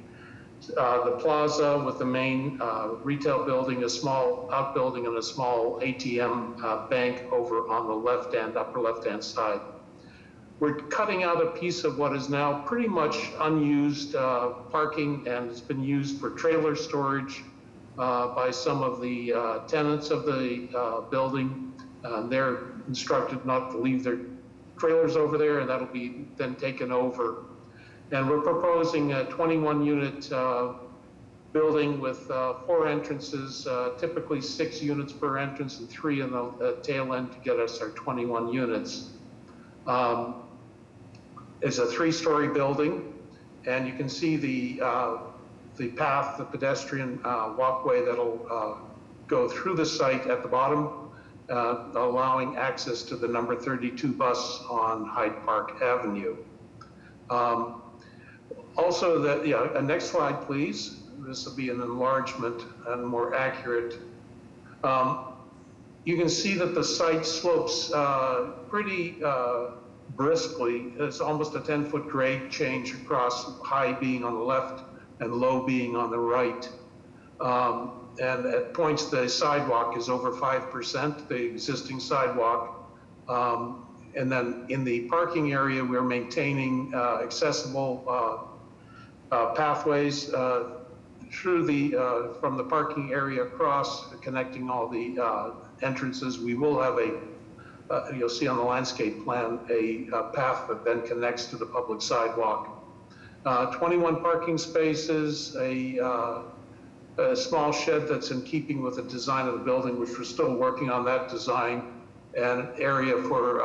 plaza with the main retail building, a small outbuilding, and a small ATM bank over on the left-hand, upper left-hand side. We're cutting out a piece of what is now pretty much unused parking, and it's been used for trailer storage by some of the tenants of the building. They're instructed not to leave their trailers over there, and that'll be then taken over. And we're proposing a 21-unit building with 4 entrances, typically 6 units per entrance and 3 in the tail end to get us our 21 units. It's a 3-story building, and you can see the path, the pedestrian walkway that'll go through the site at the bottom, allowing access to the number 32 bus on Hyde Park Avenue. Also, next slide, please. This will be an enlargement and more accurate. You can see that the site slopes pretty briskly. It's almost a 10-foot grade change across, high being on the left and low being on the right. And at points, the sidewalk is over 5%, the existing sidewalk. And then in the parking area, we're maintaining accessible pathways through from the parking area across, connecting all the entrances. We will have you'll see on the landscape plan a path that then connects to the public sidewalk. 21 parking spaces, a small shed that's in keeping with the design of the building, which we're still working on that design, and an area for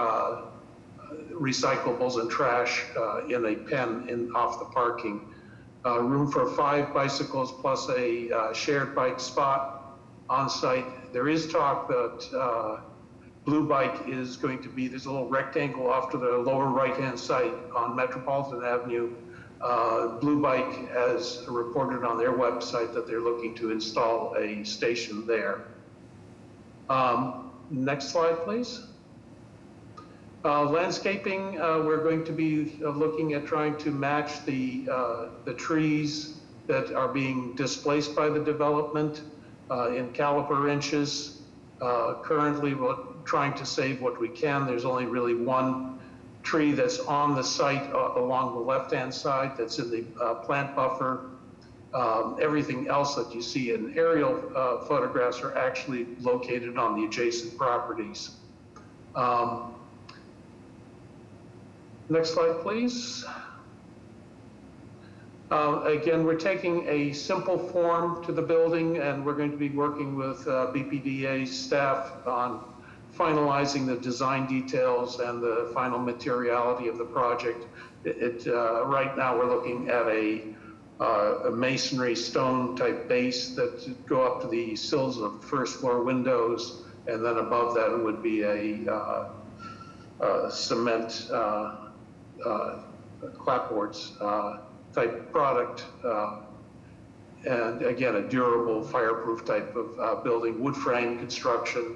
recyclables and trash in a pen off the parking. Room for 5 bicycles plus a shared bike spot on site. There is talk that Blue Bike is going to be, there's a little rectangle off to the lower right-hand side on Metropolitan Avenue. Blue Bike has reported on their website that they're looking to install a station there. Next slide, please. Landscaping, we're going to be looking at trying to match the trees that are being displaced by the development in caliper inches. Currently, we're trying to save what we can. There's only really one tree that's on the site along the left-hand side that's in the plant buffer. Everything else that you see in aerial photographs are actually located on the adjacent properties. Next slide, please. Again, we're taking a simple form to the building, and we're going to be working with BPDA staff on finalizing the design details and the final materiality of the project. Right now, we're looking at a masonry stone type base that go up to the sills of first floor windows, and then above that would be a cement clapboards type product, and again, a durable fireproof type of building, wood frame construction.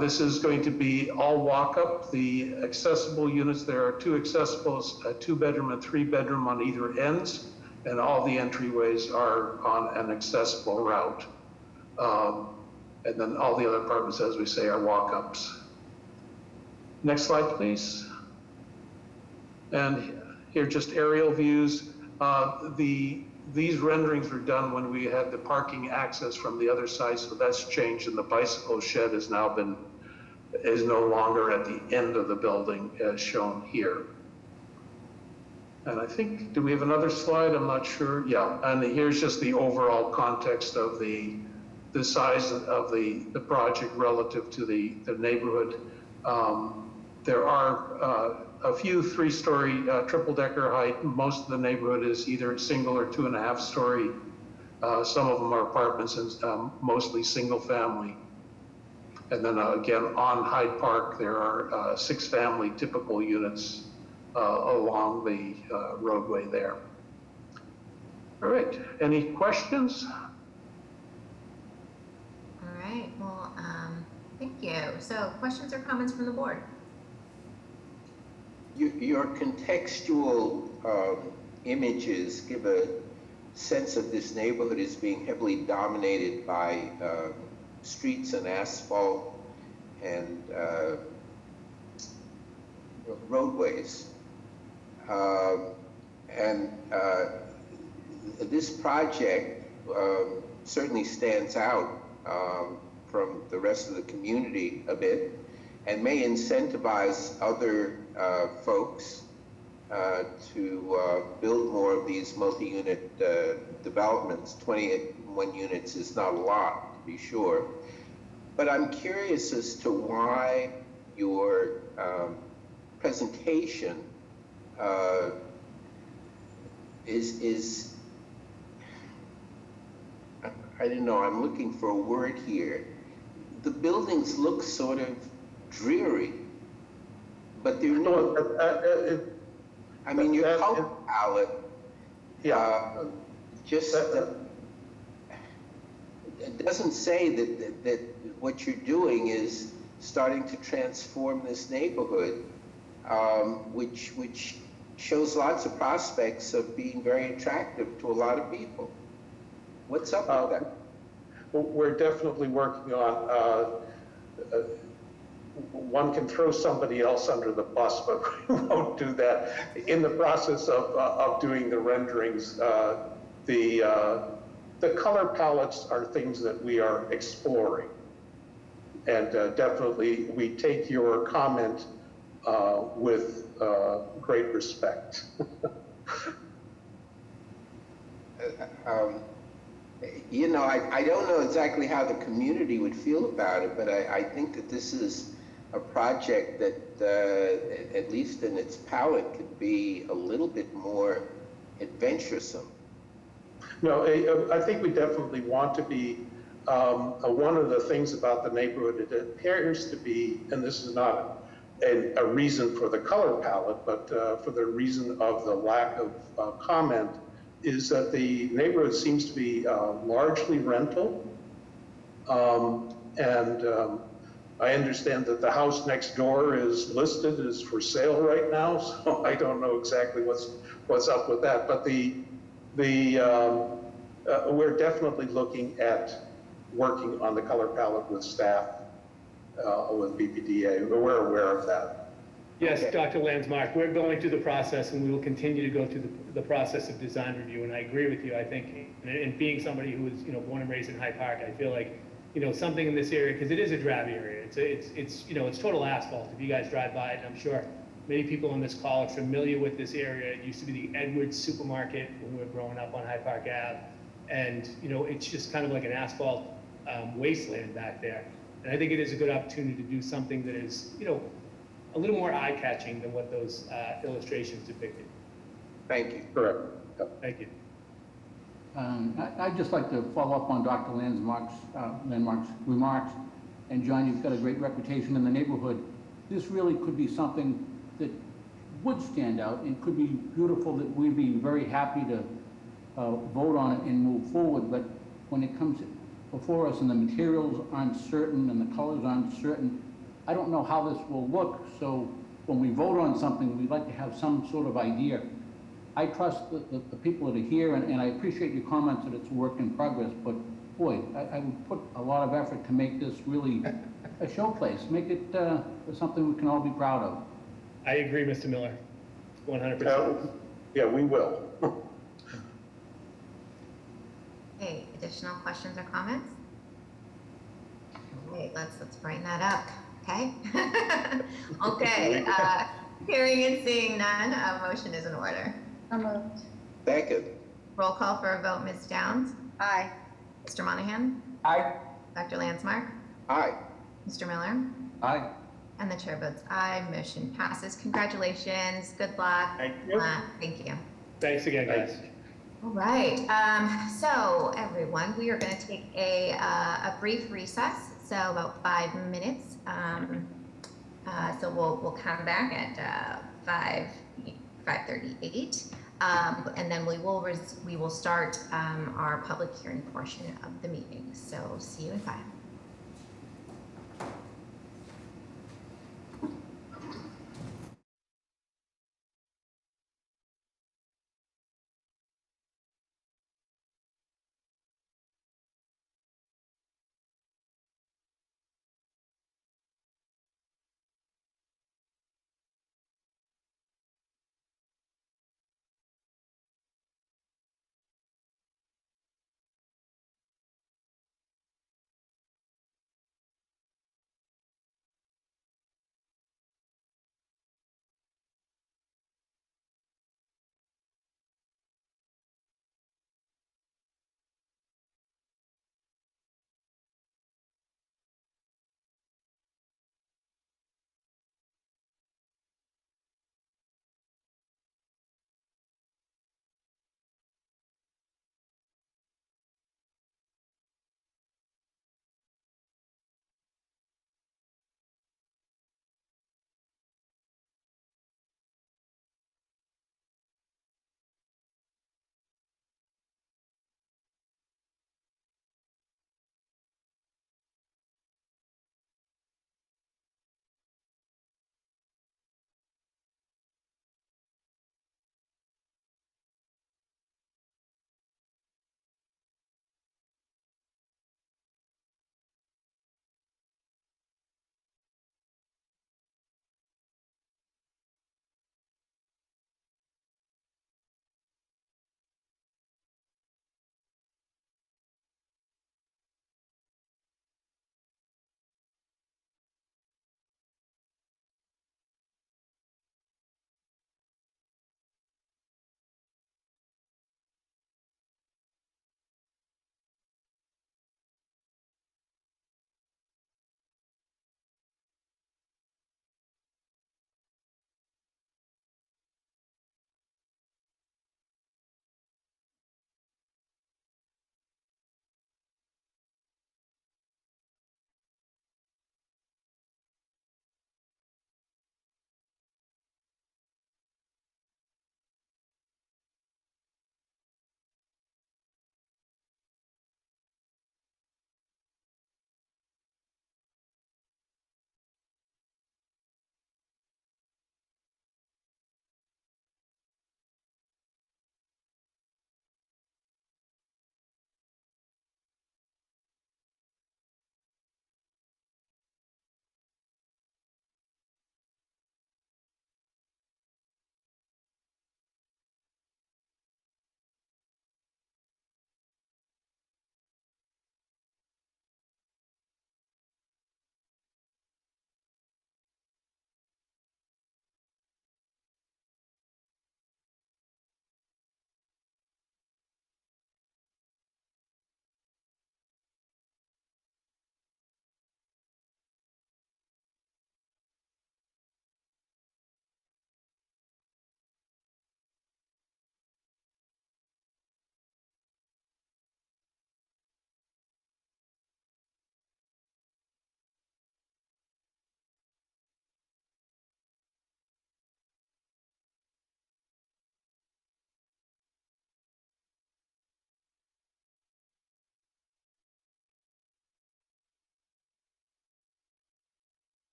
This is going to be all walk-up. The accessible units, there are 2 accessibles, a 2-bedroom and 3-bedroom on either ends, and all the entryways are on an accessible route. And then all the other apartments, as we say, are walk-ups. Next slide, please. And here, just aerial views. These renderings were done when we had the parking access from the other side, so that's changed, and the bicycle shed is no longer at the end of the building as shown here. And I think, do we have another slide? I'm not sure. Yeah, and here's just the overall context of the size of the project relative to the neighborhood. There are a few 3-story triple-decker height. Most of the neighborhood is either single or 2.5-story. Some of them are apartments and mostly single family. And then again, on Hyde Park, there are 6 family typical units along the roadway there. All right, any questions? All right, well, thank you. So questions or comments from the board? Your contextual images give a sense of this neighborhood as being heavily dominated by streets and asphalt and roadways. This project certainly stands out from the rest of the community a bit and may incentivize other folks to build more of these multi-unit developments. 21 units is not a lot, to be sure. But I'm curious as to why your presentation is, I don't know, I'm looking for a word here. The buildings look sort of dreary, but they're not. I mean, your color palette, it doesn't say that what you're doing is starting to transform this neighborhood, which shows lots of prospects of being very attractive to a lot of people. What's up with that? Well, we're definitely working on, one can throw somebody else under the bus, but we won't do that. In the process of doing the renderings, the color palettes are things that we are exploring. And definitely, we take your comment with great respect. You know, I don't know exactly how the community would feel about it, but I think that this is a project that, at least in its palette, could be a little bit more adventuresome. No, I think we definitely want to be, one of the things about the neighborhood, it appears to be, and this is not a reason for the color palette, but for the reason of the lack of comment, is that the neighborhood seems to be largely rental. I understand that the house next door is listed as for sale right now, so I don't know exactly what's up with that. But we're definitely looking at working on the color palette with staff, with BPDA. We're aware of that. Yes, Dr. Landsmark, we're going through the process, and we will continue to go through the process of design review. And I agree with you. I think, and being somebody who was, born and raised in Hyde Park, I feel like, something in this area, because it is a drab area. It's total asphalt. If you guys drive by it, and I'm sure many people on this call are familiar with this area. It used to be the Edwards supermarket when we were growing up on Hyde Park Ave, and it's just kind of like an asphalt wasteland back there. And I think it is a good opportunity to do something that is, a little more eye-catching than what those illustrations depicted. Thank you. Correct. Thank you. I'd just like to follow up on Dr. Landmark's remarks. And John, you've got a great reputation in the neighborhood. This really could be something that would stand out and could be beautiful, that we'd be very happy to vote on it and move forward. But when it comes before us and the materials aren't certain and the colors aren't certain, I don't know how this will look. So when we vote on something, we'd like to have some sort of idea. I trust the people that are here, and I appreciate your comments that it's a work in progress, but boy, I would put a lot of effort to make this really a showplace, make it something we can all be proud of. I agree, Mr. Miller, 100%. Yeah, we will. Okay, additional questions or comments? Wait, let's brighten that up, okay? Okay, hearing and seeing none, a motion is in order. So moved. Second. Roll call for a vote, Ms. Downs? Aye. Mr. Monahan? Aye. Dr. Landsmark? Aye. Mr. Miller? Aye. And the chair votes aye. Motion passes. Congratulations. Good luck. Thank you. Thank you. Thanks again, guys. All right. So everyone, we are going to take a brief recess. So about 5 minutes. So we'll come back at 5:38, and then we will start our public hearing portion of the meeting. So see you in 5.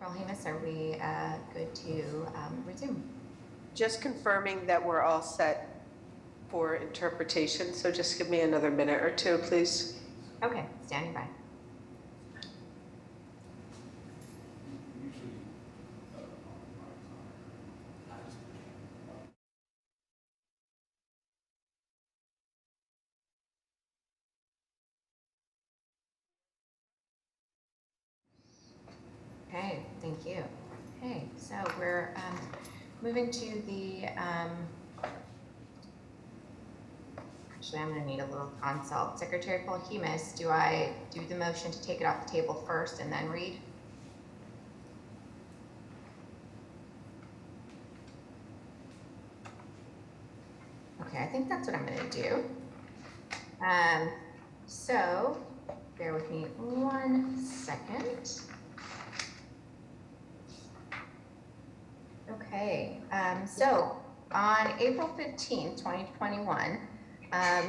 Rolhemus, are we good to resume? Just confirming that we're all set for interpretation, so just give me another minute or two, please. Okay, standing by. Okay, thank you. Okay, so we're moving to the, actually I'm gonna need a little consult. Secretary Polhemus, do I do the motion to take it off the table first and then read? Okay, I think that's what I'm gonna do. So bear with me 1 second. Okay, so on April 15th, 2021,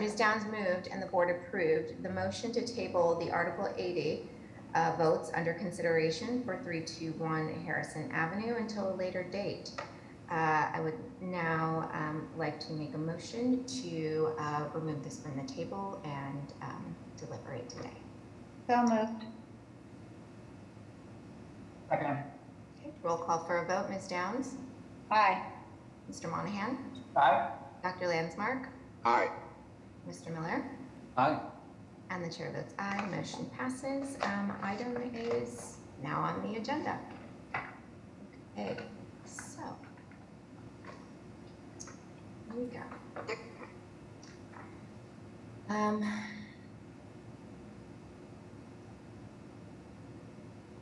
Ms. Downs moved and the board approved the motion to table the Article 80 votes under consideration for 321 Harrison Avenue until a later date. I would now like to make a motion to remove this from the table and deliberate today. So moved. Second. Okay, roll call for a vote. Ms. Downs? Aye. Mr. Monahan? Aye. Dr. Landsmark? Aye. Mr. Miller? Aye. And the chair votes aye. Motion passes. Item is now on the agenda. Okay, so here we go.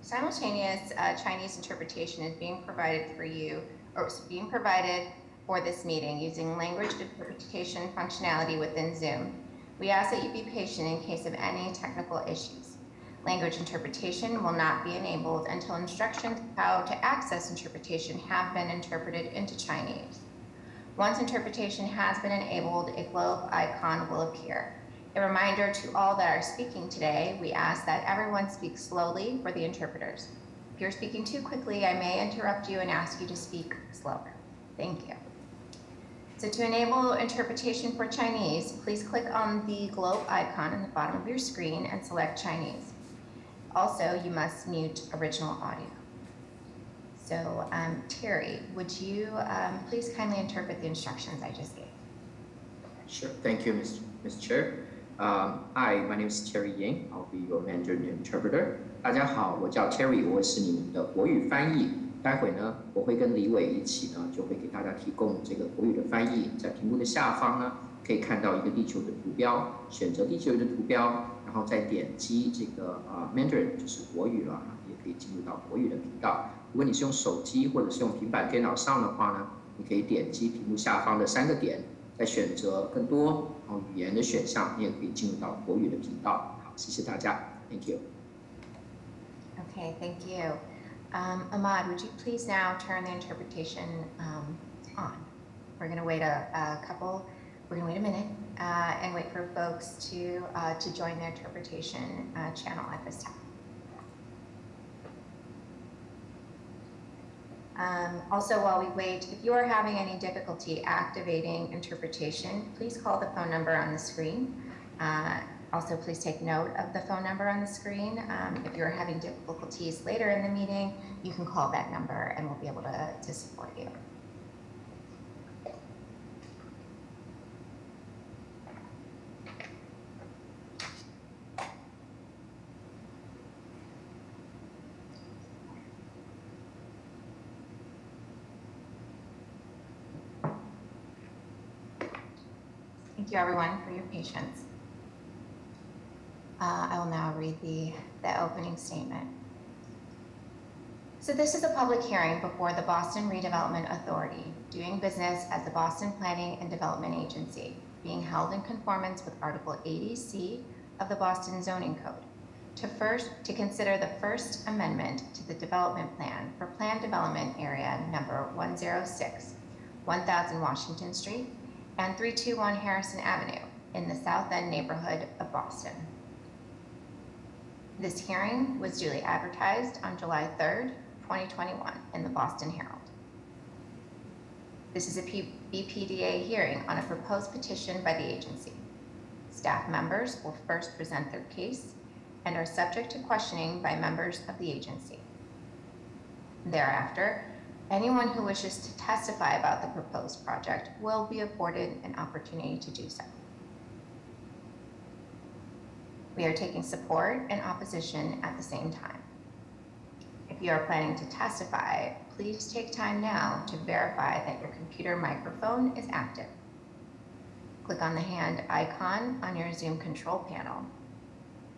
Simultaneous Chinese interpretation is being provided for you, or is being provided for this meeting using language interpretation functionality within Zoom. We ask that you be patient in case of any technical issues. Language interpretation will not be enabled until instructions how to access interpretation have been interpreted into Chinese. Once interpretation has been enabled, a globe icon will appear. A reminder to all that are speaking today, we ask that everyone speak slowly for the interpreters. If you're speaking too quickly, I may interrupt you and ask you to speak slower. Thank you. So to enable interpretation for Chinese, please click on the globe icon in the bottom of your screen and select Chinese. Also, you must mute original audio. So Terry, would you please kindly interpret the instructions I just gave? Sure, thank you, Ms. Chair. Hi, my name is Terry Yang. I'll be your Mandarin interpreter. 大家好，我叫 Terry， 我是你们的国语翻译。待会呢，我会跟李伟一起呢，就会给大家提供这个国语的翻译。在屏幕的下方呢，可以看到一个地球的图标，选择地球的图标，然后再点击这个Mandarin， 就是国语了，也可以进入到国语的频道。如果你是用手机或者是用平板电脑上的话呢，你可以点击屏幕下方的3个点。 再选择更多语言的选项，你也可以进入到国语的频道。好，谢谢大家 ，Thank you. Okay, thank you. Ahmad, would you please now turn the interpretation on? We're going to wait we're going to wait a minute and wait for folks to join the interpretation channel at this time. Also, while we wait, if you are having any difficulty activating interpretation, please call the phone number on the screen. Also, please take note of the phone number on the screen. If you're having difficulties later in the meeting, you can call that number and we'll be able to support you. Thank you, everyone, for your patience. I will now read the opening statement. So this is a public hearing before the Boston Redevelopment Authority, doing business as the Boston Planning and Development Agency, being held in conformance with Article 80C of the Boston Zoning Code, to consider the First Amendment to the Development Plan for Planned Development Area Number 106, 1000 Washington Street, and 321 Harrison Avenue in the South End neighborhood of Boston. This hearing was duly advertised on July 3rd, 2021 in the Boston Herald. This is a BPDA hearing on a proposed petition by the agency. Staff members will first present their case and are subject to questioning by members of the agency. Thereafter, anyone who wishes to testify about the proposed project will be afforded an opportunity to do so. We are taking support and opposition at the same time. If you are planning to testify, please take time now to verify that your computer microphone is active. Click on the hand icon on your Zoom control panel.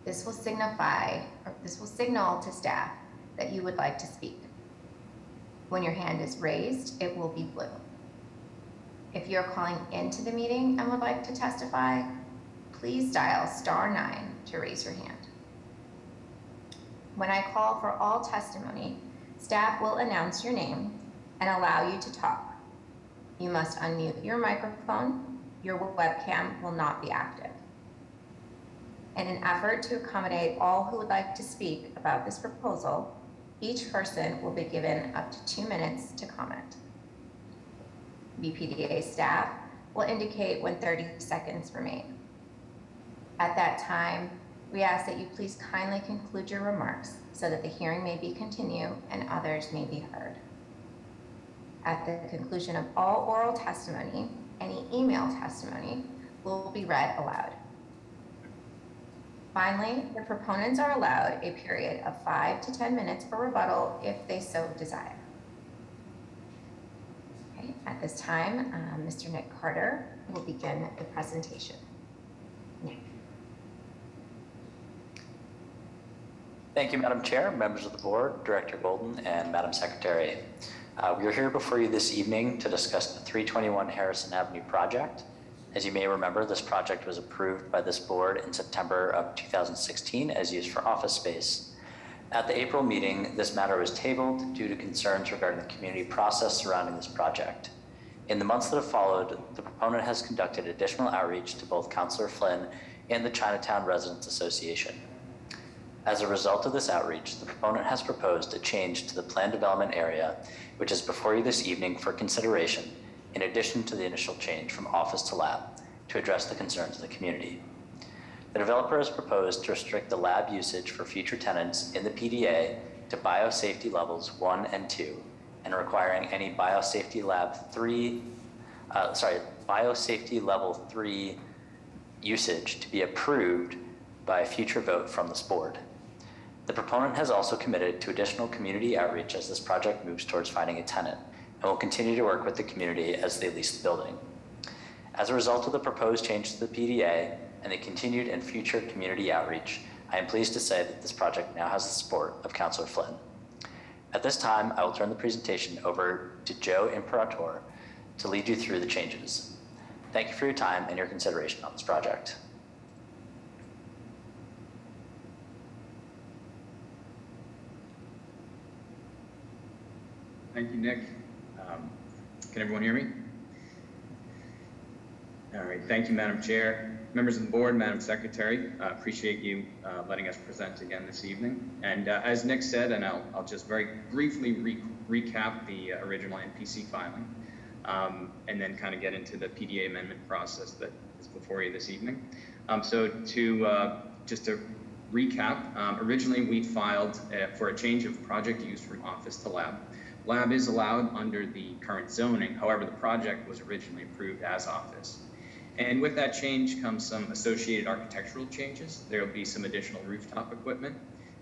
This will signal to staff that you would like to speak. When your hand is raised, it will be blue. If you're calling into the meeting and would like to testify, please dial *9 to raise your hand. When I call for all testimony, staff will announce your name and allow you to talk. You must unmute your microphone. Your webcam will not be active. In an effort to accommodate all who would like to speak about this proposal, each person will be given up to 2 minutes to comment. BPDA staff will indicate when 30 seconds remain. At that time, we ask that you please kindly conclude your remarks so that the hearing may be continued and others may be heard. At the conclusion of all oral testimony, any email testimony will be read aloud. Finally, the proponents are allowed a period of 5 to 10 minutes for rebuttal if they so desire. Okay, at this time, Mr. Nick Carter will begin the presentation. Nick. Thank you, Madam Chair, members of the board, Director Golden, and Madam Secretary. We are here before you this evening to discuss the 321 Harrison Avenue project. As you may remember, this project was approved by this board in September of 2016 as used for office space. At the April meeting, this matter was tabled due to concerns regarding the community process surrounding this project. In the months that have followed, the proponent has conducted additional outreach to both Councillor Flynn and the Chinatown Residents Association. As a result of this outreach, the proponent has proposed a change to the planned development area, which is before you this evening for consideration, in addition to the initial change from office to lab, to address the concerns of the community. The developer has proposed to restrict the lab usage for future tenants in the PDA to biosafety levels 1 and 2, and requiring any biosafety level 3 usage to be approved by a future vote from this board. The proponent has also committed to additional community outreach as this project moves towards finding a tenant, and will continue to work with the community as they lease the building. As a result of the proposed change to the PDA and the continued and future community outreach, I am pleased to say that this project now has the support of Councillor Flynn. At this time, I will turn the presentation over to Joe Imperator to lead you through the changes. Thank you for your time and your consideration on this project. Thank you, Nick. Can everyone hear me? All right, thank you, Madam Chair. Members of the board, Madam Secretary, appreciate you letting us present again this evening. And as Nick said, and I'll just very briefly recap the original NPC filing, and then kind of get into the PDA amendment process that is before you this evening. Just to recap, originally we filed for a change of project use from office to lab. Lab is allowed under the current zoning. However, the project was originally approved as office. And with that change comes some associated architectural changes. There will be some additional rooftop equipment,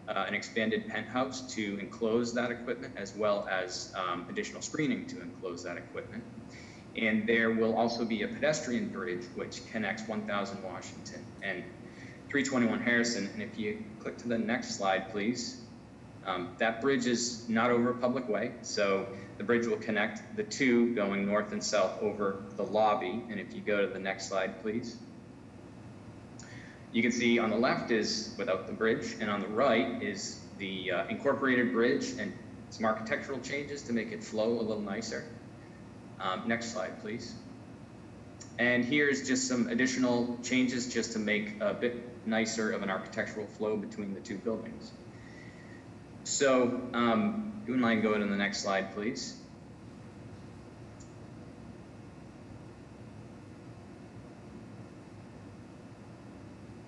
an expanded penthouse to enclose that equipment, as well as additional screening to enclose that equipment. And there will also be a pedestrian bridge which connects 1000 Washington and 321 Harrison. And if you click to the next slide, please. That bridge is not over a public way, so the bridge will connect the two going north and south over the lobby. And if you go to the next slide, please. You can see on the left is without the bridge, and on the right is the incorporated bridge and some architectural changes to make it flow a little nicer. Next slide, please. And here's just some additional changes just to make a bit nicer of an architectural flow between the two buildings. So, if you wouldn't mind going to the next slide, please.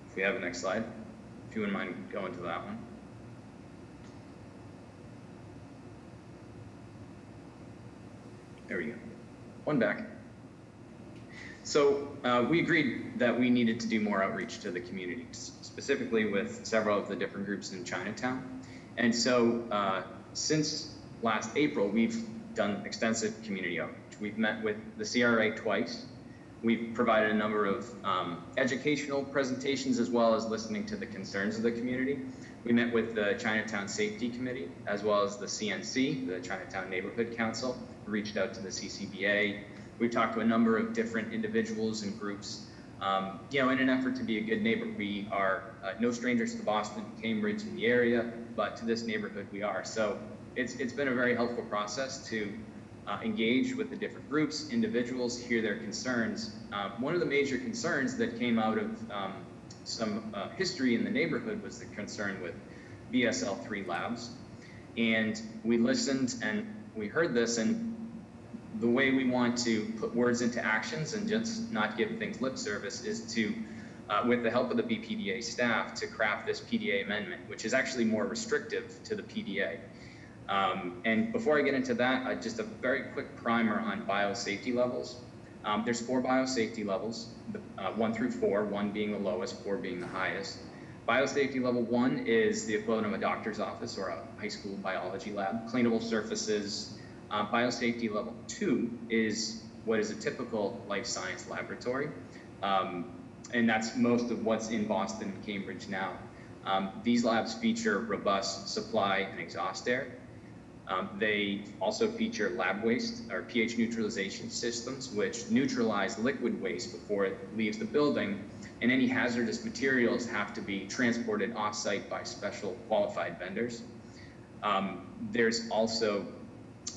If we have a next slide, if you wouldn't mind going to that one. There we go. One back. So we agreed that we needed to do more outreach to the community, specifically with several of the different groups in Chinatown. And so since last April, we've done extensive community outreach. We've met with the CRA twice. We've provided a number of educational presentations as well as listening to the concerns of the community. We met with the Chinatown Safety Committee as well as the CNC, the Chinatown Neighborhood Council. We reached out to the CCBA. We've talked to a number of different individuals and groups, in an effort to be a good neighbor. We are no strangers to Boston, Cambridge, and the area, but to this neighborhood we are. So it's been a very helpful process to engage with the different groups, individuals, hear their concerns. One of the major concerns that came out of some history in the neighborhood was the concern with BSL-3 labs. And we listened and we heard this, and the way we want to put words into actions and just not give things lip service is to, with the help of the BPDA staff, to craft this PDA amendment, which is actually more restrictive to the PDA. And before I get into that, just a very quick primer on biosafety levels. There's 4 biosafety levels, 1 through 4, 1 being the lowest, 4 being the highest. Biosafety level 1 is the equivalent of a doctor's office or a high school biology lab, cleanable surfaces. Biosafety level 2 is what is a typical life science laboratory. And that's most of what's in Boston and Cambridge now. These labs feature robust supply and exhaust air. They also feature lab waste or pH neutralization systems, which neutralize liquid waste before it leaves the building, and any hazardous materials have to be transported off-site by special qualified vendors. There's also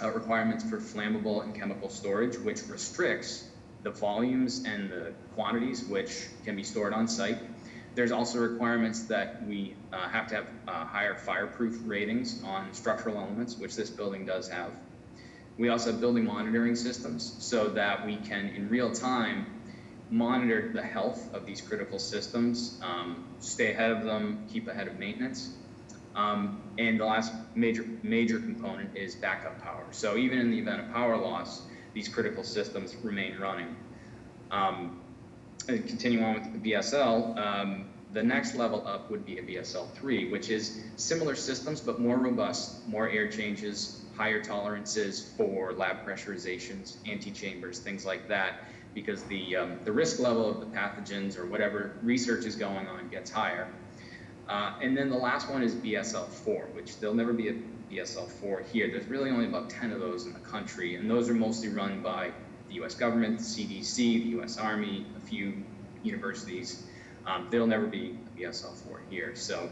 requirements for flammable and chemical storage, which restricts the volumes and the quantities which can be stored on site. There's also requirements that we have to have higher fireproof ratings on structural elements, which this building does have. We also have building monitoring systems so that we can, in real time, monitor the health of these critical systems, stay ahead of them, keep ahead of maintenance. And the last major component is backup power. So even in the event of power loss, these critical systems remain running. And continue on with the BSL, the next level up would be a BSL-3, which is similar systems, but more robust, more air changes, higher tolerances for lab pressurizations, antechambers, things like that, because the risk level of the pathogens or whatever research is going on gets higher. And then the last one is BSL-4, which there'll never be a BSL-4 here. There's really only about 10 of those in the country, and those are mostly run by the US government, the CDC, the US Army, a few universities. There'll never be a BSL-4 here. So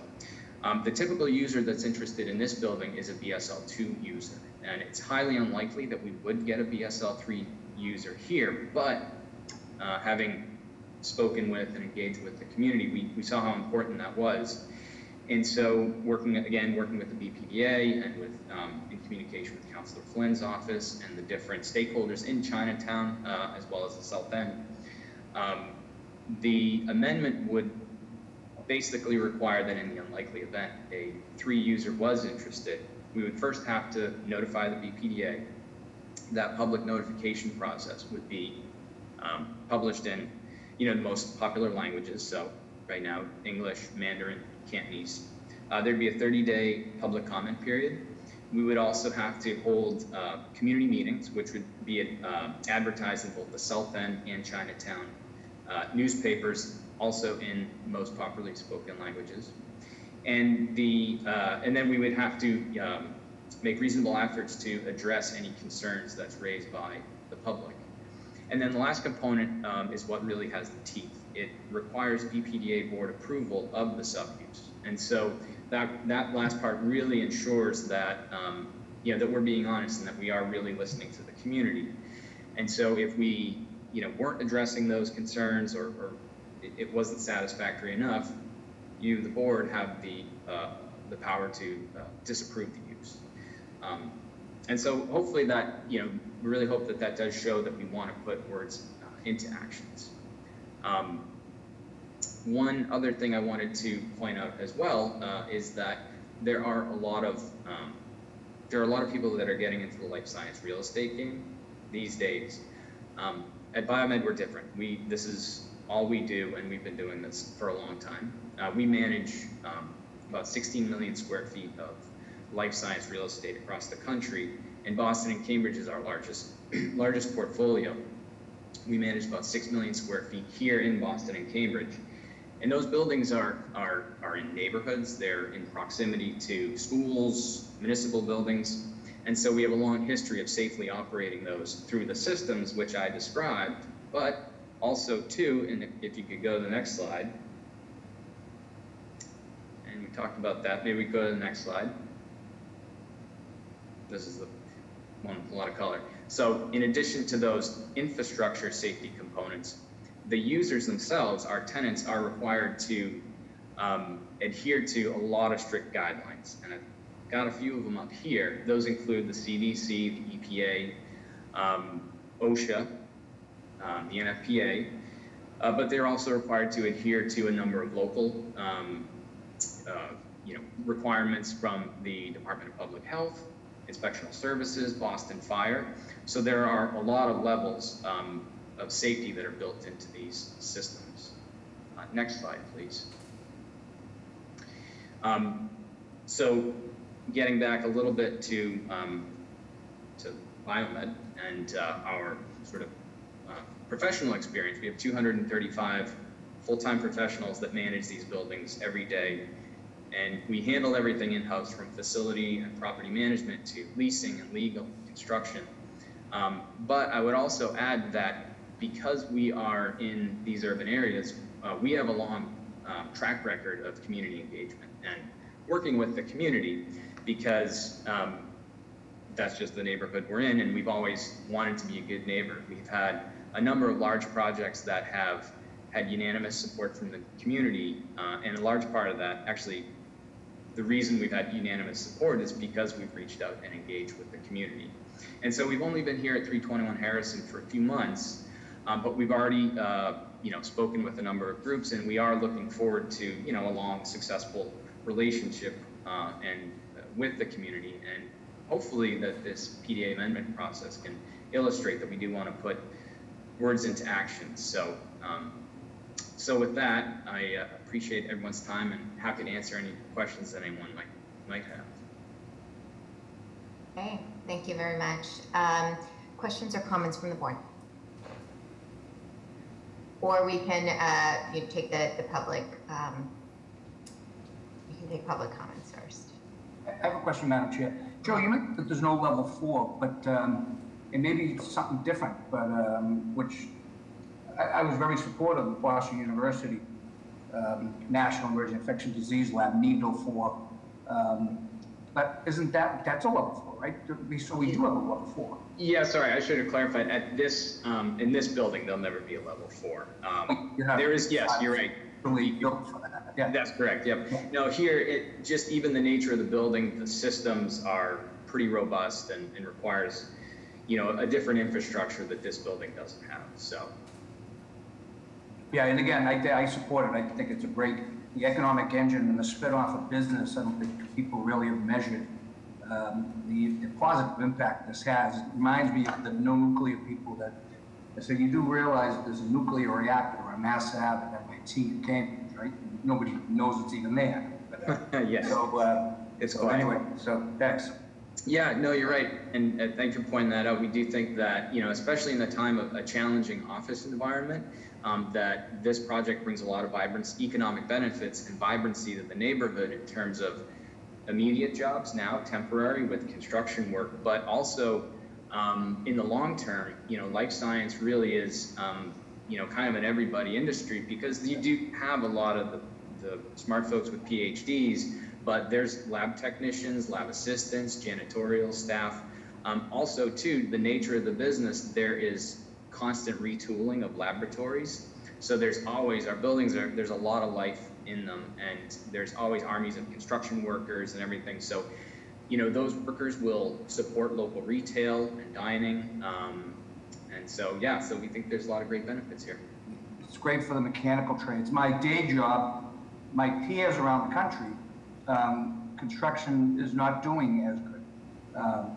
the typical user that's interested in this building is a BSL-2 user, and it's highly unlikely that we would get a BSL-3 user here, but having spoken with and engaged with the community, we saw how important that was. And so working with the BPDA and with in communication with Councilor Flynn's office and the different stakeholders in Chinatown, as well as the South End, the amendment would basically require that in the unlikely event a 3 user was interested, we would first have to notify the BPDA. That public notification process would be published in the most popular languages. So right now, English, Mandarin, Cantonese. There'd be a 30-day public comment period. We would also have to hold community meetings, which would be advertised in both the South End and Chinatown newspapers, also in most popularly spoken languages. And then we would have to make reasonable efforts to address any concerns that's raised by the public. And then the last component is what really has the teeth. It requires BPDA board approval of the subuse. And so that last part really ensures that, that we're being honest and that we are really listening to the community. And so if we, weren't addressing those concerns or it wasn't satisfactory enough, you, the board, have the the power to disapprove the use. And so hopefully that, we really hope that that does show that we want to put words into actions. One other thing I wanted to point out as well is that there are a lot of people that are getting into the life science real estate game these days. At Biomed, we're different. This is all we do, and we've been doing this for a long time. We manage about 16 million square feet of life science real estate across the country, and Boston and Cambridge is our largest portfolio. We manage about 6 million square feet here in Boston and Cambridge. And those buildings are in neighborhoods, they're in proximity to schools, municipal buildings, and so we have a long history of safely operating those through the systems which I described, but also too, and if you could go to the next slide, and we talked about that, maybe we go to the next slide. This is the one with a lot of color. So in addition to those infrastructure safety components, the users themselves, our tenants, are required to adhere to a lot of strict guidelines. And I've got a few of them up here. Those include the CDC, the EPA, OSHA, the NFPA, but they're also required to adhere to a number of local requirements from the Department of Public Health, Inspectional Services, Boston Fire. So there are a lot of levels of safety that are built into these systems. Next slide, please. So getting back a little bit to Biomed and our sort of professional experience, we have 235 full-time professionals that manage these buildings every day. And we handle everything in-house, from facility and property management to leasing and legal construction. But I would also add that because we are in these urban areas, we have a long track record of community engagement and working with the community, because that's just the neighborhood we're in, and we've always wanted to be a good neighbor. We've had a number of large projects that have had unanimous support from the community, and a large part of that, actually, the reason we've had unanimous support is because we've reached out and engaged with the community. And so we've only been here at 321 Harrison for a few months, but we've already spoken with a number of groups, and we are looking forward to a long, successful relationship and with the community, and hopefully that this PDA amendment process can illustrate that we do want to put words into action. So so with that, I appreciate everyone's time and happy to answer any questions that anyone might have. Okay, thank you very much. Questions or comments from the board? Or we can take the public, you can take public comments first. I have a question, Madam Chair. Joe, you mentioned that there's no level 4, but it may be something different, but which I was very supportive of Boston University National Emerging Infectious Disease Lab, NEEDL 4. But isn't that's a level 4, right? So we do have a level 4. Yeah, sorry, I should have clarified. At this, in this building, there'll never be a level 4. There is, yes, you're right. Yeah. That's correct, yep. No, here, just even the nature of the building, the systems are pretty robust and requires, a different infrastructure that this building doesn't have, so. Yeah, and again, I support it. I think it's a great, the economic engine and the spit off of business. I don't think people really have measured the positive impact this has. It reminds me of the no nuclear people that, so you do realize that there's a nuclear reactor on Mass Ave at MIT in Cambridge, right? Nobody knows it's even there. But, yes. So, it's so anyway, so thanks. Yeah, no, you're right. And thanks for pointing that out. We do think that, especially in the time of a challenging office environment, that this project brings a lot of economic benefits and vibrancy to the neighborhood in terms of immediate jobs now, temporary with construction work, but also in the long term, life science really is, kind of an everybody industry, because you do have a lot of the smart folks with PhDs, but there's lab technicians, lab assistants, janitorial staff. Also, too, the nature of the business, there is constant retooling of laboratories. So there's always, our buildings are, there's a lot of life in them, and there's always armies of construction workers and everything. So, you know, those workers will support local retail and dining. And so, yeah, so we think there's a lot of great benefits here. It's great for the mechanical trades. My day job, my peers around the country, construction is not doing as good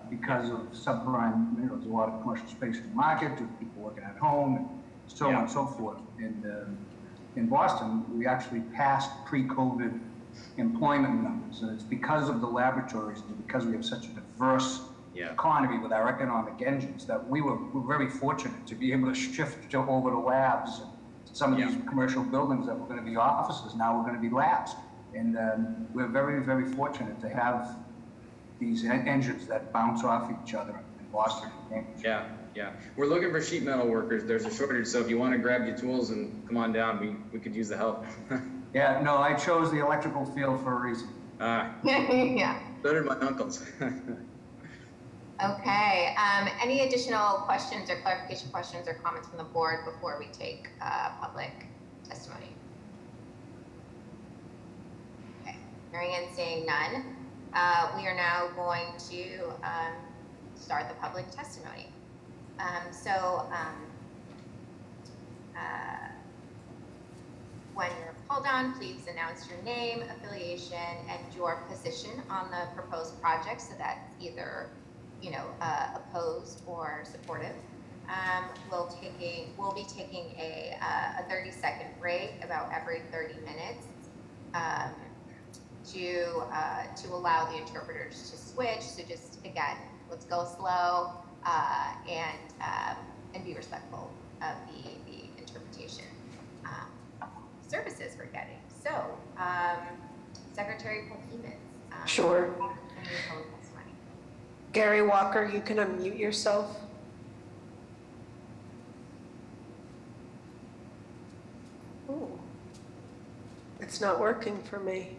because of subprime, you know, there's a lot of commercial space in the market, people working at home, and so on and so forth. And in Boston, we actually passed pre-COVID employment numbers, and it's because of the laboratories and because we have such a diverse economy with our economic engines that we're very fortunate to be able to shift over to labs. Some of these commercial buildings that were going to be offices now are going to be labs. And we're very, very fortunate to have these engines that bounce off each other in Boston. Yeah, yeah. We're looking for sheet metal workers. There's a shortage, so if you want to grab your tools and come on down, we could use the help. Yeah, no, I chose the electrical field for a reason. Yeah. So did my uncles. Okay, any additional questions or clarification questions or comments from the board before we take public testimony? Okay, hearing and seeing none, we are now going to start the public testimony. When you're called on, please announce your name, affiliation, and your position on the proposed project, so that's either opposed or supportive. We'll be taking a 30-second break about every 30 minutes to allow the interpreters to switch. So just again, let's go slow and be respectful of the interpretation services we're getting. So, Secretary Polkiewicz. Sure. Gary Walker, you can unmute yourself. Ooh. It's not working for me.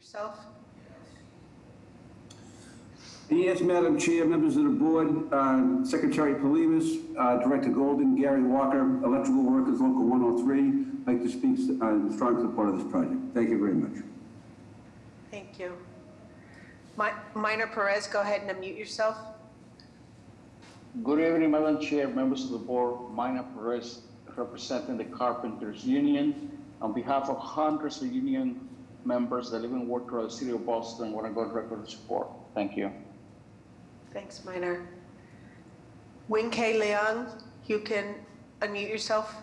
Yourself? Yes, Madam Chair, members of the board, Secretary Polimas, Director Golden, Gary Walker, Electrical Workers Local 103, I'd like to speak in strong support of this project. Thank you very much. Thank you. Minor Perez, go ahead and unmute yourself. Good evening, Madam Chair, members of the board. Minor Perez, representing the Carpenters Union. On behalf of hundreds of union members that live and work throughout the city of Boston, want to go on record of support. Thank you. Thanks, Minor. Wing K. Leung, you can unmute yourself.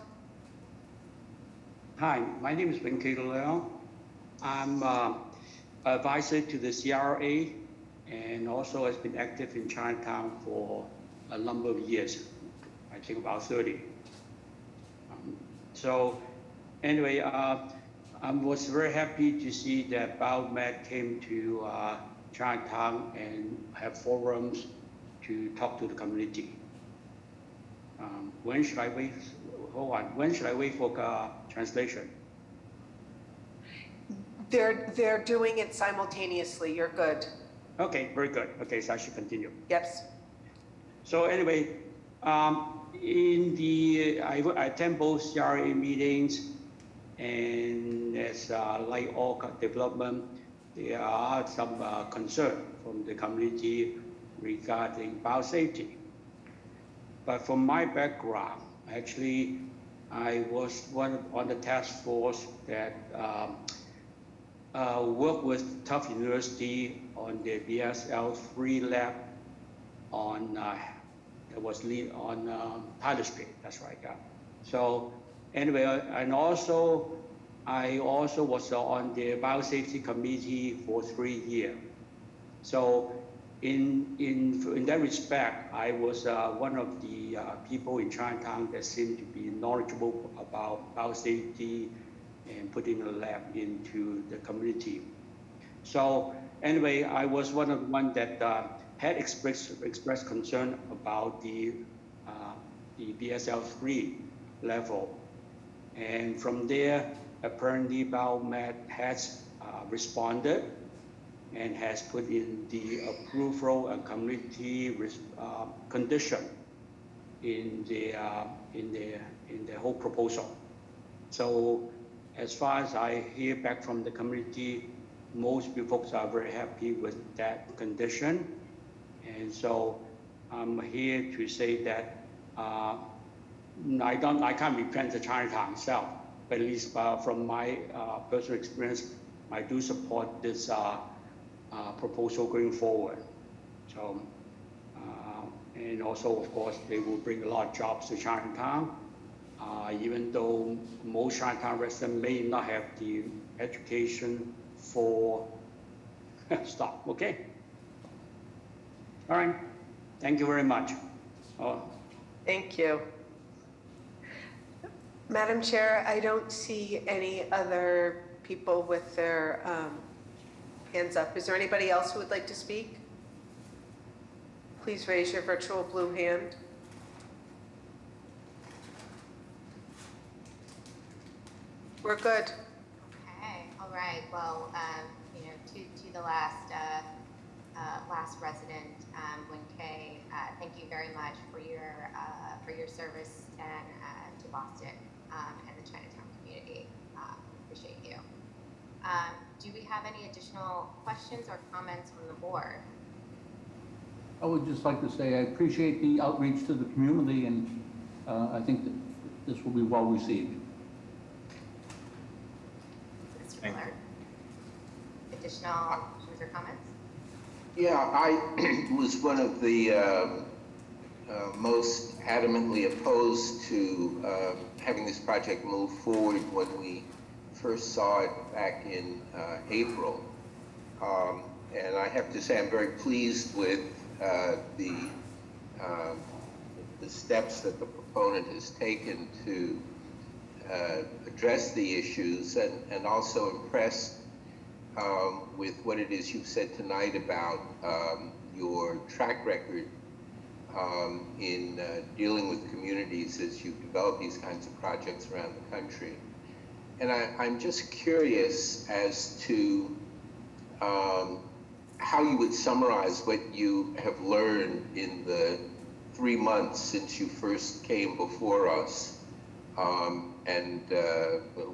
Hi, my name is Wing K. Leung. I'm advisor to the CRA and also has been active in Chinatown for a number of years, I think about 30. So anyway, I was very happy to see that BioMed came to Chinatown and have forums to talk to the community. When should I wait? Hold on. When should I wait for translation? They're doing it simultaneously. You're good. Okay, very good. Okay, so I should continue. Yes. So anyway, I attend both CRA meetings, and as like all development, there are some concern from the community regarding biosafety. But from my background, actually, I was on the task force that worked with Tufts University on the BSL-3 lab on that was lead on Tyler Street. That's right. Yeah. So anyway, and also I also was on the biosafety committee for 3 years. So in that respect, I was one of the people in Chinatown that seemed to be knowledgeable about biosafety and putting a lab into the community. So anyway, I was one of the ones that had expressed concern about the BSL-3 level. And from there, apparently BioMed has responded and has put in the approval and community condition in the whole proposal. So as far as I hear back from the community, most folks are very happy with that condition. And so I'm here to say that I can't represent the Chinatown itself, but at least from my personal experience, I do support this proposal going forward. So, and also, of course, they will bring a lot of jobs to Chinatown, even though most Chinatown residents may not have the education for stop. Okay. All right. Thank you very much. Thank you. Madam Chair, I don't see any other people with their hands up. Is there anybody else who would like to speak? Please raise your virtual blue hand. We're good. Okay, all right. Well, to the last resident, Wing K, thank you very much for your service and to Boston and the Chinatown community. Appreciate you. Do we have any additional questions or comments from the board? I would just like to say I appreciate the outreach to the community, and I think that this will be well received. Mr. Miller, additional questions or comments? Yeah, I was one of the most adamantly opposed to having this project move forward when we first saw it back in April. And I have to say I'm very pleased with the steps that the proponent has taken to address the issues, and also impressed with what it is you've said tonight about your track record in dealing with communities as you develop these kinds of projects around the country. And I'm just curious as to how you would summarize what you have learned in the 3 months since you first came before us, and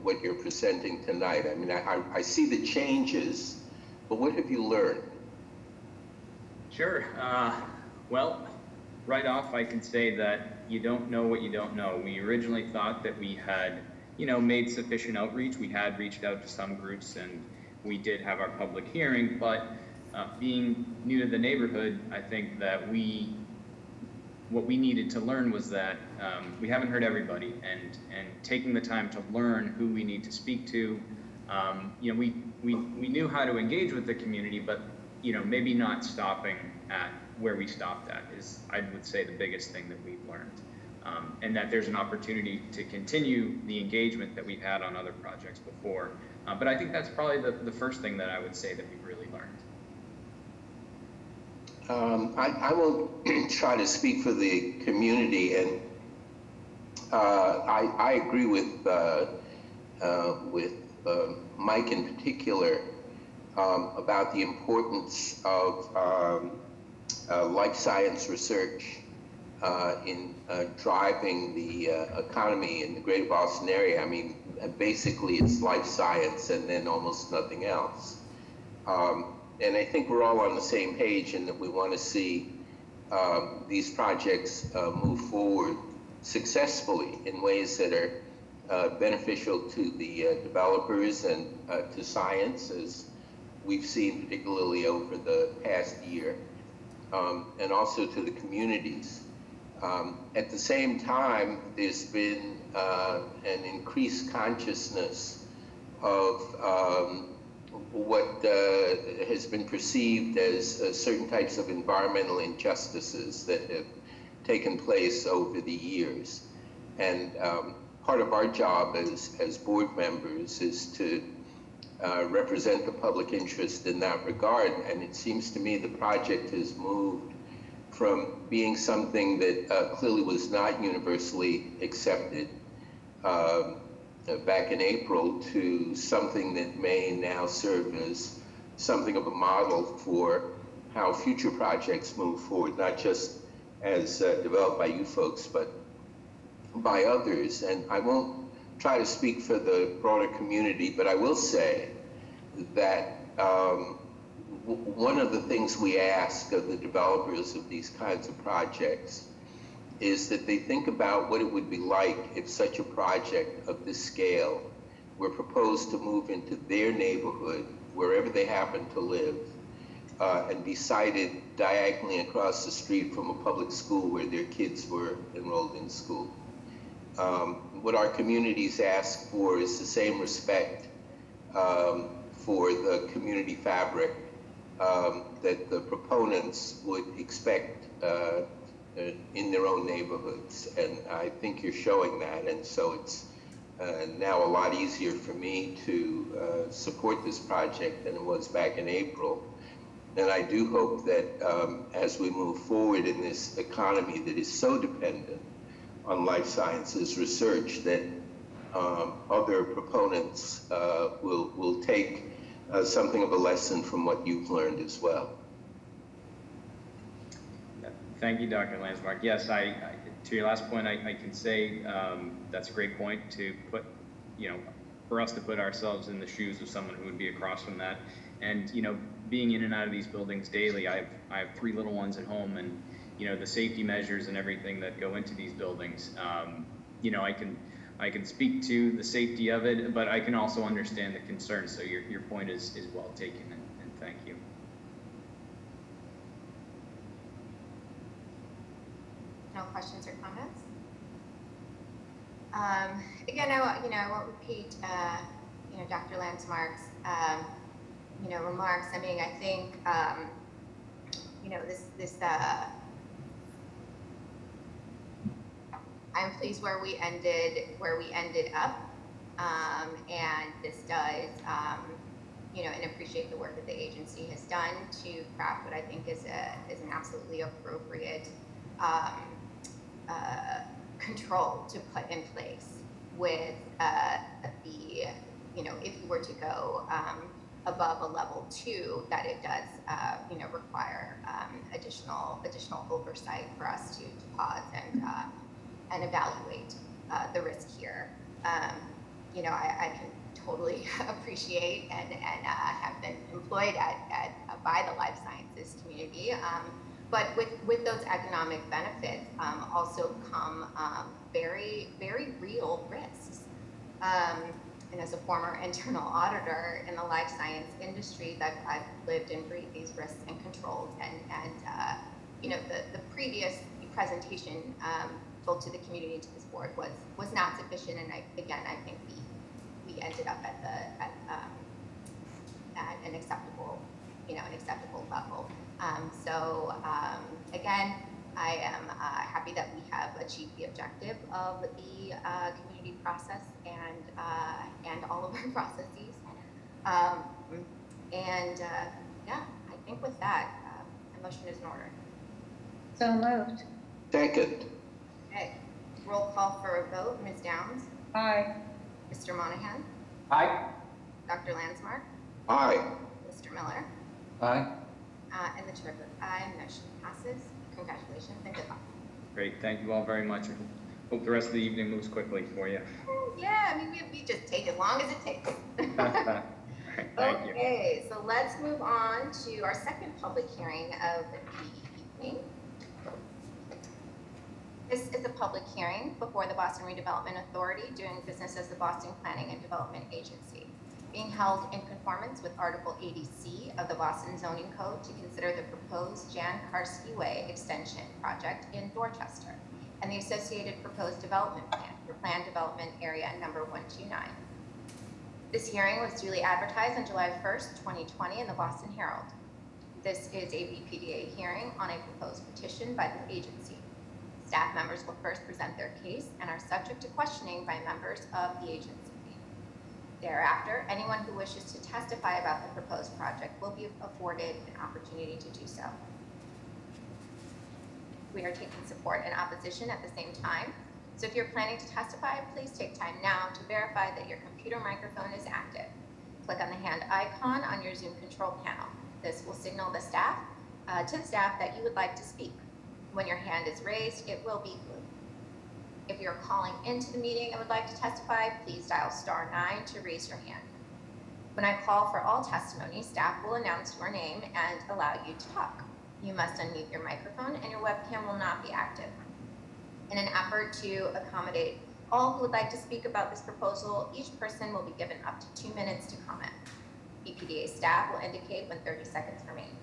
what you're presenting tonight. I mean, I see the changes, but what have you learned? Sure. Well, right off, I can say that you don't know what you don't know. We originally thought that we had, made sufficient outreach. We had reached out to some groups, and we did have our public hearing, but being new to the neighborhood, I think that what we needed to learn was that we haven't heard everybody, and taking the time to learn who we need to speak to. We knew how to engage with the community, but maybe not stopping at where we stopped at is, I would say, the biggest thing that we've learned. And that there's an opportunity to continue the engagement that we've had on other projects before. But I think that's probably the first thing that I would say that we've really learned. I will try to speak for the community, and I agree with Mike in particular about the importance of life science research in driving the economy in the greater Boston area. I mean, basically it's life science and then almost nothing else. And I think we're all on the same page in that we want to see these projects move forward successfully in ways that are beneficial to the developers and to science, as we've seen particularly over the past year, and also to the communities. At the same time, there's been an increased consciousness of what has been perceived as certain types of environmental injustices that have taken place over the years. And part of our job as board members is to represent the public interest in that regard. And it seems to me the project has moved from being something that clearly was not universally accepted back in April to something that may now serve as something of a model for how future projects move forward, not just as developed by you folks, but by others. And I won't try to speak for the broader community, but I will say that one of the things we ask of the developers of these kinds of projects is that they think about what it would be like if such a project of this scale were proposed to move into their neighborhood, wherever they happen to live, and be sited diagonally across the street from a public school where their kids were enrolled in school. What our communities ask for is the same respect for the community fabric that the proponents would expect in their own neighborhoods. And I think you're showing that. And so it's now a lot easier for me to support this project than it was back in April. And I do hope that as we move forward in this economy that is so dependent on life sciences research, that other proponents will take something of a lesson from what you've learned as well. Thank you, Dr. Landsmark. Yes, to your last point, I can say that's a great point to put, for us to put ourselves in the shoes of someone who would be across from that. And, being in and out of these buildings daily, I have 3 little ones at home, and, the safety measures and everything that go into these buildings, I can speak to the safety of it, but I can also understand the concern. So your point is well taken, and thank you. No questions or comments? Again, I won't repeat, Dr. Landsmark's, remarks. I mean, I think, I'm pleased where we ended up, and this does, and appreciate the work that the agency has done to craft what I think is an absolutely appropriate control to put in place with the, if you were to go above a level 2, that it does, require additional oversight for us to pause and evaluate the risk here. I can totally appreciate and have been employed by the life sciences community. But with those economic benefits also come very, very real risks. And as a former internal auditor in the life science industry, that I've lived and breathed these risks and controls. The previous presentation, both to the community and to this board, was not sufficient. And I think we ended up at an acceptable level. Again, I am happy that we have achieved the objective of the community process and all of our processes. I think with that, a motion is in order. So moved. Second. Okay, roll call for a vote. Ms. Downs? Aye. Mr. Monahan? Aye. Dr. Landsmark? Aye. Mr. Miller? Aye. And the chair votes aye. Motion passes. Congratulations and good luck. Great, thank you all very much. Hope the rest of the evening moves quickly for you. Yeah, we just take as long as it takes. Thank you. Okay, so let's move on to our second public hearing of the evening. This is a public hearing before the Boston Redevelopment Authority, doing business as the Boston Planning and Development Agency, being held in conformance with Article 80C of the Boston Zoning Code to consider the proposed Jan Karski Way extension project in Dorchester and the associated proposed development plan for planned development area number 129. This hearing was duly advertised on July 1st, 2020 in the Boston Herald. This is a BPDA hearing on a proposed petition by the agency. Staff members will first present their case and are subject to questioning by members of the agency. Thereafter, anyone who wishes to testify about the proposed project will be afforded an opportunity to do so. We are taking support and opposition at the same time. So if you're planning to testify, please take time now to verify that your computer microphone is active. Click on the hand icon on your Zoom control panel. This will signal the staff to the staff that you would like to speak. When your hand is raised, it will be blue. If you're calling into the meeting and would like to testify, please dial *9 to raise your hand. When I call for all testimony, staff will announce your name and allow you to talk. You must unmute your microphone and your webcam will not be active. In an effort to accommodate all who would like to speak about this proposal, each person will be given up to 2 minutes to comment. BPDA staff will indicate when 30 seconds remain.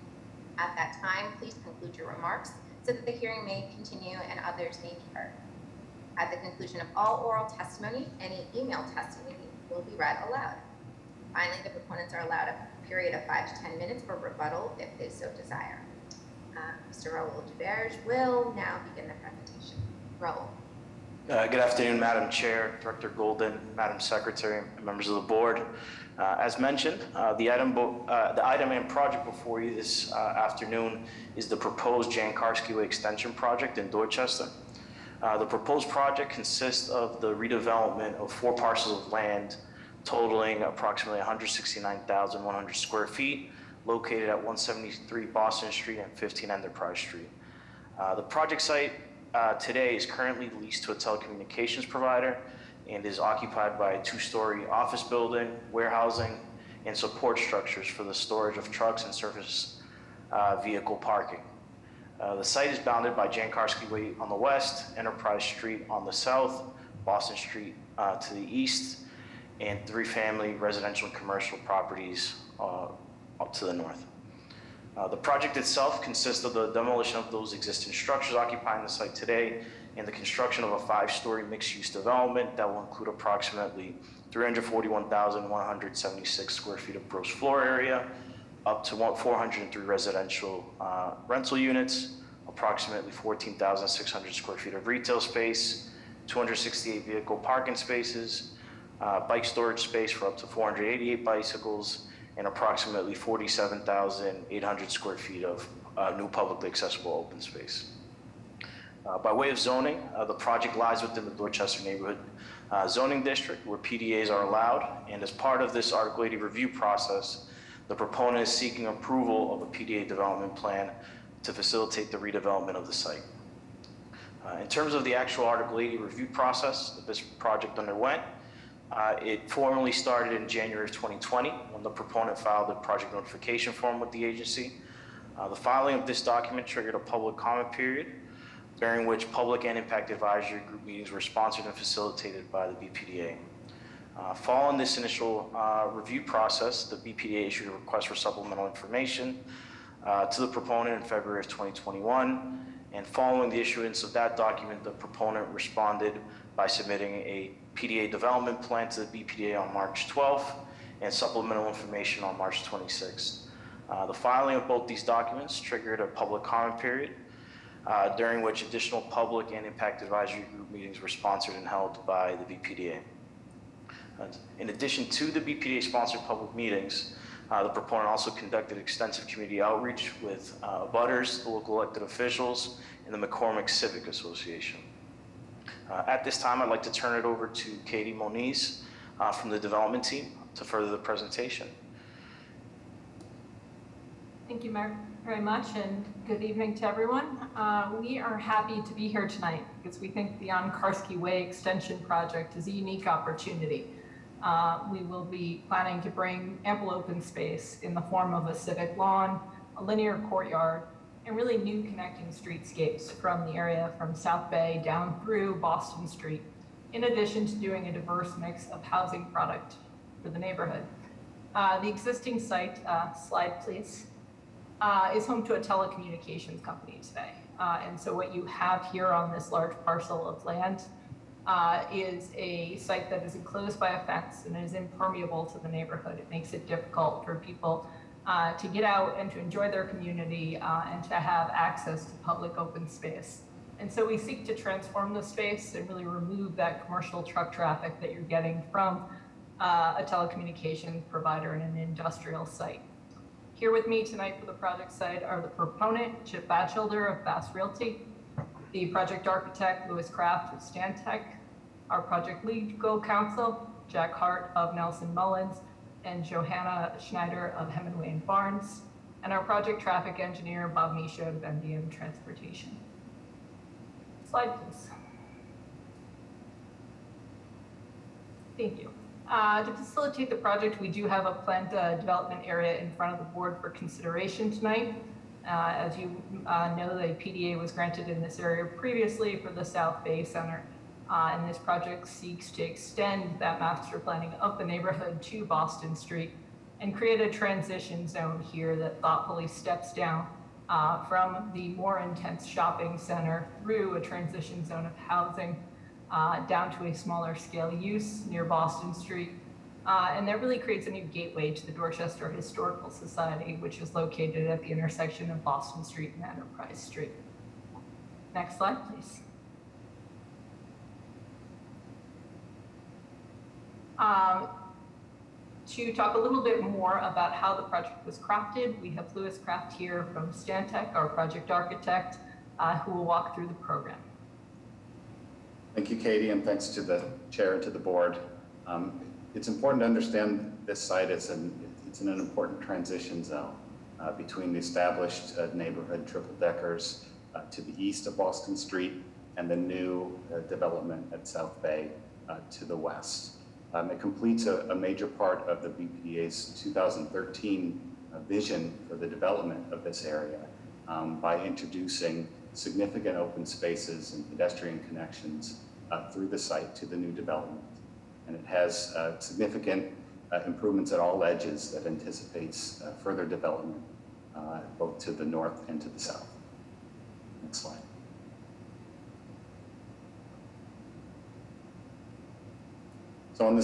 At that time, please conclude your remarks so that the hearing may continue and others may be heard. At the conclusion of all oral testimony, any email testimony will be read aloud. Finally, the proponents are allowed a period of 5 to 10 minutes for rebuttal if they so desire. Mr. Raul Duberge will now begin the presentation. Raul. Good afternoon, Madam Chair, Director Golden, Madam Secretary, and members of the board. As mentioned, the item and project before you this afternoon is the proposed Jan Karski Way extension project in Dorchester. The proposed project consists of the redevelopment of 4 parcels of land totaling approximately 169,100 square feet, located at 173 Boston Street and 15 Enterprise Street. The project site today is currently leased to a telecommunications provider and is occupied by a 2-story office building, warehousing, and support structures for the storage of trucks and surface vehicle parking. The site is bounded by Jan Karski Way on the west, Enterprise Street on the south, Boston Street to the east, and 3 family residential and commercial properties up to the north. The project itself consists of the demolition of those existing structures occupying the site today and the construction of a 5-story mixed-use development that will include approximately 341,176 square feet of gross floor area, up to 403 residential rental units, approximately 14,600 square feet of retail space, 268 vehicle parking spaces, bike storage space for up to 488 bicycles, and approximately 47,800 square feet of new publicly accessible open space. By way of zoning, the project lies within the Dorchester neighborhood zoning district where PDAs are allowed, and as part of this Article 80 review process, The proponent is seeking approval of a PDA development plan to facilitate the redevelopment of the site. In terms of the actual Article 80 review process that this project underwent, it formally started in January of 2020 when the proponent filed a project notification form with the agency. The filing of this document triggered a public comment period during which public and impact advisory group meetings were sponsored and facilitated by the BPDA. Following this initial review process, the BPDA issued a request for supplemental information to the proponent in February of 2021. And following the issuance of that document, the proponent responded by submitting a PDA development plan to the BPDA on March 12th and supplemental information on March 26th. The filing of both these documents triggered a public comment period during which additional public and impact advisory group meetings were sponsored and held by the BPDA. In addition to the BPDA-sponsored public meetings, the proponent also conducted extensive community outreach with abutters, the local elected officials, and the McCormick Civic Association. At this time, I'd like to turn it over to Katie Moniz from the development team to further the presentation. Thank you very much, and good evening to everyone. We are happy to be here tonight because we think the On Karski Way Extension Project is a unique opportunity. We will be planning to bring ample open space in the form of a civic lawn, a linear courtyard, and really new connecting streetscapes from the area from South Bay down through Boston Street, in addition to doing a diverse mix of housing product for the neighborhood. The existing site, slide please, is home to a telecommunications company today. And so what you have here on this large parcel of land is a site that is enclosed by a fence and is impermeable to the neighborhood. It makes it difficult for people to get out and to enjoy their community and to have access to public open space. And so we seek to transform the space and really remove that commercial truck traffic that you're getting from a telecommunications provider in an industrial site. Here with me tonight for the project site are the proponent, Chip Batchelder of Bass Realty, the project architect, Louis Kraft of Stantec, our project legal counsel, Jack Hart of Nelson Mullins, and Johanna Schneider of Hemingway and Barnes, and our project traffic engineer, Bob Misha of MDM Transportation. Slide, please. Thank you. To facilitate the project, we do have a planned development area in front of the board for consideration tonight. As you know, the PDA was granted in this area previously for the South Bay Center, and this project seeks to extend that master planning of the neighborhood to Boston Street and create a transition zone here that thoughtfully steps down from the more intense shopping center through a transition zone of housing down to a smaller scale use near Boston Street. And that really creates a new gateway to the Dorchester Historical Society, which is located at the intersection of Boston Street and Enterprise Street. Next slide, please. To talk a little bit more about how the project was crafted, we have Louis Kraft here from Stantec, our project architect, who will walk through the program. Thank you, Katie, and thanks to the chair and to the board. It's important to understand this site it's in an important transition zone between the established neighborhood triple deckers to the east of Boston Street and the new development at South Bay to the west. It completes a major part of the BPDA's 2013 vision for the development of this area by introducing significant open spaces and pedestrian connections through the site to the new development. And it has significant improvements at all edges that anticipates further development both to the north and to the south. Next slide. So on the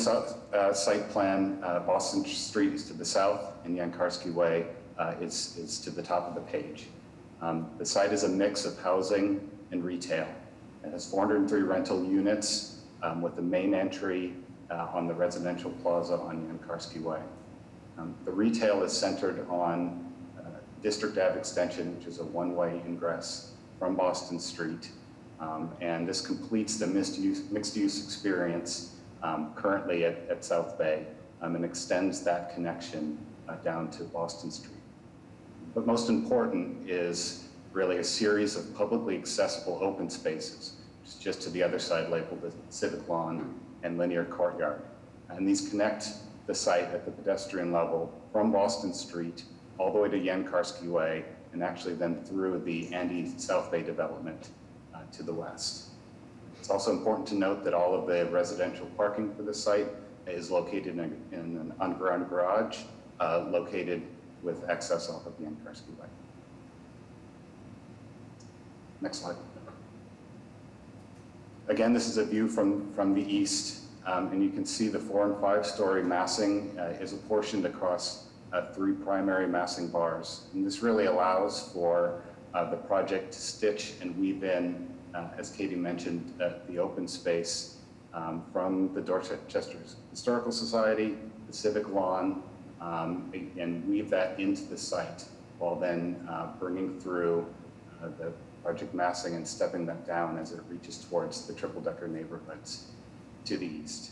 site plan, Boston Street is to the south and Yankarski Way is to the top of the page. The site is a mix of housing and retail. It has 403 rental units with the main entry on the residential plaza on Yankarski Way. The retail is centered on District Ave Extension, which is a one-way ingress from Boston Street. And this completes the mixed-use experience currently at South Bay and extends that connection down to Boston Street. But most important is really a series of publicly accessible open spaces, which is just to the other side labeled as civic lawn and linear courtyard. And these connect the site at the pedestrian level from Boston Street all the way to Yankarski Way, and actually then through the Andy South Bay development to the west. It's also important to note that all of the residential parking for this site is located in an underground garage located with access off of Yankarski Way. Next slide. Again, this is a view from the east, and you can see the 4- and 5-story massing is apportioned across 3 primary massing bars. And this really allows for the project to stitch and weave in, as Katie mentioned, the open space from the Dorchester Historical Society, the civic lawn, and weave that into the site, while then bringing through the project massing and stepping that down as it reaches towards the triple-decker neighborhoods to the east.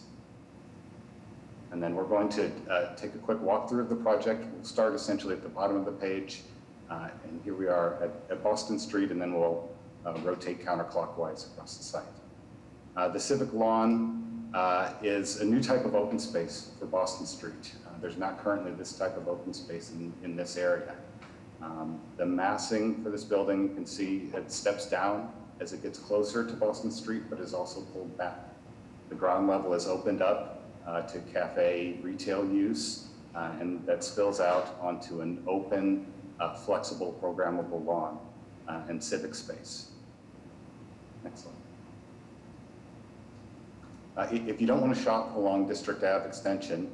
And then we're going to take a quick walkthrough of the project. We'll start essentially at the bottom of the page, and here we are at Boston Street, and then we'll rotate counterclockwise across the site. The civic lawn is a new type of open space for Boston Street. There's not currently this type of open space in this area. The massing for this building, you can see it steps down as it gets closer to Boston Street, but is also pulled back. The ground level is opened up to cafe retail use, and that spills out onto an open, flexible, programmable lawn and civic space. Next slide. If you don't want to shop along District Ave extension,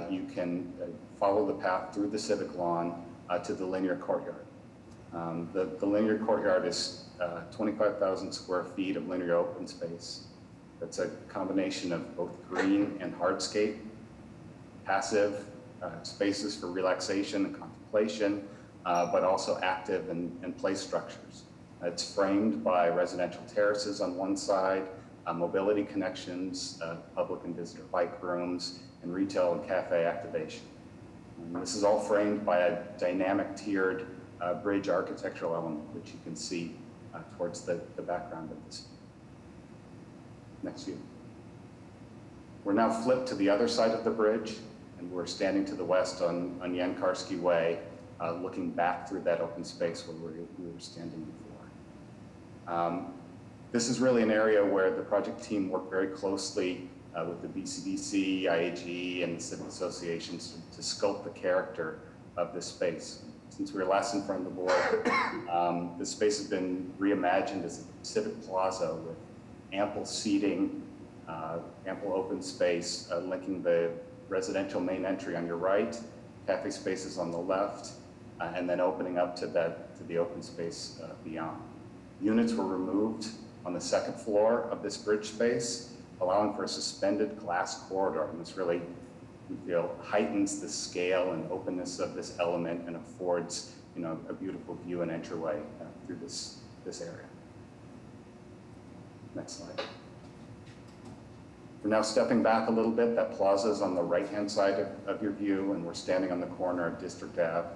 you can follow the path through the civic lawn to the linear courtyard. The linear courtyard is 25,000 square feet of linear open space. That's a combination of both green and hardscape, passive spaces for relaxation and contemplation, but also active and play structures. It's framed by residential terraces on one side, mobility connections, public and visitor bike rooms, and retail and cafe activation. And this is all framed by a dynamic tiered bridge architectural element, which you can see towards the background of this. Next view. We're now flipped to the other side of the bridge, and we're standing to the west on Yankarski Way, looking back through that open space where we were standing before. This is really an area where the project team worked very closely with the BCDC, IAG, and the civic associations to sculpt the character of this space. Since we were last in front of the board, this space has been reimagined as a civic plaza with ample seating, ample open space, linking the residential main entry on your right, cafe spaces on the left, and then opening up to the open space beyond. Units were removed on the second floor of this bridge space, allowing for a suspended glass corridor. And this really, we feel, heightens the scale and openness of this element and affords, a beautiful view and entryway through this area. Next slide. We're now stepping back a little bit. That plaza is on the right-hand side of your view, and we're standing on the corner of District Ave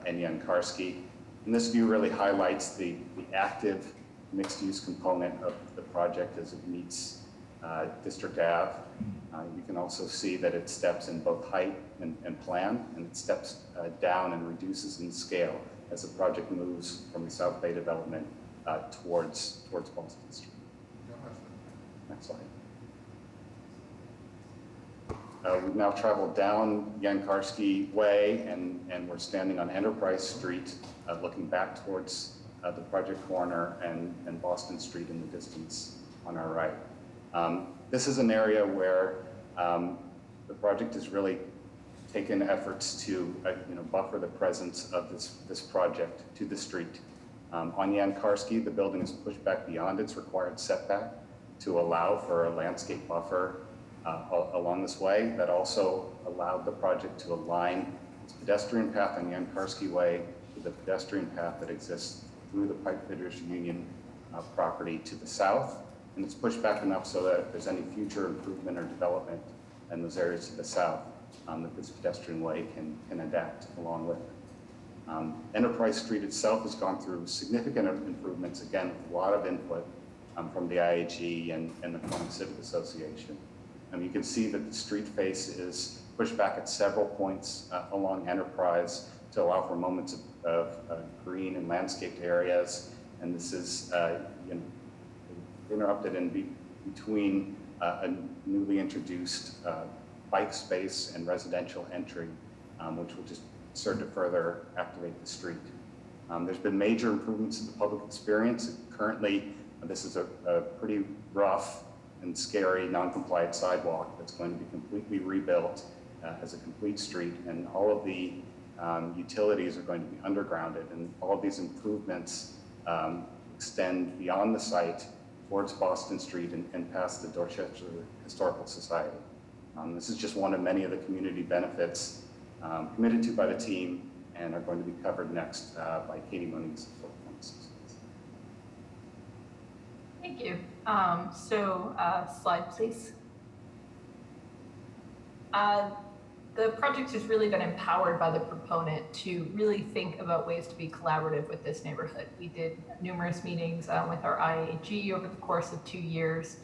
and Yankarski. And this view really highlights the active mixed-use component of the project as it meets District Ave. You can also see that it steps in both height and plan, and it steps down and reduces in scale as the project moves from the South Bay development towards Boston Street. Next slide. We've now traveled down Yankarski Way, and we're standing on Enterprise Street, looking back towards the project corner and Boston Street in the distance on our right. This is an area where the project has really taken efforts to buffer the presence of this project to the street. On Yankarski, the building is pushed back beyond its required setback to allow for a landscape buffer along this way. That also allowed the project to align its pedestrian path on Yankarski Way with the pedestrian path that exists through the Pipe Fitters Union property to the south. And it's pushed back enough so that if there's any future improvement or development in those areas to the south, that this pedestrian way can adapt along with it. Enterprise Street itself has gone through significant improvements, again, with a lot of input from the IAG and the McCormick Civic Association. You can see that the street face is pushed back at several points along Enterprise to allow for moments of green and landscaped areas. And this is interrupted in between a newly introduced bike space and residential entry, which will just serve to further activate the street. There's been major improvements in the public experience. Currently, this is a pretty rough and scary non-compliant sidewalk that's going to be completely rebuilt as a complete street, and all of the utilities are going to be undergrounded, and all of these improvements extend beyond the site towards Boston Street and past the Dorchester Historical Society. This is just one of many of the community benefits committed to by the team and are going to be covered next by Katie Moniz. Thank you. Slide, please. The project has really been empowered by the proponent to really think about ways to be collaborative with this neighborhood. We did numerous meetings with our IAG over the course of 2 years,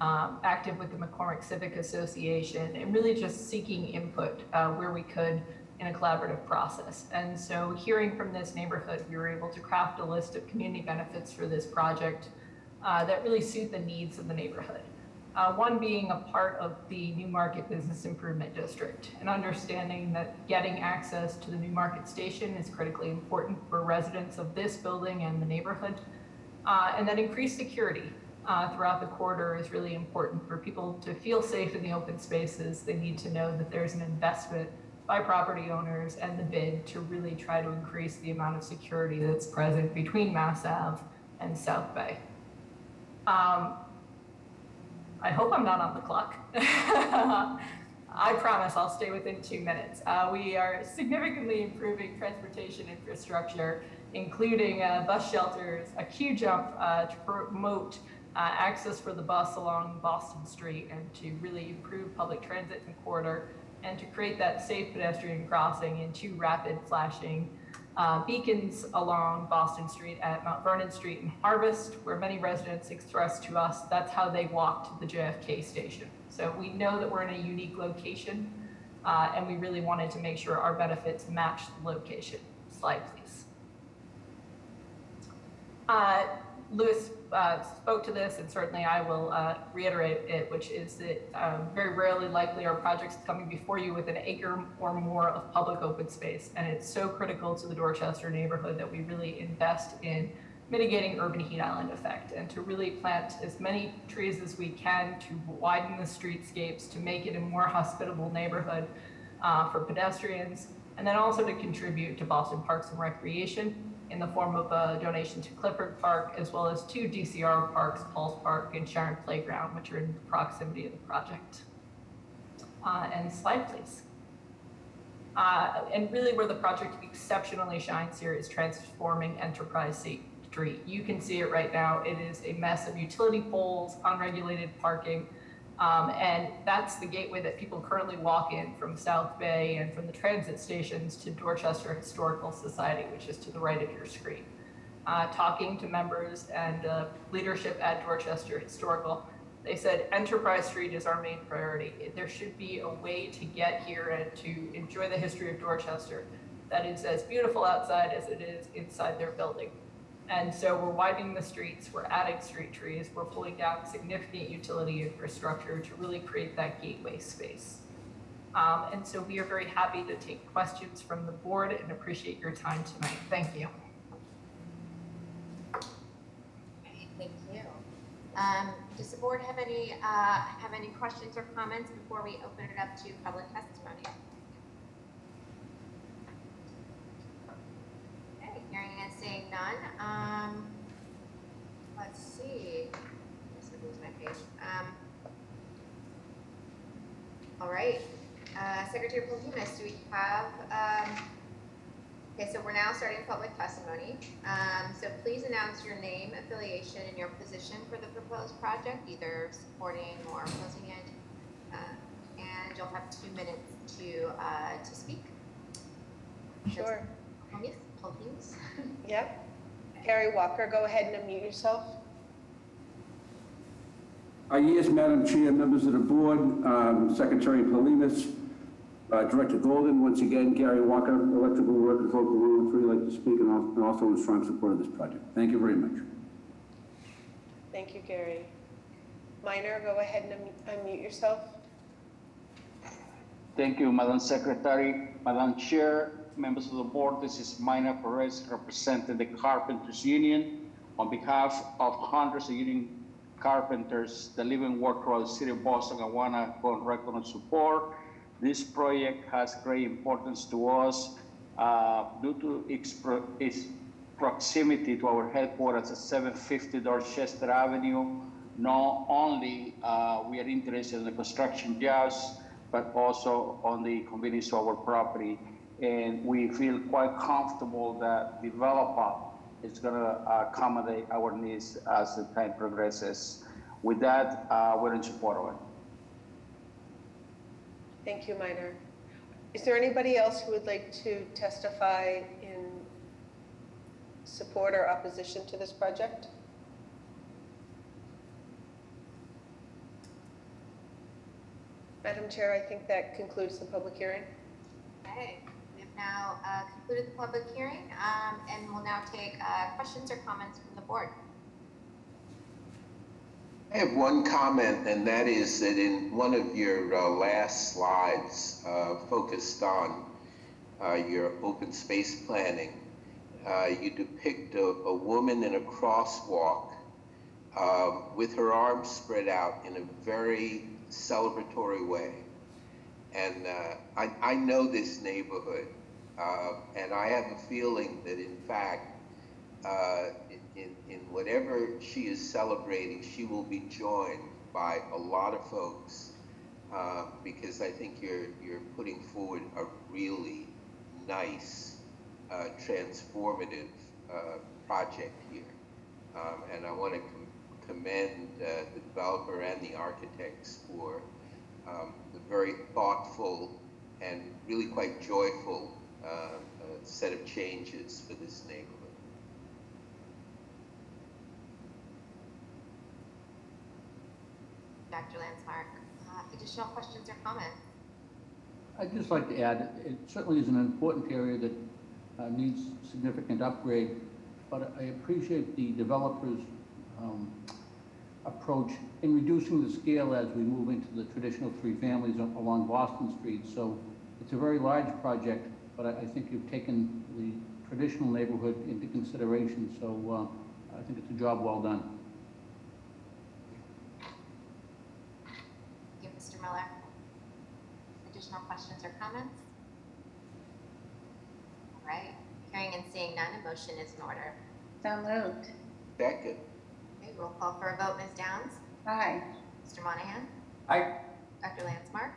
active with the McCormick Civic Association, and really just seeking input where we could in a collaborative process. And so hearing from this neighborhood, we were able to craft a list of community benefits for this project that really suit the needs of the neighborhood. One being a part of the Newmarket Business Improvement District, and understanding that getting access to the Newmarket station is critically important for residents of this building and the neighborhood, and that increased security throughout the corridor is really important for people to feel safe in the open spaces. They need to know that there's an investment by property owners and the bid to really try to increase the amount of security that's present between Mass Ave and South Bay. I hope I'm not on the clock. I promise I'll stay within 2 minutes. We are significantly improving transportation infrastructure, including bus shelters, a queue jump to promote access for the bus along Boston Street and to really improve public transit in the corridor, and to create that safe pedestrian crossing and 2 rapid flashing beacons along Boston Street at Mount Vernon Street and Harvest, where many residents expressed to us that's how they walk to the JFK station. So we know that we're in a unique location, and we really wanted to make sure our benefits match the location. Slide, please. Louis spoke to this, and certainly I will reiterate it, which is that very rarely likely are projects coming before you with an acre or more of public open space. And it's so critical to the Dorchester neighborhood that we really invest in mitigating urban heat island effect and to really plant as many trees as we can to widen the streetscapes, to make it a more hospitable neighborhood for pedestrians, and then also to contribute to Boston Parks and Recreation in the form of a donation to Clifford Park, as well as 2 DCR parks, Paul's Park and Sharon Playground, which are in proximity of the project. And slide, please. And really where the project exceptionally shines here is transforming Enterprise Street. You can see it right now. It is a mess of utility poles, unregulated parking, and that's the gateway that people currently walk in from South Bay and from the transit stations to Dorchester Historical Society, which is to the right of your screen. Talking to members and leadership at Dorchester Historical, they said Enterprise Street is our main priority. There should be a way to get here and to enjoy the history of Dorchester that is as beautiful outside as it is inside their building. And so we're widening the streets, we're adding street trees, we're pulling down significant utility infrastructure to really create that gateway space. And so we are very happy to take questions from the board and appreciate your time tonight. Thank you. Okay, thank you. Does the board have any questions or comments before we open it up to public testimony? Hearing and seeing none. Let's see. I just lose my page. All right. Secretary Polimis, do we have? Okay, so we're now starting public testimony. So please announce your name, affiliation, and your position for the proposed project, either supporting or opposing it. and you'll have 2 minutes to speak. Sure. Please. Yep. Gary Walker, go ahead and unmute yourself. Yes, Madam Chair, members of the board, Secretary Polimis, Director Golden, once again, Gary Walker, Electrical Workers Local 103, like to speak and also in strong support of this project. Thank you very much. Thank you, Gary. Minor, go ahead and unmute yourself. Thank you, Madam Secretary, Madam Chair, members of the board. This is Minor Perez representing the Carpenters Union. On behalf of hundreds of union carpenters that live and work throughout the city of Boston, I want to go on record and support. This project has great importance to us due to its proximity to our headquarters at 750 Dorchester Avenue. Not only we are interested in the construction jobs, but also on the convenience to our property. And we feel quite comfortable that developer is going to accommodate our needs as the time progresses. With that, we're in support of it. Thank you, Minor. Is there anybody else who would like to testify in support or opposition to this project? Madam Chair, I think that concludes the public hearing. Okay, we have now concluded the public hearing, and we'll now take questions or comments from the board. I have one comment, and that is that in one of your last slides focused on your open space planning, you depict a woman in a crosswalk with her arms spread out in a very celebratory way. And I know this neighborhood, and I have a feeling that in fact, in whatever she is celebrating, she will be joined by a lot of folks, because I think you're putting forward a really nice, transformative project here. And I want to commend the developer and the architects for the very thoughtful and really quite joyful set of changes for this neighborhood. Dr. Landsmark, additional questions or comments? I'd just like to add, it certainly is an important area that needs significant upgrade, but I appreciate the developers' approach in reducing the scale as we move into the traditional three families along Boston Street. So it's a very large project, but I think you've taken the traditional neighborhood into consideration. So I think it's a job well done. Thank you, Mr. Miller. Additional questions or comments? All right, hearing and seeing none, a motion is in order. So moved. Second. Okay, roll call for a vote. Ms. Downs? Aye. Mr. Monahan? Aye. Dr. Landsmark?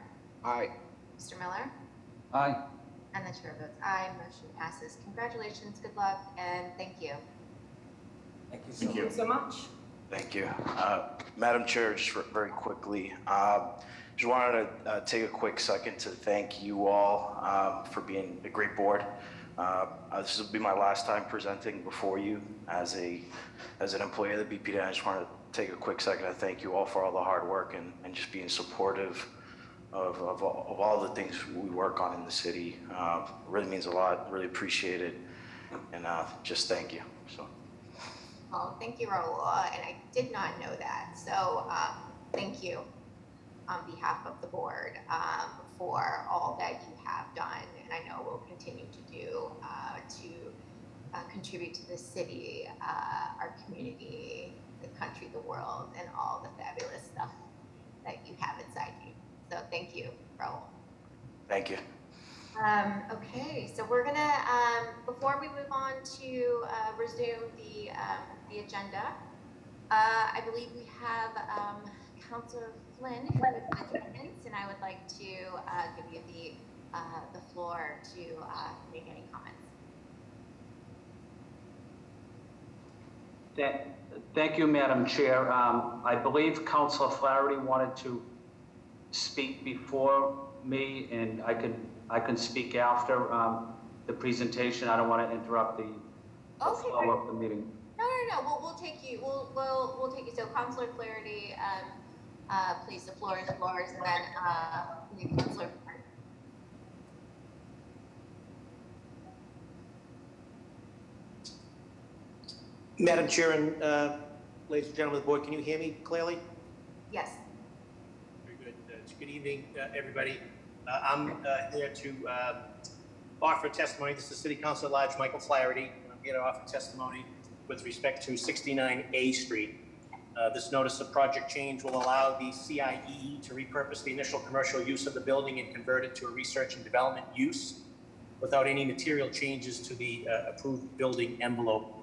Aye. Mr. Miller? Aye. And the chair votes aye. Motion passes. Congratulations, good luck, and thank you. Thank you Thank you so much. Thank you. Madam Chair, just very quickly, just wanted to take a quick second to thank you all for being a great board. This will be my last time presenting before you as an employee of the BPDA. I just want to take a quick second to thank you all for all the hard work and just being supportive of all the things we work on in the city. It really means a lot, really appreciate it, and just thank you. So. Well, thank you, Raul, and I did not know that. So thank you on behalf of the board for all that you have done, and I know will continue to do to contribute to the city, our community, the country, the world, and all the fabulous stuff that you have inside you. So thank you, Raul. Thank you. Okay, so we're gonna, before we move on to resume the agenda, I believe we have Councilor Flynn who is in attendance, and I would like to give you the floor to make any comments. Thank you, Madam Chair. I believe Councilor Flaherty wanted to speak before me, and I can speak after the presentation. I don't want to interrupt the flow of the meeting. No. We'll take you. We'll take you. So, Councilor Flaherty, please, the floor is yours, and then Councilor. Madam Chair and ladies and gentlemen of the board, can you hear me clearly? Yes. Very good. Good evening, everybody. I'm here to offer testimony. This is City Council at Large Michael Flaherty, and I'm here to offer testimony with respect to 69A Street. This notice of project change will allow the CIE to repurpose the initial commercial use of the building and convert it to a research and development use without any material changes to the approved building envelope.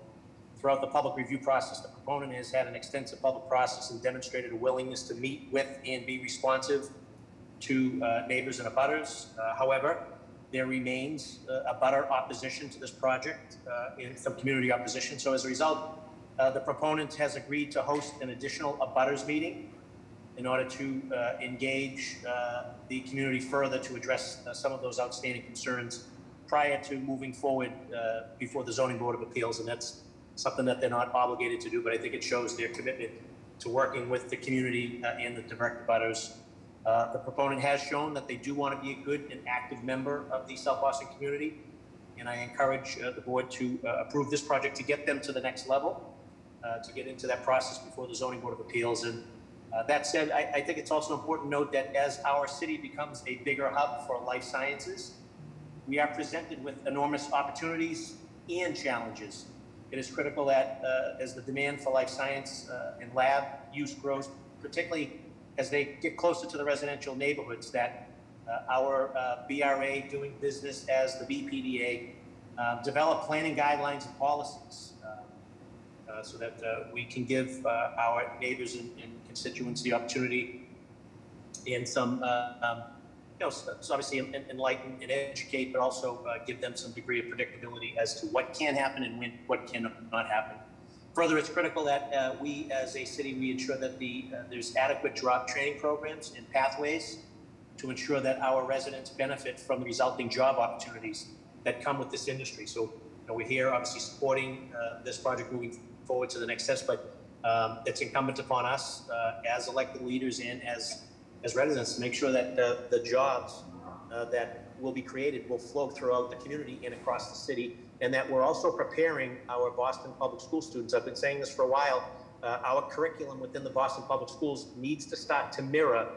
Throughout the public review process, the proponent has had an extensive public process and demonstrated a willingness to meet with and be responsive to neighbors and abutters. However, there remains abutter opposition to this project and some community opposition. So as a result, the proponent has agreed to host an additional abutters meeting in order to engage the community further to address some of those outstanding concerns prior to moving forward before the Zoning Board of Appeals. And that's something that they're not obligated to do, but I think it shows their commitment to working with the community and the direct abutters. The proponent has shown that they do want to be a good and active member of the South Boston community, and I encourage the board to approve this project to get them to the next level, to get into that process before the Zoning Board of Appeals. And that said, I think it's also important to note that as our city becomes a bigger hub for life sciences, we are presented with enormous opportunities and challenges. It is critical that as the demand for life science and lab use grows, particularly as they get closer to the residential neighborhoods, that our BRA, doing business as the BPDA, develop planning guidelines and policies so that we can give our neighbors and constituents the opportunity and some so obviously enlighten and educate, but also give them some degree of predictability as to what can happen and when what cannot happen. Further, it's critical that we as a city, we ensure that there's adequate job training programs and pathways to ensure that our residents benefit from the resulting job opportunities that come with this industry. So we're here obviously supporting this project moving forward to the next steps, but it's incumbent upon us as elected leaders and as residents to make sure that the jobs that will be created will flow throughout the community and across the city, and that we're also preparing our Boston Public School students. I've been saying this for a while. Our curriculum within the Boston Public Schools needs to start to mirror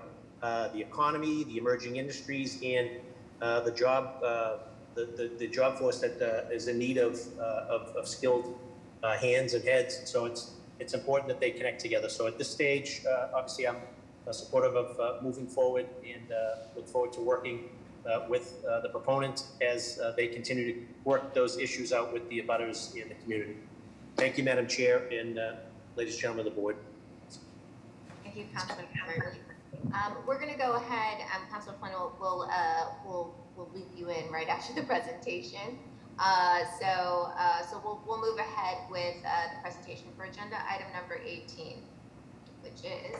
the economy, the emerging industries, and the job force that is in need of skilled hands and heads. And so it's important that they connect together. So at this stage, obviously, I'm supportive of moving forward and look forward to working with the proponent as they continue to work those issues out with the abutters in the community. Thank you, Madam Chair, and ladies and gentlemen of the board. Thank you, Councilor Flaherty. We're going to go ahead. Councilor Flynn will loop you in right after the presentation. So we'll move ahead with the presentation for agenda item number 18, which is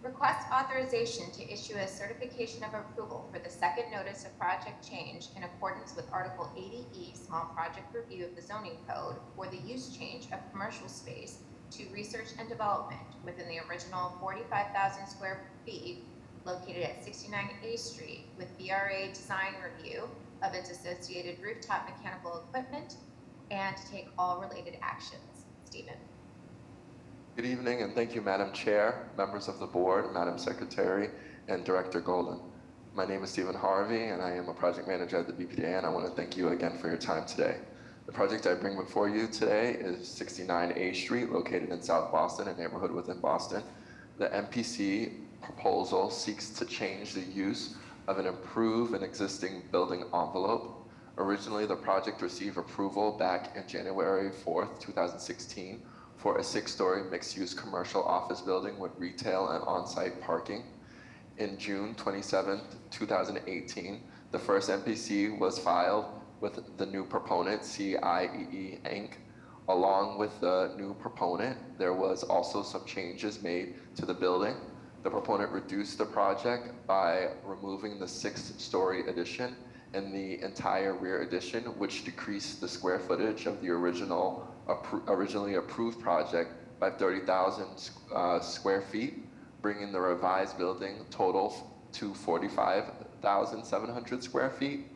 request authorization to issue a certification of approval for the second notice of project change in accordance with Article 80E Small Project Review of the Zoning Code for the use change of commercial space to research and development within the original 45,000 square feet located at 69A Street with BRA design review of its associated rooftop mechanical equipment and to take all related actions. Stephen. Good evening, and thank you, Madam Chair, members of the board, Madam Secretary, and Director Golden. My name is Stephen Harvey, and I am a project manager at the BPDA, and I want to thank you again for your time today. The project I bring before you today is 69A Street, located in South Boston, a neighborhood within Boston. The MPC proposal seeks to change the use of and improve an existing building envelope. Originally, the project received approval back in January 4th, 2016, for a 6-story mixed-use commercial office building with retail and on-site parking. In June 27th, 2018, the first MPC was filed with the new proponent, CIEE Inc. Along with the new proponent, there was also some changes made to the building. The proponent reduced the project by removing the 6th-story addition and the entire rear addition, which decreased the square footage of the originally approved project by 30,000 square feet, bringing the revised building total to 45,700 square feet.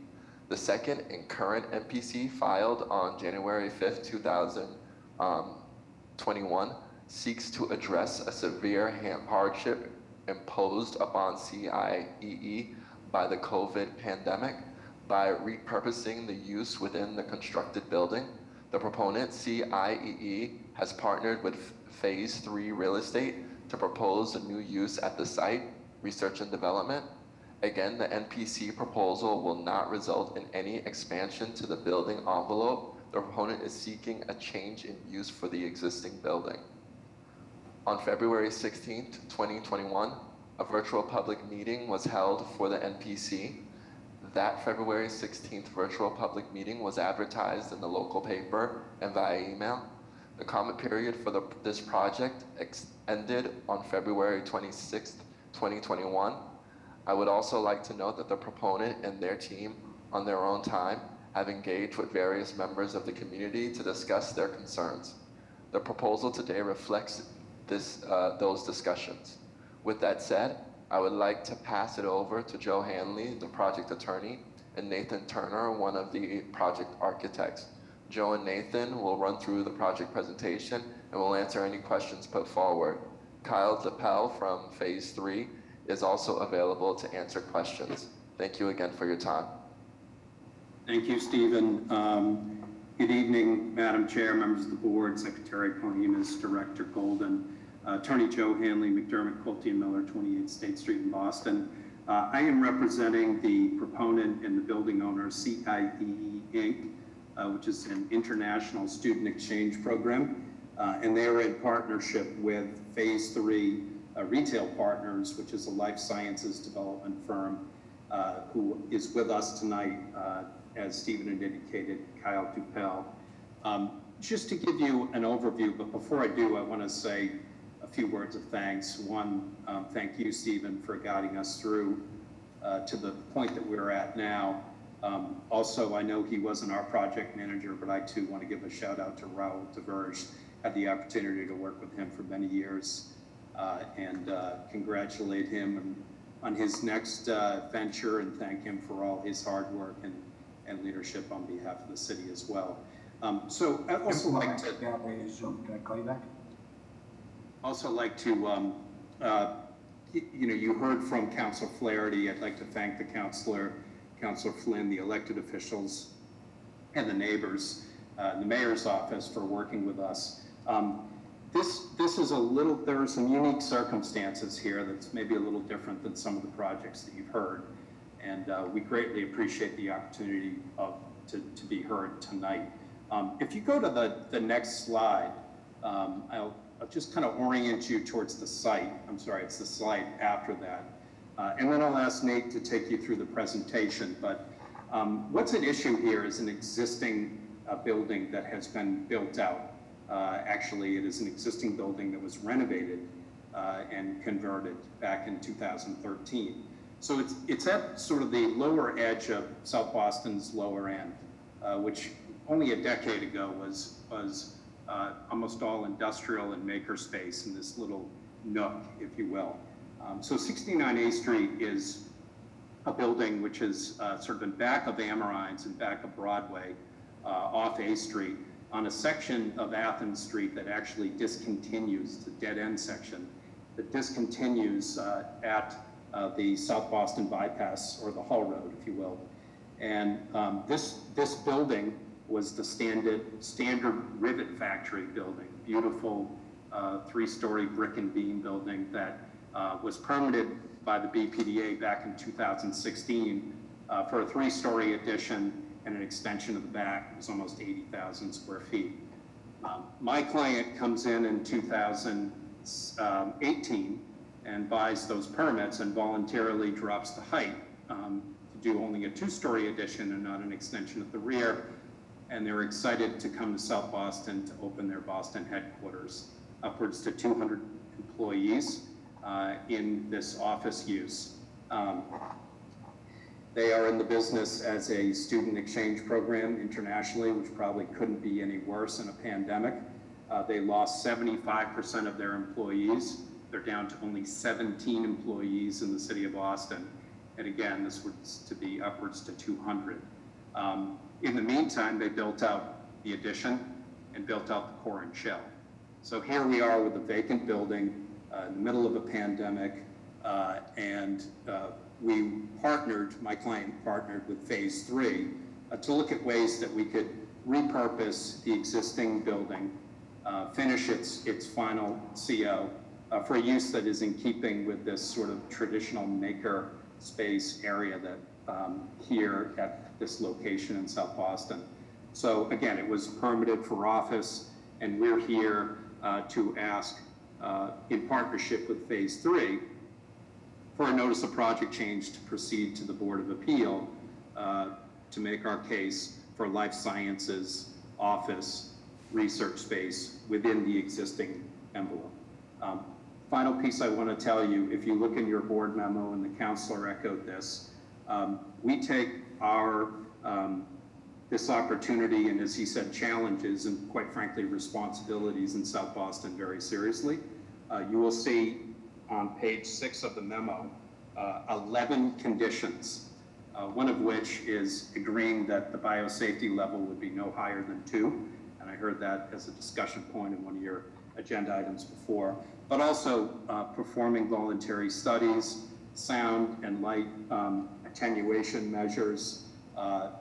The second and current NPC filed on January 5th, 2021 seeks to address a severe hardship imposed upon CIEE by the COVID pandemic by repurposing the use within the constructed building. The proponent, CIEE, has partnered with Phase 3 Real Estate to propose a new use at the site, research and development. Again, the NPC proposal will not result in any expansion to the building envelope. The proponent is seeking a change in use for the existing building. On February 16th, 2021, a virtual public meeting was held for the NPC. That February 16th virtual public meeting was advertised in the local paper and via email. The comment period for this project ended on February 26th, 2021. I would also like to note that the proponent and their team, on their own time, have engaged with various members of the community to discuss their concerns. The proposal today reflects those discussions. With that said, I would like to pass it over to Joe Hanley, the project attorney, and Nathan Turner, one of the project architects. Joe and Nathan will run through the project presentation and will answer any questions put forward. Kyle Zappel from Phase 3 is also available to answer questions. Thank you again for your time. Thank you, Stephen. Good evening, Madam Chair, members of the board, Secretary Pohemus, Director Golden, Attorney Joe Hanley, McDermott, Quilty, and Miller, 28 State Street in Boston. I am representing the proponent and the building owner, CIEE Inc., which is an international student exchange program, and they are in partnership with Phase 3 Retail Partners, which is a life sciences development firm, who is with us tonight, as Stephen had indicated, Kyle Dupel. Just to give you an overview, but before I do, I want to say a few words of thanks. One, thank you, Stephen, for guiding us through to the point that we're at now. Also, I know he wasn't our project manager, but I too want to give a shout out to Raul Deverge. Had the opportunity to work with him for many years, and congratulate him on his next venture and thank him for all his hard work and leadership on behalf of the city as well. So I'd also like to... Can I call you back? Also like to, you heard from Councilor Flaherty. I'd like to thank the Councilor Flynn, the elected officials, and the neighbors, the mayor's office for working with us. This is there are some unique circumstances here that's maybe a little different than some of the projects that you've heard. And we greatly appreciate the opportunity to be heard tonight. If you go to the next slide, I'll just kind of orient you towards the site. I'm sorry, it's the slide after that. And then I'll ask Nate to take you through the presentation. But what's at issue here is an existing building that has been built out. Actually, it is an existing building that was renovated and converted back in 2013. So it's at sort of the lower edge of South Boston's lower end, which only a decade ago was almost all industrial and makerspace in this little nook, if you will. So 69 A Street is a building which is sort of in back of Amorines and back of Broadway, off A Street, on a section of Athens Street that actually discontinues, the dead end section, that discontinues at the South Boston bypass, or the Hall Road, if you will. And this building was the standard rivet factory building, beautiful 3-story brick and beam building that was permitted by the BPDA back in 2016 for a 3-story addition and an extension of the back. It was almost 80,000 square feet. My client comes in 2018 and buys those permits and voluntarily drops the height to do only a 2-story addition and not an extension at the rear. And they're excited to come to South Boston to open their Boston headquarters. Upwards to 200 employees. in this office use. They are in the business as a student exchange program internationally, which probably couldn't be any worse in a pandemic. They lost 75% of their employees. They're down to only 17 employees in the city of Boston. And again, this was to be upwards to 200. In the meantime, they built out the addition and built out the core and shell. So here we are with a vacant building in the middle of a pandemic, and we partnered, my client partnered with Phase 3 to look at ways that we could repurpose the existing building, finish its final CO for a use that is in keeping with this sort of traditional maker space area that here at this location in South Boston. So again, it was permitted for office, and we're here to ask, in partnership with Phase 3, for a notice of project change to proceed to the Board of Appeal to make our case for life sciences office research space within the existing envelope. Final piece I want to tell you, if you look in your board memo, and the counselor echoed this, we take our this opportunity, and as he said, challenges and quite frankly responsibilities in South Boston very seriously. You will see on page 6 of the memo 11 conditions, one of which is agreeing that the biosafety level would be no higher than 2, and I heard that as a discussion point in one of your agenda items before, but also performing voluntary studies, sound and light attenuation measures,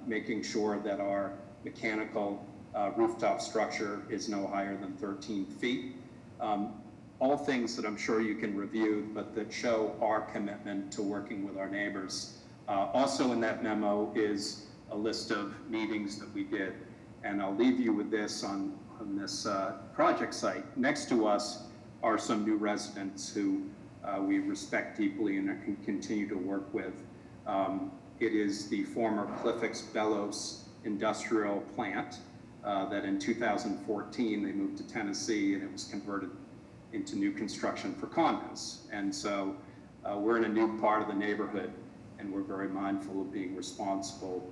making sure that our mechanical rooftop structure is no higher than 13 feet. All things that I'm sure you can review, but that show our commitment to working with our neighbors. Also in that memo is a list of meetings that we did, and I'll leave you with this on this project site. Next to us are some new residents who we respect deeply and can continue to work with. It is the former Cliffix Bellows industrial plant that in 2014 they moved to Tennessee, and it was converted into new construction for condos. And so we're in a new part of the neighborhood, and we're very mindful of being responsible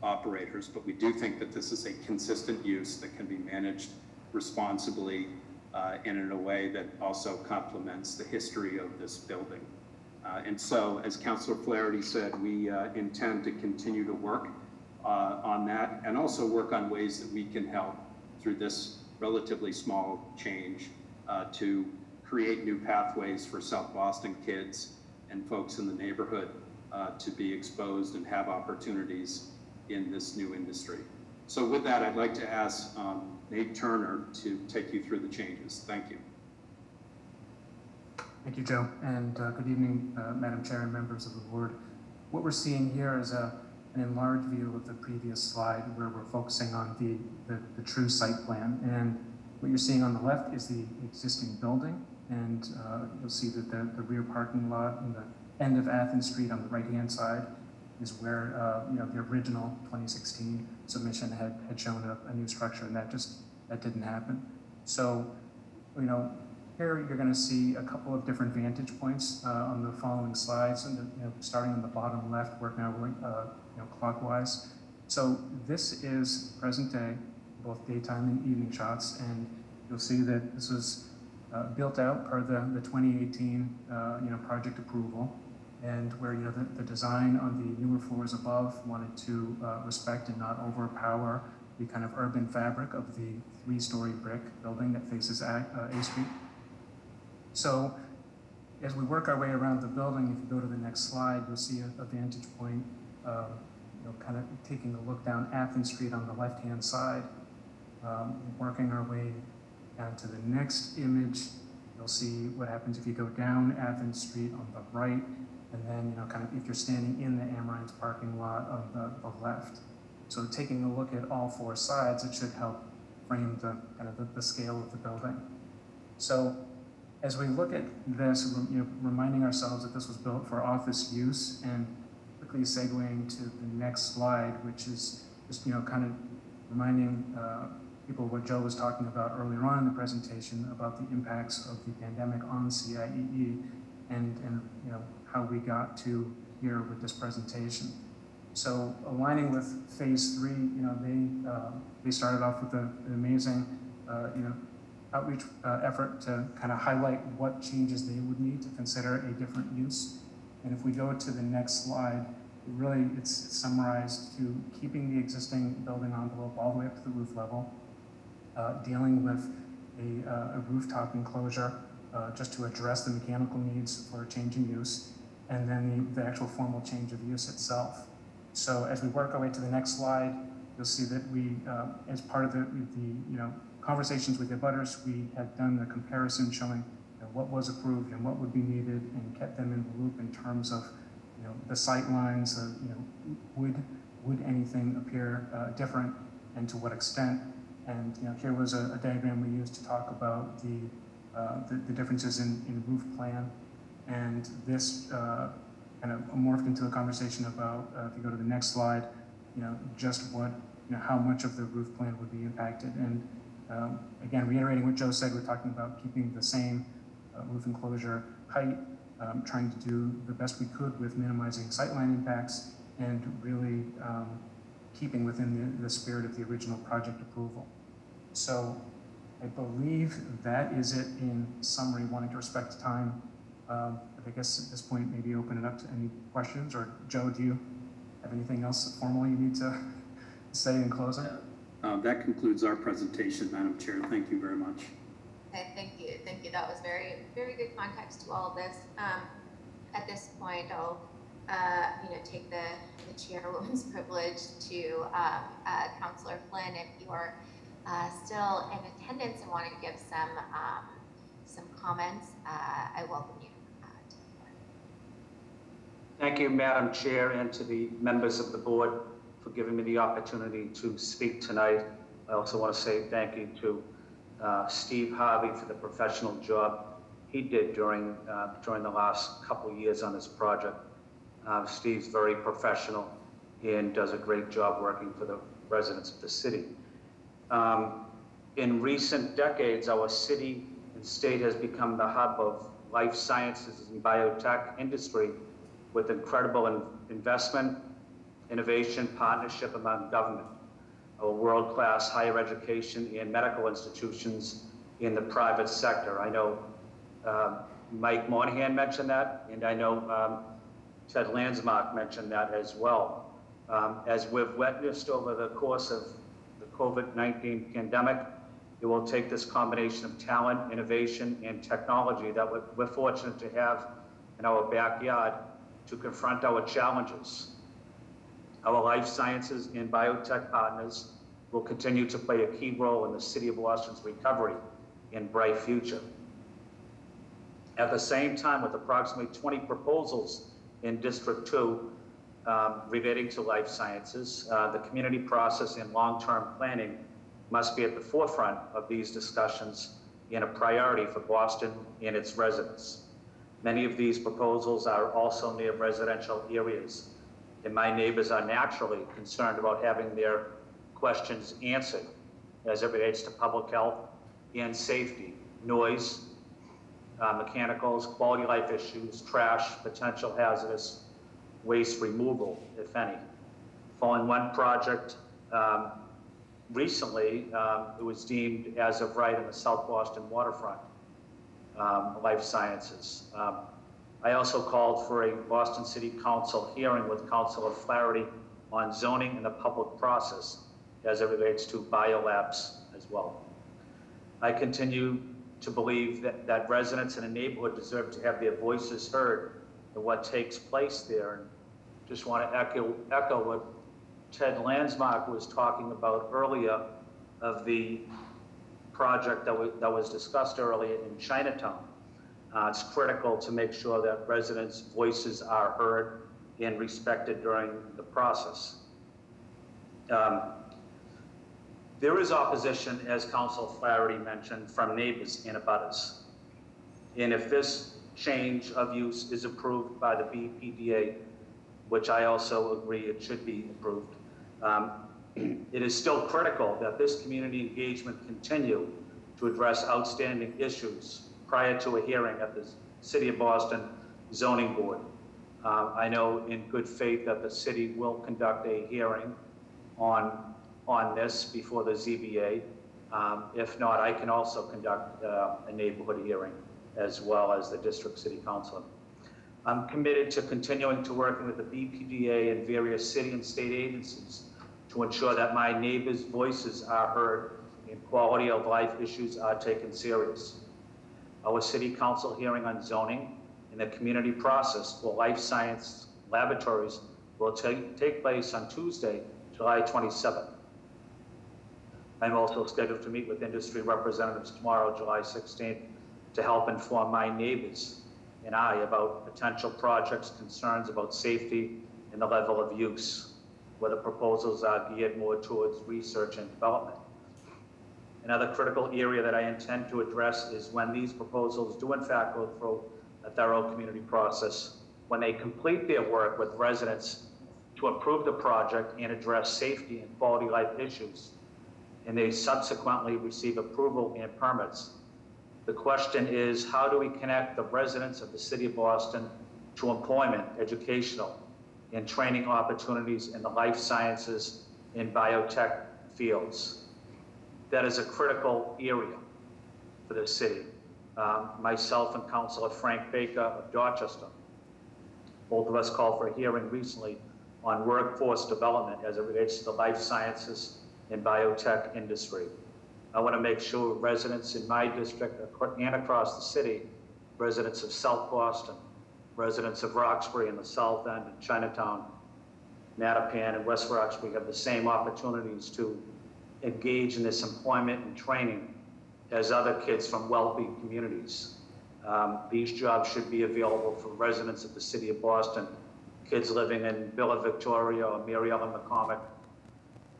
operators, but we do think that this is a consistent use that can be managed responsibly and in a way that also complements the history of this building. And so, as Councilor Flaherty said, we intend to continue to work on that, and also work on ways that we can help through this relatively small change to create new pathways for South Boston kids and folks in the neighborhood to be exposed and have opportunities in this new industry. So with that, I'd like to ask Nate Turner to take you through the changes. Thank you. Thank you, Joe, and good evening, Madam Chair and members of the board. What we're seeing here is an enlarged view of the previous slide, where we're focusing on the true site plan. And what you're seeing on the left is the existing building, and you'll see that the rear parking lot and the end of Athens Street on the right-hand side is where the original 2016 submission had shown a new structure, and that didn't happen. So, here you're going to see a couple of different vantage points on the following slides, and starting on the bottom left, we're now going clockwise. So this is present day, both daytime and evening shots, and you'll see that this was built out per the 2018 project approval, and where the design on the newer floors above wanted to respect and not overpower the kind of urban fabric of the 3-story brick building that faces A Street. So as we work our way around the building, if you go to the next slide, you'll see a vantage point, kind of taking a look down Athens Street on the left-hand side, working our way down to the next image. You'll see what happens if you go down Athens Street on the right, and then kind of if you're standing in the Amarines parking lot on the left. So taking a look at all 4 sides, it should help frame the scale of the building. So as we look at this, reminding ourselves that this was built for office use, and quickly segueing to the next slide, which is just kind of reminding people what Joe was talking about earlier on in the presentation about the impacts of the pandemic on CIEE and you know, how we got to here with this presentation. So aligning with phase 3, you know, they started off with an amazing, you know, outreach effort to kind of highlight what changes they would need to consider a different use. And if we go to the next slide, really it's summarized to keeping the existing building envelope all the way up to the roof level, dealing with a rooftop enclosure just to address the mechanical needs for a change in use, and then the actual formal change of use itself. So as we work our way to the next slide, you'll see that we, as part of the you know, conversations with the abutters, we had done the comparison showing, you know, what was approved and what would be needed, and kept them in the loop in terms of, you know, the sight lines, you know, would anything appear different, and to what extent. And you know, here was a diagram we used to talk about the differences in roof plan, and this kind of morphed into a conversation about, if you go to the next slide, you know, just what, you know, how much of the roof plan would be impacted. And again, reiterating what Joe said, we're talking about keeping the same roof enclosure height, trying to do the best we could with minimizing sightline impacts, and really keeping within the spirit of the original project approval. So I believe that is it in summary, wanting to respect time. But I guess at this point, maybe open it up to any questions, or Joe, do you have anything else formally you need to say in closing? That concludes our presentation, Madam Chair. Thank you very much. Okay, thank you. Thank you. That was very, very good context to all of this. At this point, I'll you know, take the chairwoman's privilege to Councillor Flynn, if you are still in attendance and want to give some comments, I welcome you. Thank you, Madam Chair, and to the members of the board for giving me the opportunity to speak tonight. I also want to say thank you to Steve Harvey for the professional job he did during the last couple of years on this project. Steve's very professional and does a great job working for the residents of the city. In recent decades, our city and state has become the hub of life sciences and biotech industry, with incredible investment, innovation, partnership among government, our world-class higher education and medical institutions in the private sector. I know Mike Monahan mentioned that, and I know Ted Landsmark mentioned that as well. As we've witnessed over the course of the COVID-19 pandemic, it will take this combination of talent, innovation, and technology that we're fortunate to have in our backyard to confront our challenges. Our life sciences and biotech partners will continue to play a key role in the City of Boston's recovery and bright future. At the same time, with approximately 20 proposals in District 2 relating to life sciences, the community process and long-term planning must be at the forefront of these discussions and a priority for Boston and its residents. Many of these proposals are also near residential areas, and my neighbors are naturally concerned about having their questions answered as it relates to public health and safety, noise, mechanicals, quality of life issues, trash, potential hazardous waste removal, if any. Following one project recently, it was deemed as of right in the South Boston waterfront, life sciences. I also called for a Boston City Council hearing with Councilor Flaherty on zoning and the public process as it relates to biolabs as well. I continue to believe that residents in a neighborhood deserve to have their voices heard in what takes place there. And just want to echo what Ted Landsmark was talking about earlier of the project that was discussed earlier in Chinatown. It's critical to make sure that residents' voices are heard and respected during the process. There is opposition, as Councilor Flaherty mentioned, from neighbors and abutters. And if this change of use is approved by the BPDA, which I also agree it should be approved, It is still critical that this community engagement continue to address outstanding issues prior to a hearing at the City of Boston Zoning Board. I know in good faith that the city will conduct a hearing on this before the ZBA. If not, I can also conduct a neighborhood hearing as well as the district city council. I'm committed to continuing to working with the BPDA and various city and state agencies to ensure that my neighbors' voices are heard and quality of life issues are taken serious. Our city council hearing on zoning and the community process for life science laboratories will take place on Tuesday, July 27th. I'm also scheduled to meet with industry representatives tomorrow, July 16th, to help inform my neighbors and I about potential projects, concerns about safety and the level of use, where the proposals are geared more towards research and development. Another critical area that I intend to address is when these proposals do in fact go through a thorough community process, when they complete their work with residents to improve the project and address safety and quality life issues, and they subsequently receive approval and permits. The question is, how do we connect the residents of the City of Boston to employment, educational, and training opportunities in the life sciences and biotech fields? That is a critical area for the city. Myself and Councilor Frank Baker of Dorchester, both of us called for a hearing recently on workforce development as it relates to the life sciences and biotech industry. I want to make sure residents in my district and across the city, residents of South Boston, residents of Roxbury in the South End and Chinatown, Mattapan and West Roxbury have the same opportunities to engage in this employment and training as other kids from wealthy communities. These jobs should be available for residents of the City of Boston, kids living in Villa Victoria or Mary Ellen McCormick,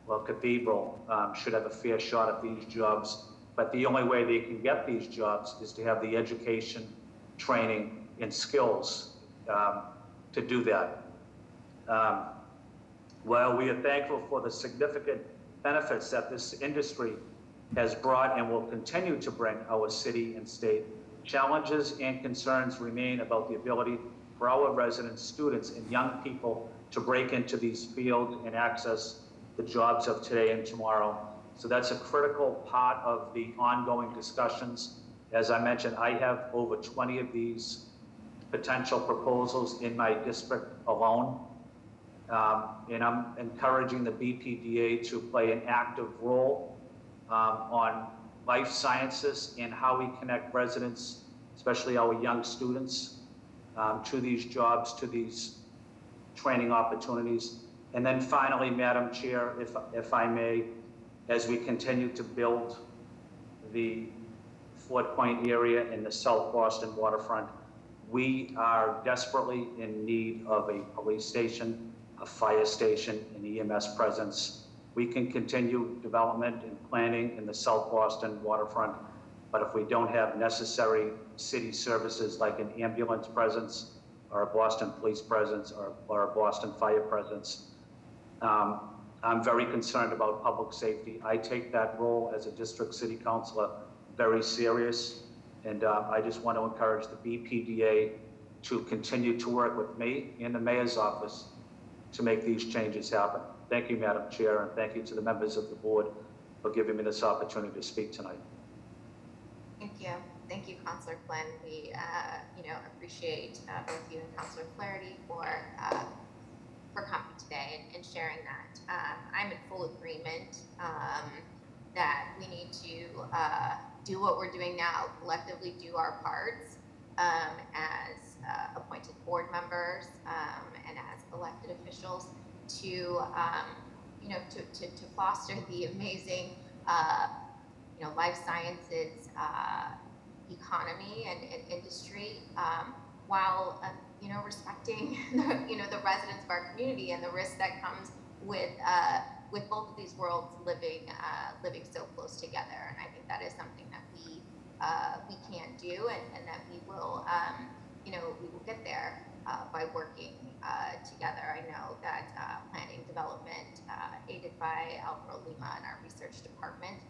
well, Cathedral should have a fair shot at these jobs, but the only way they can get these jobs is to have the education, training, and skills to do that. While we are thankful for the significant benefits that this industry has brought and will continue to bring our city and state, challenges and concerns remain about the ability for our residents, students, and young people to break into these fields and access the jobs of today and tomorrow. So that's a critical part of the ongoing discussions. As I mentioned, I have over 20 of these potential proposals in my district alone. And I'm encouraging the BPDA to play an active role on life sciences and how we connect residents, especially our young students, to these jobs, to these training opportunities. And then finally, Madam Chair, if I may, as we continue to build the Fort Point area in the South Boston waterfront, we are desperately in need of a police station, a fire station, and EMS presence. We can continue development and planning in the South Boston waterfront, but if we don't have necessary city services like an ambulance presence or a Boston police presence or a Boston fire presence, I'm very concerned about public safety. I take that role as a district city councilor very serious, and I just want to encourage the BPDA to continue to work with me and the mayor's office to make these changes happen. Thank you, Madam Chair, and thank you to the members of the board for giving me this opportunity to speak tonight. Thank you. Thank you, Councilor Flynn. We, appreciate both you and Councilor Flaherty for coming today and sharing that. I'm in full agreement that we need to do what we're doing now, collectively do our parts as appointed board members and as elected officials to foster the amazing life sciences economy and industry while respecting the residents of our community and the risk that comes with both of these worlds living so close together. And I think that is something that we can do, and that we will we will get there by working together. I know that planning planning development, aided by Alvaro Lima and our research department.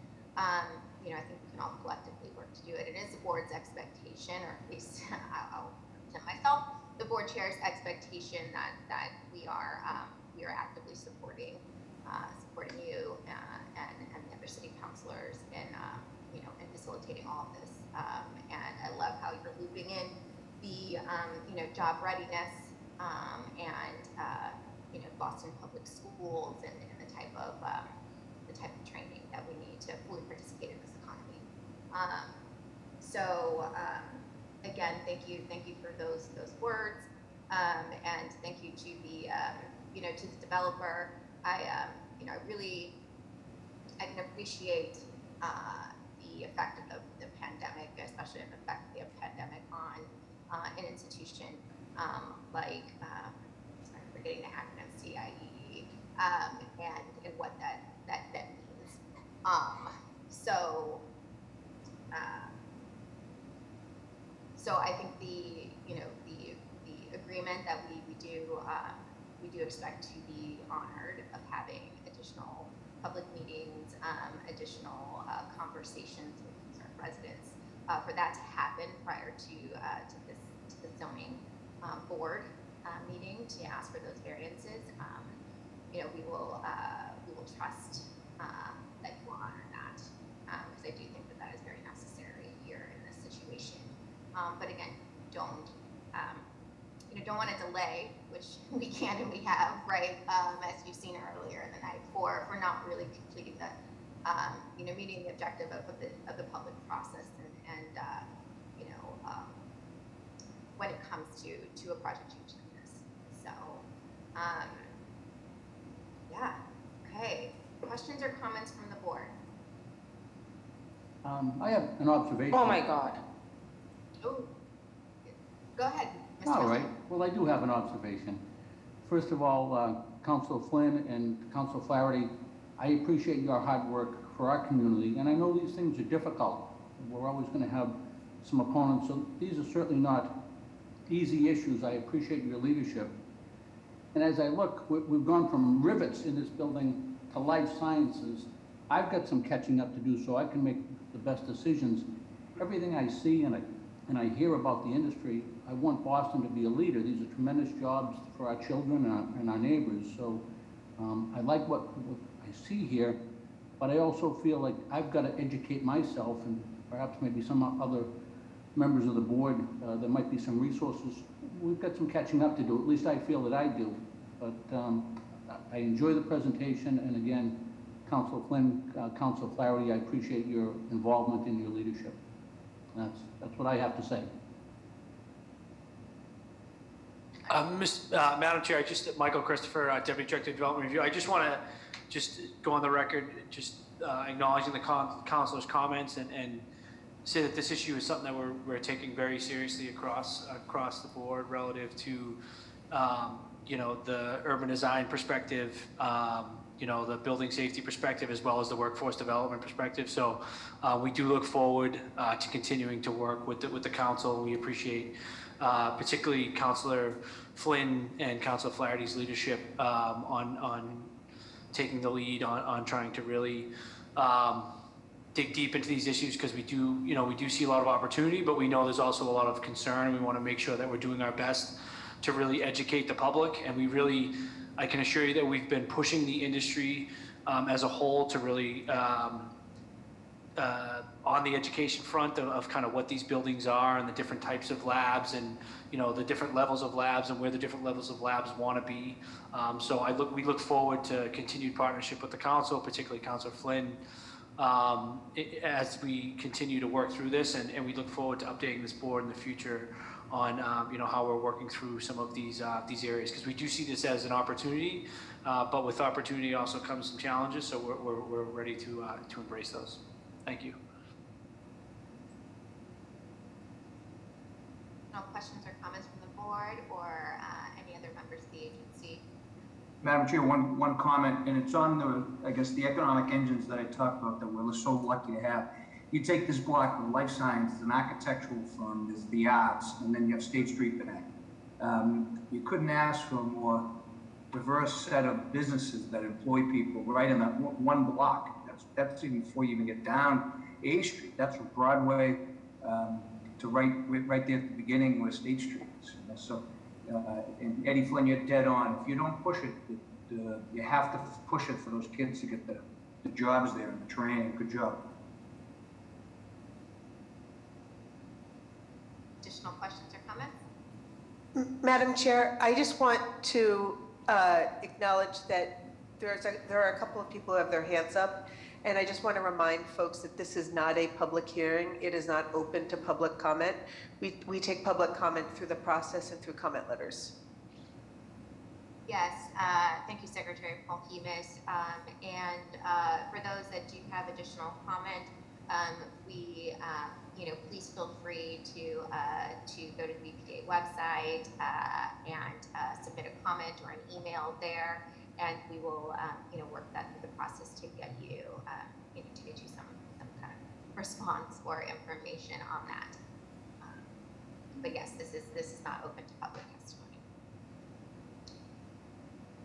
You know, I think we can all collectively work to do it. It is the board's expectation, or at least I'll to myself, the board chair's expectation that we are actively supporting you and the other city councilors in you know, in facilitating all of this. And I love how you're looping in the you know, job readiness and you know, Boston Public Schools and the type of training that we need to fully participate in this economy. Again, thank you for those words, and thank you to the you know, to the developer. You know, I can appreciate the effect of the pandemic, especially the effect of the pandemic on an institution like sorry, I'm forgetting the acronym CIE, and what that means. So I think the agreement that we do expect to be honored of having additional public meetings, additional conversations with concerned residents, for that to happen prior to the zoning board meeting to ask for those variances. You know, we will trust that you will honor that, because I do think that is very necessary here in this situation. But again, don't want to delay, which we can and we have, right? As you've seen earlier in the night, for not really completing the, you know, meeting the objective of the public process and you know, when it comes to a project change like this. So, yeah, okay. Questions or comments from the board? I have an observation. Oh my God. Oh, go ahead, Mr. All right. Wilson. Well, I do have an observation. First of all, Councilor Flynn and Councilor Flaherty, I appreciate your hard work for our community, and I know these things are difficult. We're always going to have some opponents, so these are certainly not easy issues. I appreciate your leadership. And as I look, we've gone from rivets in this building to life sciences. I've got some catching up to do so I can make the best decisions. Everything I see and I hear about the industry, I want Boston to be a leader. These are tremendous jobs for our children and our neighbors. So I like what I see here, but I also feel like I've got to educate myself, and perhaps maybe some other members of the board, there might be some resources. We've got some catching up to do, at least I feel that I do. But I enjoy the presentation, and again, Councilor Flynn, Councilor Flaherty, I appreciate your involvement and your leadership. That's what I have to say. Madam Chair, Michael Christopher, Deputy Director of Development Review. I just want to go on the record, acknowledging the councilor's comments and say that this issue is something that we're taking very seriously across the board relative to you know, the urban design perspective, you know, the building safety perspective, as well as the workforce development perspective. So we do look forward to continuing to work with the council. We appreciate particularly Councilor Flynn and Councilor Flaherty's leadership on taking the lead on trying to really dig deep into these issues, because we do see a lot of opportunity, but we know there's also a lot of concern, and we want to make sure that we're doing our best to really educate the public. And I can assure you that we've been pushing the industry as a whole to really on the education front of kind of what these buildings are and the different types of labs, and you know, the different levels of labs and where the different levels of labs want to be. So we look forward to continued partnership with the council, particularly Councilor Flynn, as we continue to work through this, and we look forward to updating this board in the future on you know, how we're working through some of these areas, because we do see this as an opportunity, but with opportunity also comes some challenges. So we're ready to embrace those. Thank you. No questions or comments from the board or any other members of the agency? Madam Chair, one comment, and it's on I guess the economic engines that I talked about that we're so lucky to have. You take this block with life sciences, an architectural firm, there's the arts, and then you have State Street Bank. You couldn't ask for a more diverse set of businesses that employ people right in that one block. That's even before you even get down A Street. That's from Broadway to right there at the beginning where State Street is. You know, so, and Eddie Flynn, you're dead on. If you don't push it, you have to push it for those kids to get the jobs there and the training. Good job. Additional questions or comments? Madam Chair, I just want to acknowledge that there are a couple of people who have their hands up, and I just want to remind folks that this is not a public hearing. It is not open to public comment. We take public comment through the process and through comment letters. Yes, thank you, Secretary Polkimus. For those that do have additional comment, please feel free to go to the BPDA website and submit a comment or an email there, and we will work that through the process to get you some kind of response or information on that. But yes, this is not open to public testimony.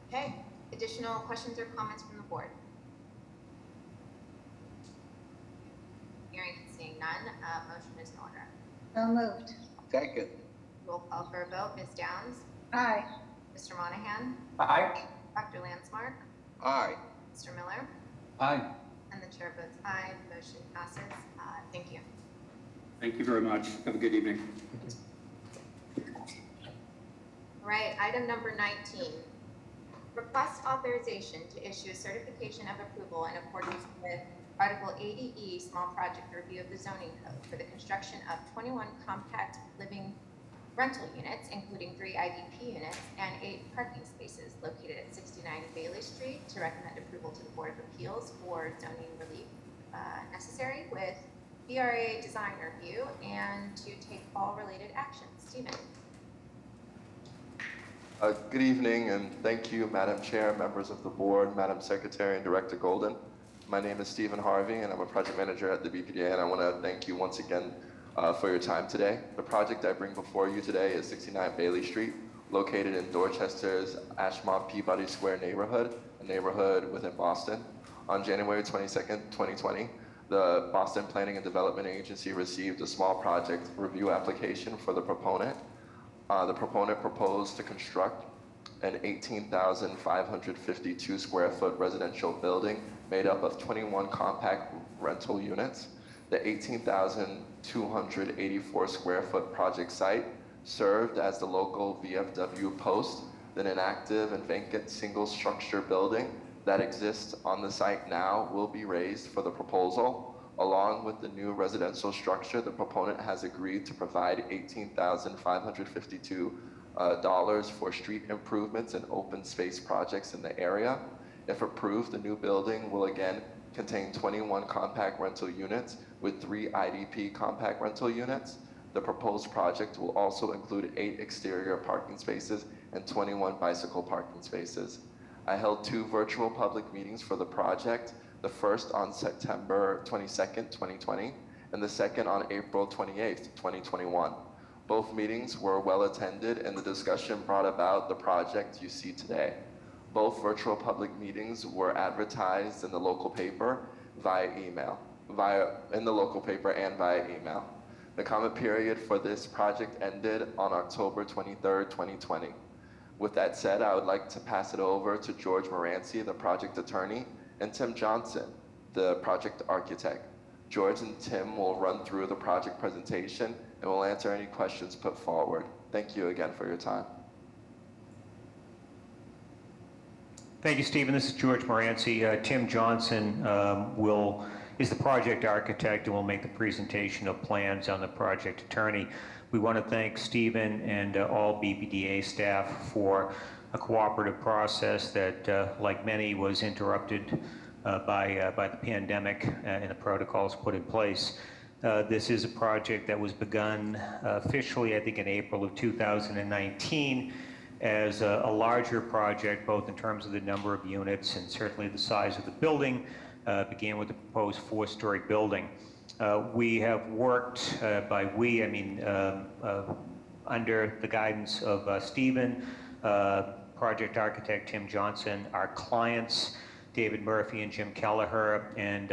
Okay, additional questions or comments from the board? Hearing and seeing none, motion is in order. So moved. Second. Roll call for a vote. Ms. Downs? Aye. Mr. Monahan? Aye. Dr. Landsmark? Aye. Mr. Miller? Aye. And the chair votes aye. Motion passes. Thank you. Thank you very much. Have a good evening. All right, item number 19. Request authorization to issue a certification of approval in accordance with Article 80E, Small Project Review of the Zoning Code for the construction of 21 compact living rental units, including 3 IDP units and 8 parking spaces located at 69 Bailey Street, to recommend approval to the Board of Appeals for zoning relief necessary with BRA design review and to take all related actions. Stephen. Good evening, and thank you, Madam Chair, members of the board, Madam Secretary, and Director Golden. My name is Stephen Harvey, and I'm a project manager at the BPDA, and I want to thank you once again for your time today. The project I bring before you today is 69 Bailey Street, located in Dorchester's Ashmont Peabody Square neighborhood, a neighborhood within Boston. On January 22nd, 2020, the Boston Planning and Development Agency received a small project review application for the proponent. The proponent proposed to construct an 18,552 square foot residential building made up of 21 compact rental units. The 18,284 square foot project site served as the local VFW post, then an active and vacant single structure building that exists on the site now will be raised for the proposal. Along with the new residential structure, the proponent has agreed to provide $18,552 for street improvements and open space projects in the area. If approved, the new building will again contain 21 compact rental units with 3 IDP compact rental units. The proposed project will also include 8 exterior parking spaces and 21 bicycle parking spaces. I held 2 virtual public meetings for the project, the first on September 22nd, 2020, and the second on April 28th, 2021. Both meetings were well attended, and the discussion brought about the project you see today. Both virtual public meetings were advertised in the local paper and via email. The comment period for this project ended on October 23rd, 2020. With that said, I would like to pass it over to George Moranci, the project attorney, and Tim Johnson, the project architect. George and Tim will run through the project presentation and will answer any questions put forward. Thank you again for your time. Thank you, Stephen. This is George Moranci. Tim Johnson is the project architect and will make the presentation of plans on the project attorney. We want to thank Stephen and all BPDA staff for a cooperative process that, like many, was interrupted by the pandemic and the protocols put in place. This is a project that was begun officially, I think, in April of 2019 as a larger project, both in terms of the number of units and certainly the size of the building. Began with the proposed 4-story building. We have worked, by we, I mean, under the guidance of Stephen, project architect Tim Johnson, our clients David Murphy and Jim Kelleher, and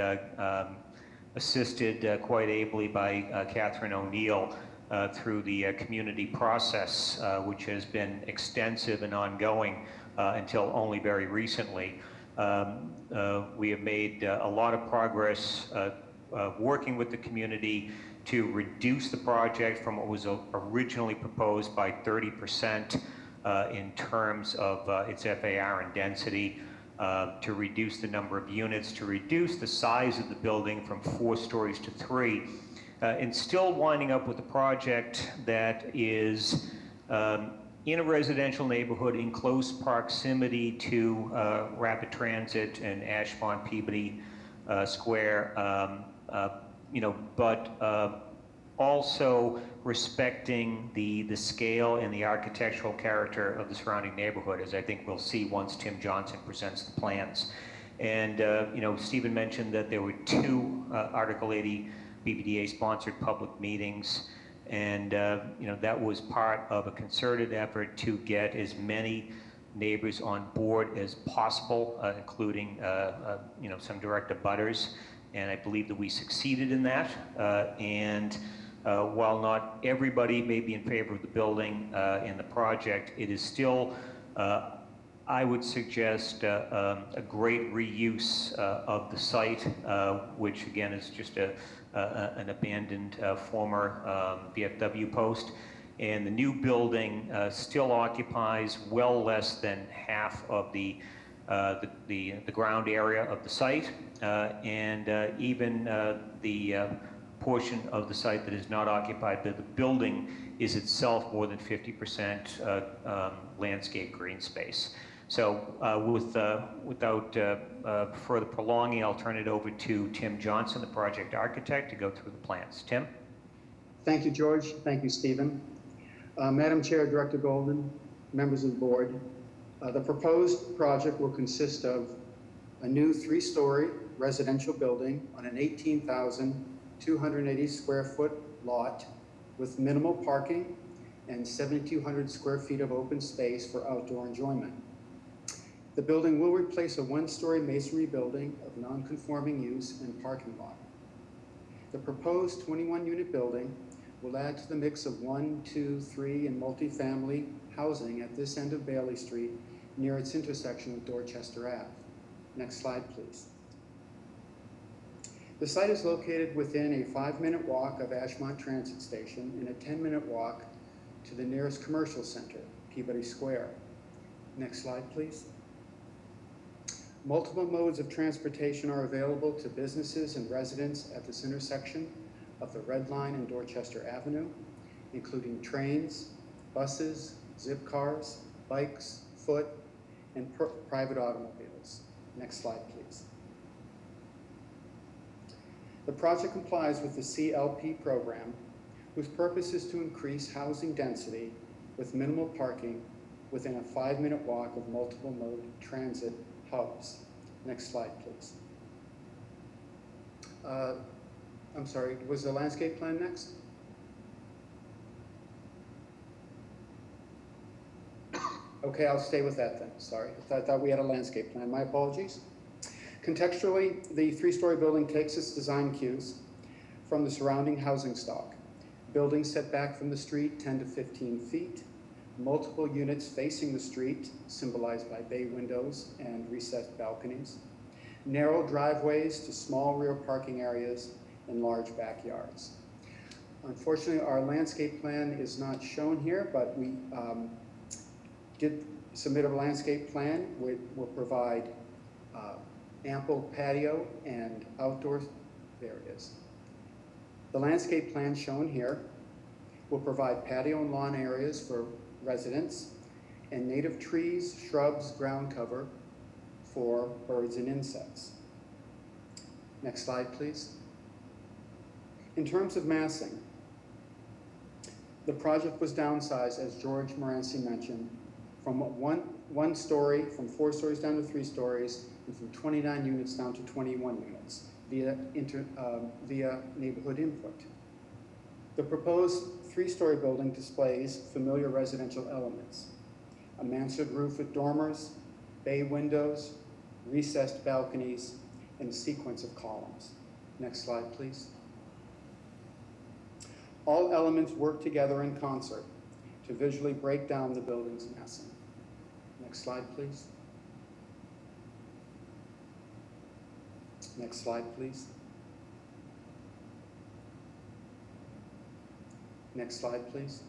assisted quite ably by Catherine O'Neill through the community process, which has been extensive and ongoing until only very recently. We have made a lot of progress working with the community to reduce the project from what was originally proposed by 30% in terms of its FAR and density, to reduce the number of units, to reduce the size of the building from 4 stories to 3, and still winding up with a project that is in a residential neighborhood in close proximity to rapid transit and Ashmont Peabody Square, but also respecting the scale and the architectural character of the surrounding neighborhood, as I think we'll see once Tim Johnson presents the plans. And Stephen mentioned that there were 2 Article 80 BPDA sponsored public meetings, and that was part of a concerted effort to get as many neighbors on board as possible, including some direct abutters, and I believe that we succeeded in that. While not everybody may be in favor of the building and the project, it is still, I would suggest, a great reuse of the site, which again is just an abandoned former VFW post. And the new building still occupies well less than half of the ground area of the site, and even the portion of the site that is not occupied by the building is itself more than 50% landscape green space. So without further prolonging, I'll turn it over to Tim Johnson, the project architect, to go through the plans. Tim? Thank you, George. Thank you, Stephen. Madam Chair, Director Golden, members of the board, the proposed project will consist of a new 3-story residential building on an 18,280 square foot lot with minimal parking and 7,200 square feet of open space for outdoor enjoyment. The building will replace a 1-story masonry building of non-conforming use and parking lot. The proposed 21-unit building will add to the mix of 1, 2, 3, and multifamily housing at this end of Bailey Street near its intersection with Dorchester Ave. Next slide, please. The site is located within a 5-minute walk of Ashmont Transit Station and a 10-minute walk to the nearest commercial center, Peabody Square. Next slide, please. Multiple modes of transportation are available to businesses and residents at this intersection of the Red Line and Dorchester Avenue, including trains, buses, zip cars, bikes, foot, and private automobiles. Next slide, please. The project complies with the CLP program, whose purpose is to increase housing density with minimal parking within a 5-minute walk of multiple mode transit hubs. Next slide, please. I'm sorry, was the landscape plan next? Okay, I'll stay with that then. Sorry, I thought we had a landscape plan. My apologies. Contextually, the 3-story building takes its design cues from the surrounding housing stock. Building set back from the street 10 to 15 feet, multiple units facing the street, symbolized by bay windows and recessed balconies, narrow driveways to small rear parking areas, and large backyards. Unfortunately, our landscape plan is not shown here, but we did submit a landscape plan which will provide ample patio and outdoor areas. The landscape plan shown here will provide patio and lawn areas for residents and native trees, shrubs, ground cover for birds and insects. Next slide, please. In terms of massing, the project was downsized, as George Moranci mentioned, from one story, from 4 stories down to 3 stories, and from 29 units down to 21 units via neighborhood input. The proposed 3-story building displays familiar residential elements. a mansard roof with dormers, bay windows, recessed balconies, and a sequence of columns. Next slide, please. All elements work together in concert to visually break down the building's massing. Next slide, please. Next slide, please. Next slide, please.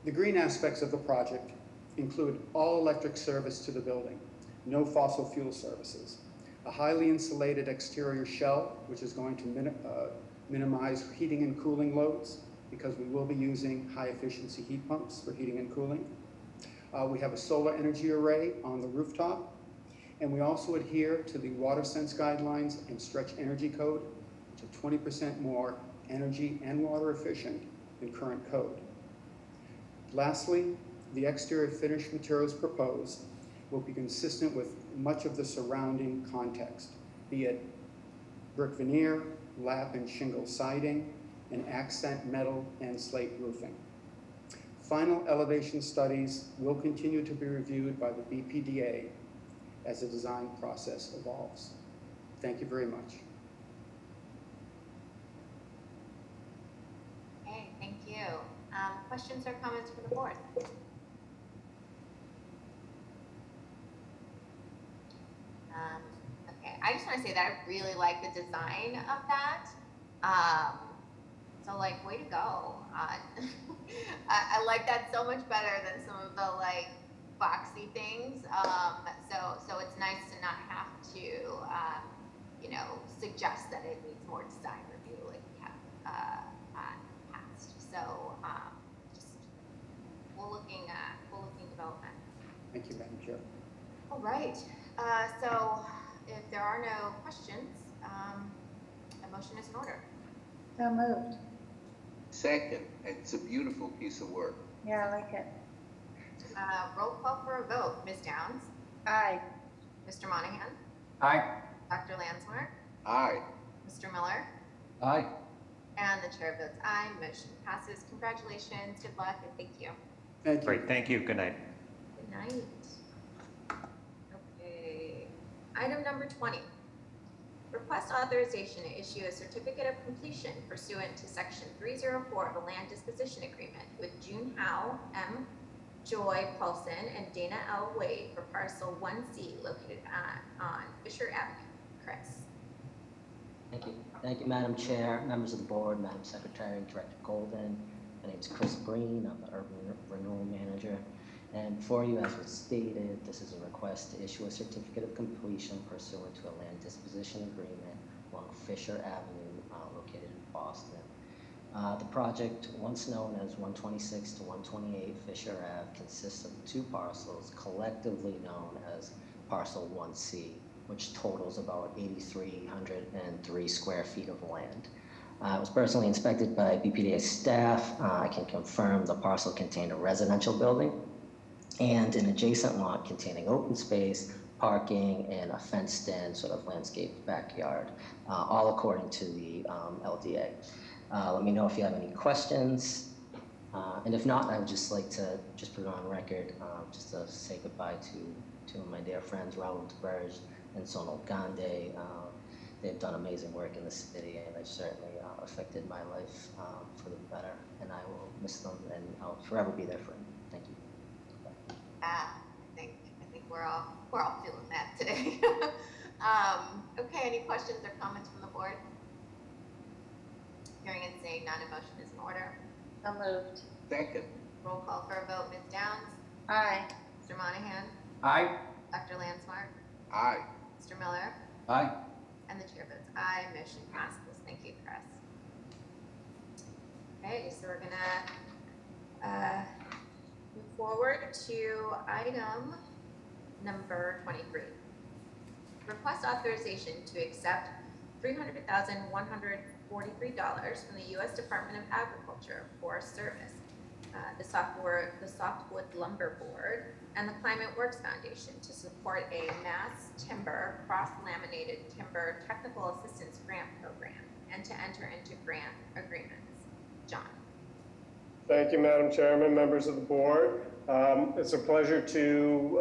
The green aspects of the project include all electric service to the building, no fossil fuel services, a highly insulated exterior shell, which is going to minimize heating and cooling loads because we will be using high efficiency heat pumps for heating and cooling. We have a solar energy array on the rooftop, and we also adhere to the water sense guidelines and stretch energy code, which are 20% more energy and water efficient than current code. Lastly, the exterior finish materials proposed will be consistent with much of the surrounding context, be it brick veneer, lap and shingle siding, and accent metal and slate roofing. Final elevation studies will continue to be reviewed by the BPDA as the design process evolves. Thank you very much. Okay, thank you. Questions or comments from the board? Okay, I just want to say that I really like the design of that. So like, way to go. I like that so much better than some of the like boxy things. So it's nice to not have to, you know, suggest that it needs more design review like we have in the past. So just cool looking development. Thank you, Madam Chair. All right. So if there are no questions, a motion is in order. So moved. Second, it's a beautiful piece of work. Yeah, I like it. Roll call for a vote. Ms. Downs? Aye. Mr. Monahan? Aye. Dr. Lansmore? Aye. Mr. Miller? Aye. And the chair votes aye. Motion passes. Congratulations, good luck, and thank you. Thank you. Great, thank you. Good night. Good night. Okay. Item number 20. Request authorization to issue a certificate of completion pursuant to section 304 of the land disposition agreement with June Howe, M. Joy Paulson, and Dana L. Wade for parcel 1C located on Fisher Avenue. Chris. Thank you. Thank you, Madam Chair, members of the board, Madam Secretary, Director Golden. My name is Chris Breen. I'm the Urban Renewal Manager. And before you, as was stated, this is a request to issue a certificate of completion pursuant to a land disposition agreement along Fisher Avenue, located in Boston. The project, once known as 126 to 128 Fisher Ave, consists of two parcels collectively known as Parcel 1C, which totals about 8,303 square feet of land. It was personally inspected by BPDA staff. I can confirm the parcel contained a residential building and an adjacent lot containing open space, parking, and a fenced-in sort of landscape backyard, all according to the LDA. Let me know if you have any questions. And if not, I would just like to just put it on record, just to say goodbye to two of my dear friends, Raul DeBerge and Sonal Gandhi. They've done amazing work in the city, and they've certainly affected my life for the better. And I will miss them, and I'll forever be there for them. Thank you. I think we're all feeling that today. Okay, any questions or comments from the board? Hearing and seeing none, a motion is in order. So moved. Second. Roll call for a vote. Ms. Downs? Aye. Mr. Monahan? Aye. Dr. Lansmore? Aye. Mr. Miller? Aye. And the chair votes aye. Motion passes. Thank you, Chris. Okay, so we're gonna move forward to item number 23. Request authorization to accept $300,143 from the U.S. Department of Agriculture for service, the Softwood Lumber Board, and the Climate Works Foundation to support a mass timber cross-laminated timber technical assistance grant program and to enter into grant agreements. John. Thank you, Madam Chairman, members of the board. It's a pleasure to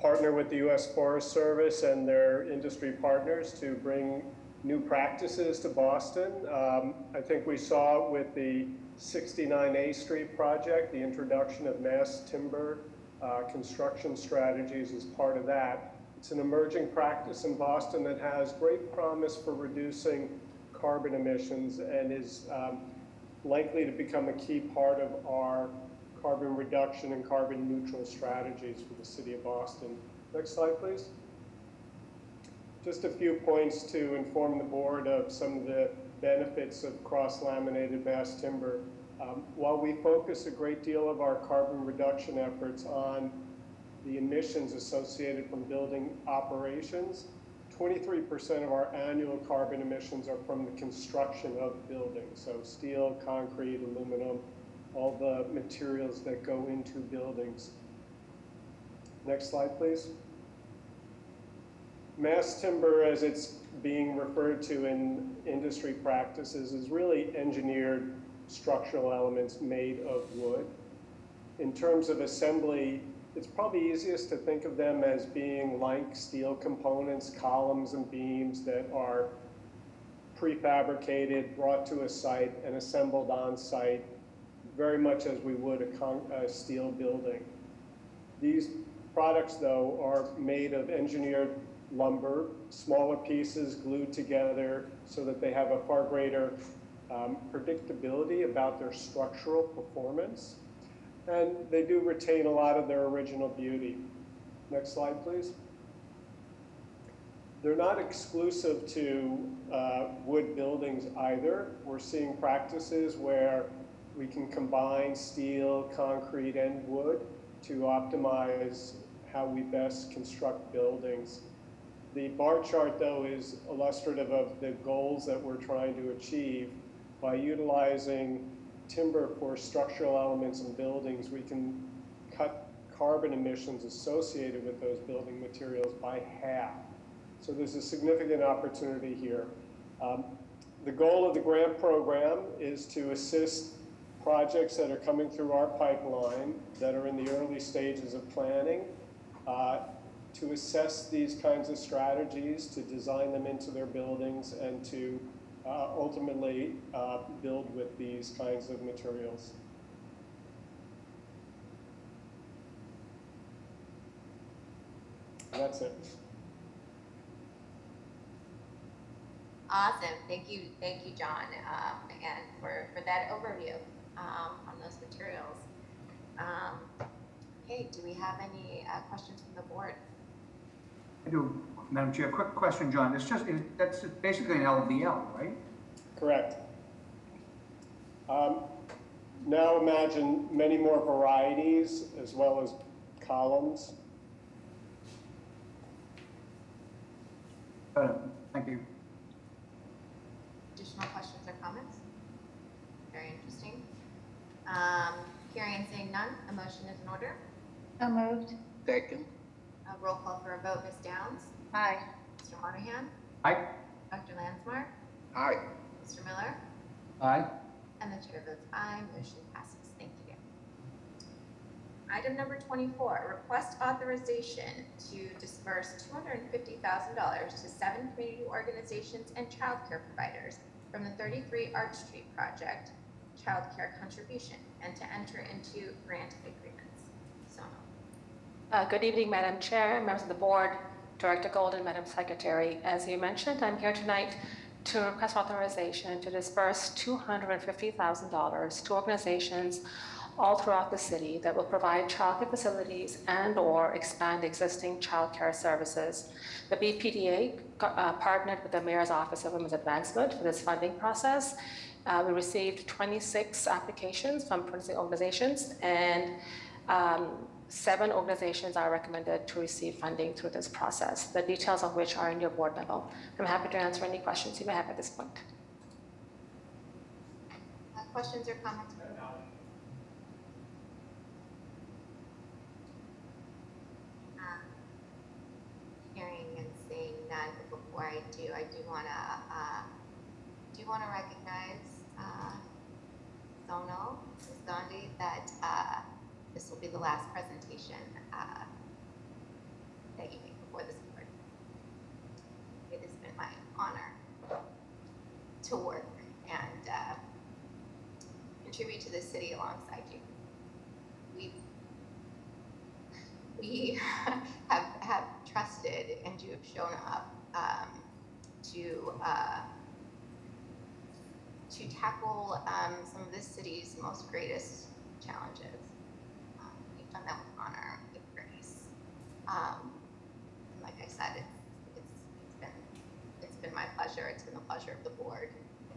partner with the U.S. Forest Service and their industry partners to bring new practices to Boston. I think we saw with the 69A Street project, the introduction of mass timber construction strategies as part of that. It's an emerging practice in Boston that has great promise for reducing carbon emissions and is likely to become a key part of our carbon reduction and carbon neutral strategies for the city of Boston. Next slide, please. Just a few points to inform the board of some of the benefits of cross-laminated mass timber. While we focus a great deal of our carbon reduction efforts on the emissions associated from building operations, 23% of our annual carbon emissions are from the construction of buildings. So steel, concrete, aluminum, all the materials that go into buildings. Next slide, please. Mass timber, as it's being referred to in industry practices, is really engineered structural elements made of wood. In terms of assembly, it's probably easiest to think of them as being like steel components, columns and beams that are prefabricated, brought to a site, and assembled on site, very much as we would a steel building. These products, though, are made of engineered lumber, smaller pieces glued together so that they have a far greater predictability about their structural performance. And they do retain a lot of their original beauty. Next slide, please. They're not exclusive to wood buildings either. We're seeing practices where we can combine steel, concrete, and wood to optimize how we best construct buildings. The bar chart, though, is illustrative of the goals that we're trying to achieve. By utilizing timber for structural elements in buildings, we can cut carbon emissions associated with those building materials by half. So there's a significant opportunity here. The goal of the grant program is to assist projects that are coming through our pipeline that are in the early stages of planning, to assess these kinds of strategies, to design them into their buildings, and to ultimately build with these kinds of materials. And that's it. Awesome. Thank you, John, again, for that overview on those materials. Okay, do we have any questions from the board? I do, Madam Chair. Quick question, John. That's basically an LVL, right? Correct. Now imagine many more varieties as well as columns. Thank you. Additional questions or comments? Very interesting. Hearing and seeing none, a motion is in order. So moved. Second. A roll call for a vote. Ms. Downs? Aye. Mr. Monahan? Aye. Dr. Lansmore? Aye. Mr. Miller? Aye. And the chair votes aye. Motion passes. Thank you. Item number 24, request authorization to disperse $250,000 to 7 community organizations and childcare providers from the 33 Arch Street project childcare contribution and to enter into grant agreements. Good evening, Madam Chair, members of the board, Director Golden, Madam Secretary. As you mentioned, I'm here tonight to request authorization to disperse $250,000 to organizations all throughout the city that will provide childcare facilities and/or expand existing childcare services. The BPDA partnered with the Mayor's Office of Women's Advancement for this funding process. We received 26 applications from 26 organizations, and 7 organizations are recommended to receive funding through this process, the details of which are in your board memo. I'm happy to answer any questions you may have at this point. Questions or comments? Hearing and seeing none, but before I do want to recognize Sonal, Ms. Gandhi, that this will be the last presentation that you make before this board. It has been my honor to work and contribute to the city alongside you. We have trusted, and you have shown up to tackle some of this city's most greatest challenges. You've done that with honor, with grace. Like I said, it's been my pleasure. It's been the pleasure of the board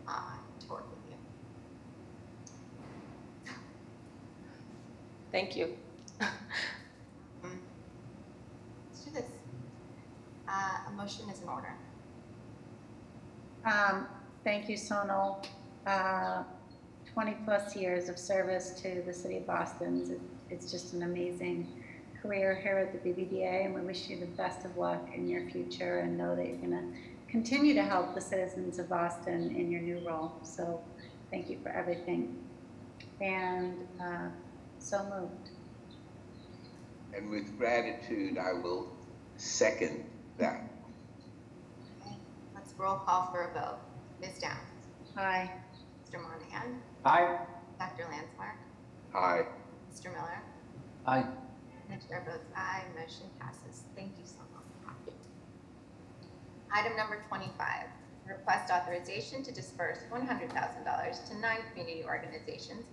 to work with you. Thank you. Let's do this. A motion is in order. Thank you, Sonal. 20+ years of service to the city of Boston. It's just an amazing career here at the BPDA, and we wish you the best of luck in your future and know that you're going to continue to help the citizens of Boston in your new role. So thank you for everything. And so moved. And with gratitude, I will second that. Okay. Let's roll call for a vote. Ms. Downs. Aye. Mr. Monahan. Aye. Dr. Landsmark. Aye. Mr. Miller. Aye. And the chair votes aye. Motion passes. Thank you so much. Item number 25, request authorization to disperse $100,000 to 9 community organizations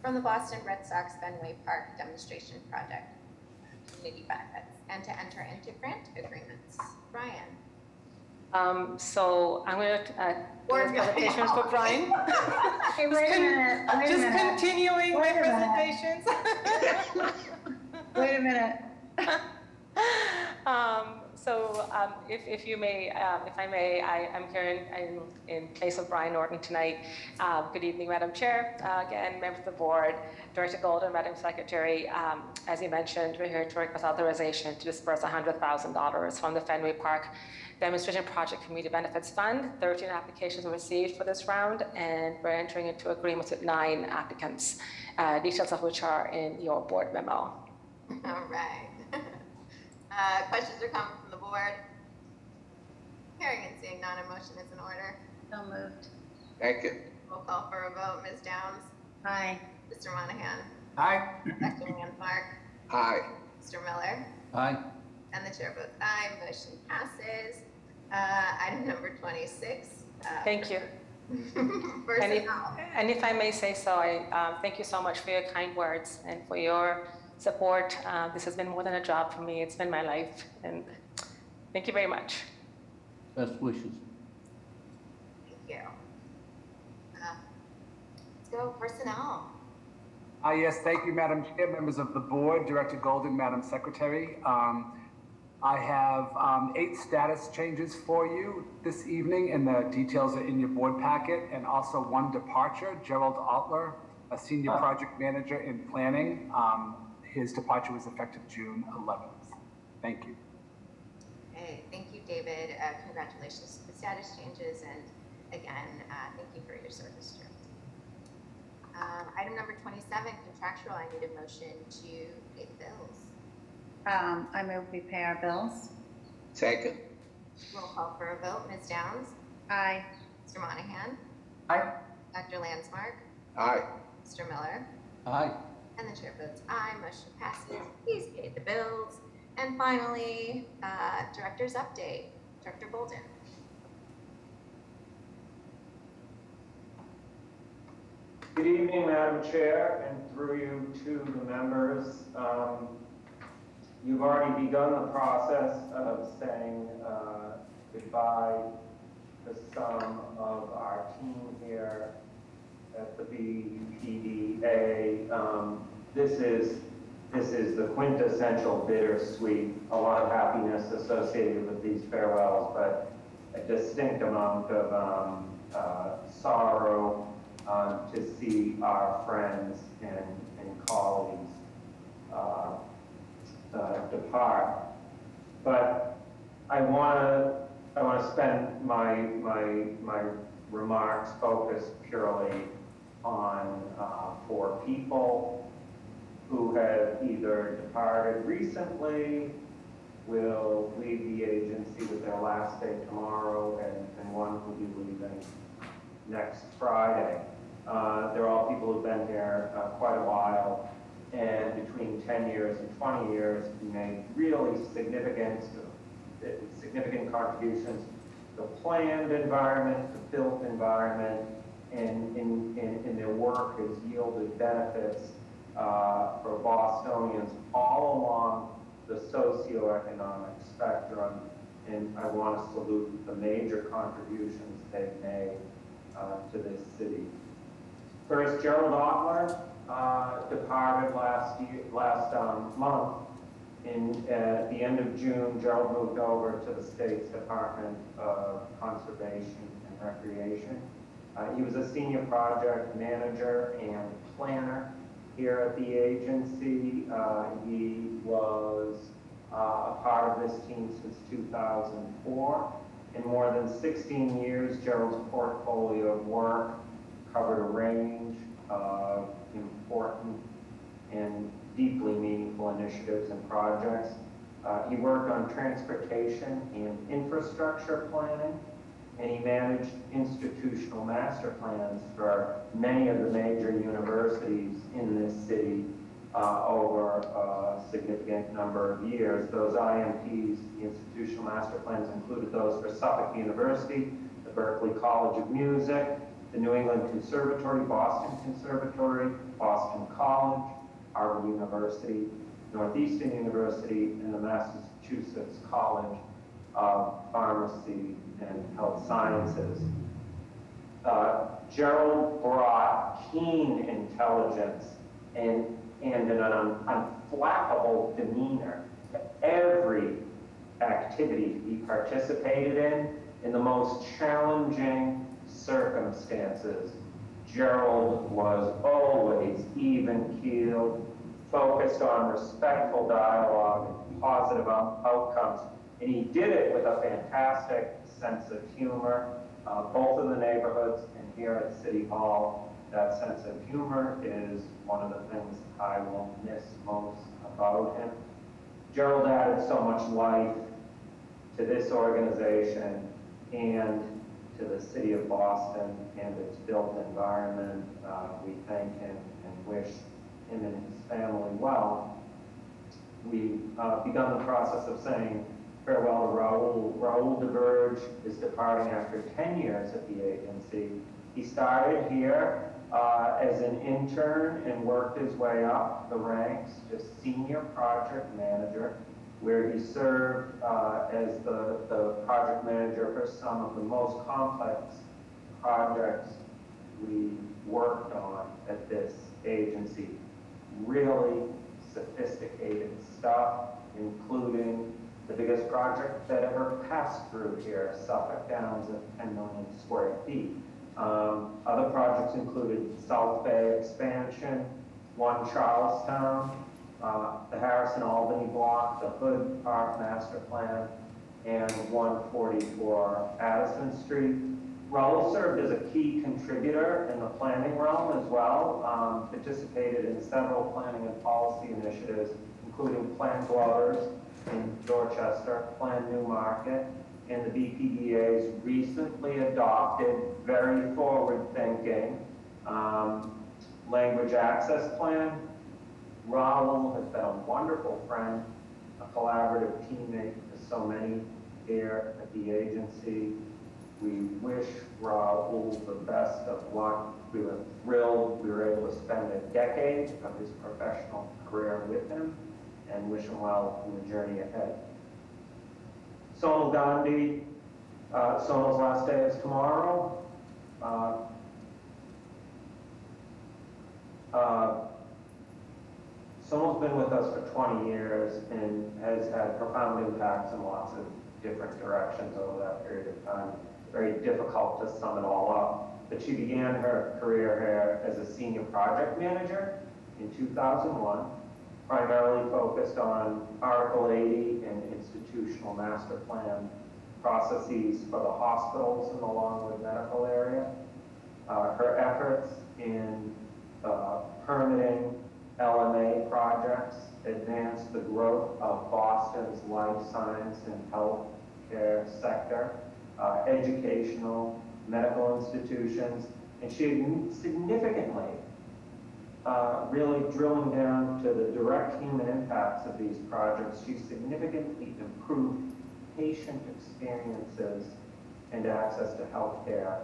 from the Boston Red Sox Fenway Park demonstration project community benefits and to enter into grant agreements. Brian. So I'm going to do this presentation for Brian. Hey, wait a minute. Just continuing my presentations. Wait a minute. If you may, if I may, I'm here in place of Brian Norton tonight. Good evening, Madam Chair. Again, members of the board, Director Golden, Madam Secretary. As you mentioned, we're here to request authorization to disperse $100,000 from the Fenway Park Demonstration Project Community Benefits Fund. 13 applications were received for this round, and we're entering into agreements with 9 applicants, details of which are in your board memo. All right. Questions or comments from the board? Hearing and seeing none, a motion is in order. So moved. Second. Roll call for a vote. Ms. Downs. Aye. Mr. Monahan. Aye. Dr. Landsmark. Aye. Mr. Miller. Aye. And the chair votes aye. Motion passes. Item number 26. Thank you. And if I may say so, I thank you so much for your kind words and for your support. This has been more than a job for me. It's been my life. And thank you very much. Best wishes. Thank you. Let's go personnel. Yes, thank you, Madam Chair, members of the board, Director Golden, Madam Secretary. I have 8 status changes for you this evening, and the details are in your board packet, and also 1 departure, Gerald Altler, a senior project manager in planning. His departure was effective June 11th. Thank you. Okay, thank you, David. Congratulations to the status changes, and again, thank you for your service, Gerald. Item number 27, contractual. I need a motion to pay the bills. I move we pay our bills. Second. Roll call for a vote. Ms. Downs. Aye. Mr. Monahan. Aye. Dr. Landsmark. Aye. Mr. Miller. Aye. And the chair votes aye. Motion passes. Please pay the bills. And finally, director's update. Director Golden. Good evening, Madam Chair, and through you to the members. You've already begun the process of saying goodbye to some of our team here at the BPDA. This is the quintessential bittersweet. A lot of happiness associated with these farewells, but a distinct amount of sorrow to see our friends and colleagues depart. But I want to spend my remarks focused purely on 4 people who have either departed recently, will leave the agency with their last day tomorrow, and one will be leaving next Friday. They're all people who've been here quite a while, and between 10 years and 20 years made really significant contributions to the planned environment, the built environment, and in their work has yielded benefits for Bostonians all along the socioeconomic spectrum, and I want to salute the major contributions they've made to this city. First, Gerald Otler departed last month. At the end of June, Gerald moved over to the state's Department of Conservation and Recreation. He was a senior project manager and planner here at the agency. He was a part of this team since 2004. In more than 16 years, Gerald's portfolio of work covered a range of important and deeply meaningful initiatives and projects. He worked on transportation and infrastructure planning, and he managed institutional master plans for many of the major universities in this city over a significant number of years. Those IMPs, the institutional master plans, included those for Suffolk University, the Berklee College of Music, the New England Conservatory, Boston Conservatory, Boston College, Harvard University, Northeastern University, and the Massachusetts College of Pharmacy and Health Sciences. Gerald brought keen intelligence and an unflappable demeanor to every activity he participated in the most challenging circumstances. Gerald was always even-keeled, focused on respectful dialogue and positive outcomes, and he did it with a fantastic sense of humor, both in the neighborhoods and here at City Hall. That sense of humor is one of the things I will miss most about him. Gerald added so much life to this organization and to the city of Boston and its built environment. We thank him and wish him and his family well. We've begun the process of saying farewell to Raul. Raul DeVerge is departing after 10 years at the agency. He started here as an intern and worked his way up the ranks to senior project manager, where he served as the project manager for some of the most complex projects we worked on at this agency. Really sophisticated stuff, including the biggest project that ever passed through here, Suffolk Downs at 10 million square feet. Other projects included South Bay expansion, One Charlestown, the Harrison Albany block, the Hood Park master plan, and 144 Addison Street. Raul served as a key contributor in the planning realm as well, participated in several planning and policy initiatives, including Plan Glover's in Dorchester, Plan Newmarket, and the BPDA's recently adopted, very forward-thinking language access plan. Raul has been a wonderful friend, a collaborative teammate to so many here at the agency. We wish Raul the best of luck. We were thrilled we were able to spend a decade of his professional career with him and wish him well in the journey ahead. Sonal Gandhi, Sonal's last day is tomorrow. Sonal's been with us for 20 years and has had profound impacts in lots of different directions over that period of time. Very difficult to sum it all up, but she began her career here as a senior project manager in 2001, primarily focused on Article 80 and institutional master plan processes for the hospitals in the Longwood medical area. Her efforts in permitting LMA projects advanced the growth of Boston's life science and healthcare sector, educational, medical institutions, and she significantly, really drilling down to the direct human impacts of these projects, she significantly improved patient experiences and access to healthcare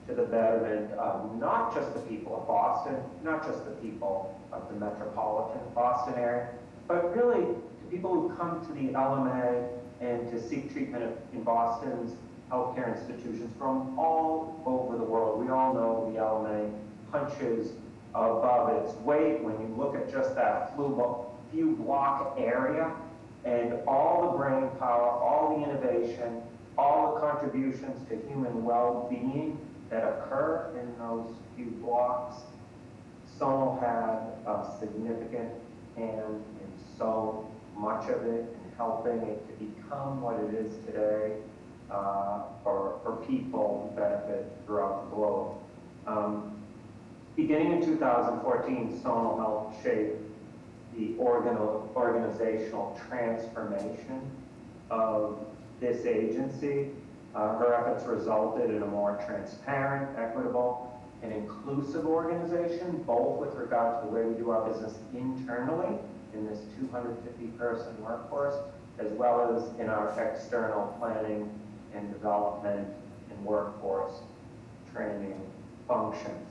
to the betterment of not just the people of Boston, not just the people of the metropolitan Boston area, but really to people who come to the LMA and to seek treatment in Boston's healthcare institutions from all over the world. We all know the LMA punches above its weight when you look at just that few block area and all the brain power, all the innovation, all the contributions to human well-being that occur in those few blocks. Sonal had a significant hand in so much of it and helping it to become what it is today for people who benefit throughout the globe. Beginning in 2014, Sonal helped shape the organizational transformation of this agency. Her efforts resulted in a more transparent, equitable, and inclusive organization, both with regard to the way we do our business internally in this 250-person workforce, as well as in our external planning and development and workforce training functions.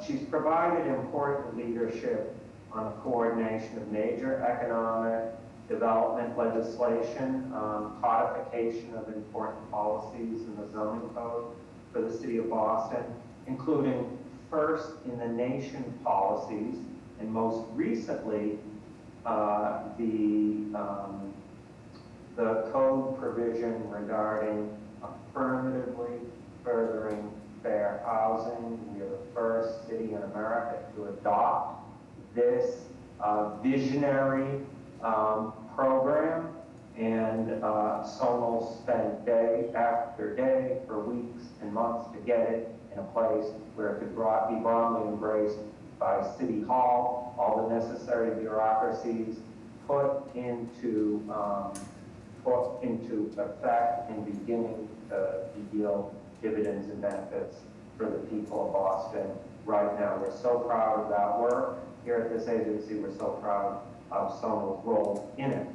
She's provided important leadership on the coordination of major economic development legislation, codification of important policies in the zoning code for the city of Boston, including first in the nation policies, and most recently, the code provision regarding affirmatively furthering fair housing. We are the first city in America to adopt this visionary program, and Sonal spent day after day for weeks and months to get it in a place where it could be broadly embraced by City Hall, all the necessary bureaucracies put into effect and beginning to yield dividends and benefits for the people of Boston right now. We're so proud of that work here at this agency. We're so proud of Sonal's role in it.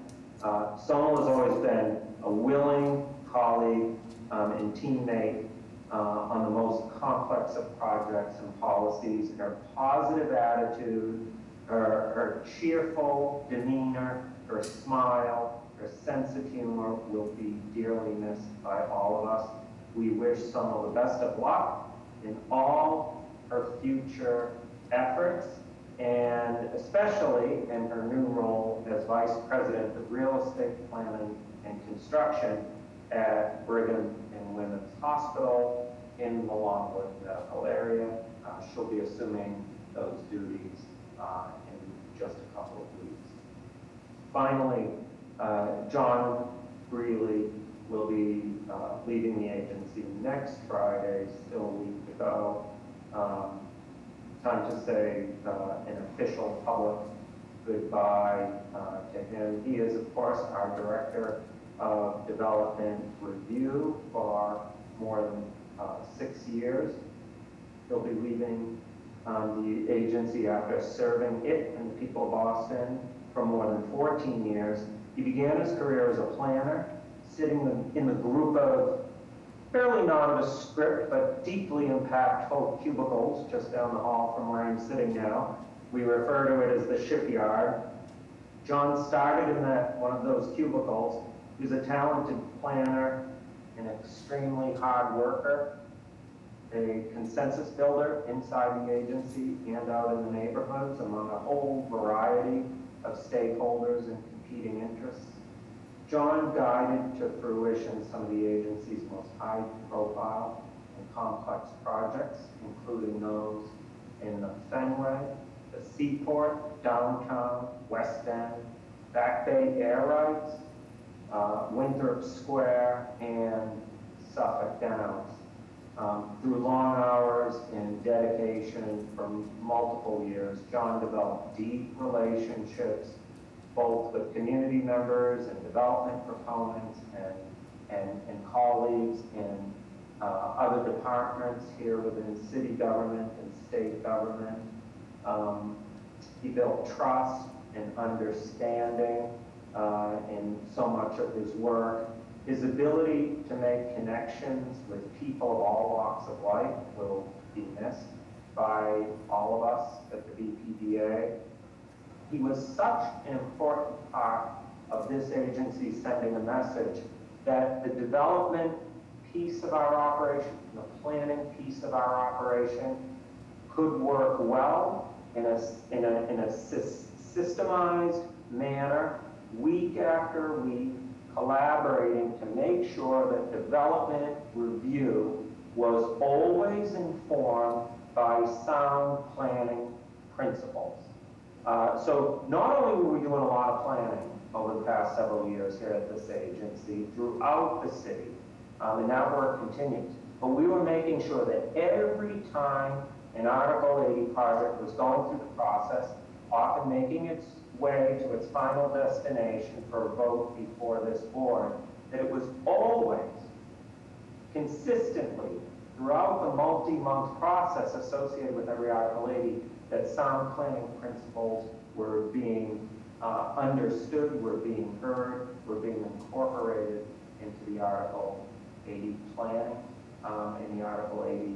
Sonal has always been a willing colleague and teammate on the most complex of projects and policies. Her positive attitude, her cheerful demeanor, her smile, her sense of humor will be dearly missed by all of us. We wish Sonal the best of luck in all her future efforts, and especially in her new role as Vice President of Real Estate Planning and Construction at Brigham and Women's Hospital in the Longwood medical area. She'll be assuming those duties in just a couple of weeks. Finally, John Greeley will be leaving the agency next Friday, still a week to go. Time to say an official public goodbye to him. He is, of course, our Director of Development Review for more than 6 years. He'll be leaving the agency after serving it and the people of Boston for more than 14 years. He began his career as a planner, sitting in the group of fairly nondescript but deeply impactful cubicles just down the hall from where I'm sitting now. We refer to it as the shipyard. John started in one of those cubicles. He was a talented planner, an extremely hard worker, a consensus builder inside the agency and out in the neighborhoods among a whole variety of stakeholders and competing interests. John guided to fruition some of the agency's most high-profile and complex projects, including those in the Fenway, the Seaport, Downtown, West End, Back Bay Air Rights, Winthrop Square, and Suffolk Downs. Through long hours and dedication for multiple years, John developed deep relationships both with community members and development proponents and colleagues in other departments here within city government and state government. He built trust and understanding in so much of his work. His ability to make connections with people of all walks of life will be missed by all of us at the BPDA. He was such an important part of this agency sending a message that the development piece of our operation, the planning piece of our operation, could work well in a systemized manner, week after week, collaborating to make sure that development review was always informed by sound planning principles. So not only were we doing a lot of planning over the past several years here at this agency throughout the city, and that work continues, but we were making sure that every time an Article 80 project was going through the process, often making its way to its final destination for a vote before this board, that it was always consistently throughout the multi-month process associated with every Article 80 that sound planning principles were being understood, were being heard, were being incorporated into the Article 80 planning and the Article 80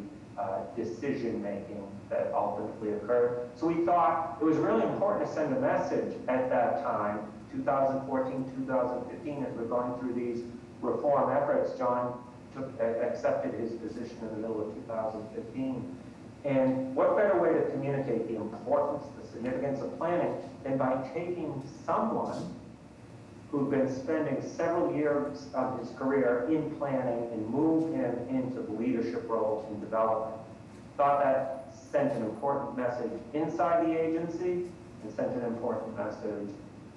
decision-making that ultimately occurred. So we thought it was really important to send a message at that time, 2014, 2015, as we're going through these reform efforts. John accepted his position in the middle of 2015. And what better way to communicate the importance, the significance of planning than by taking someone who'd been spending several years of his career in planning and move him into the leadership role in development. Thought that sent an important message inside the agency and sent an important message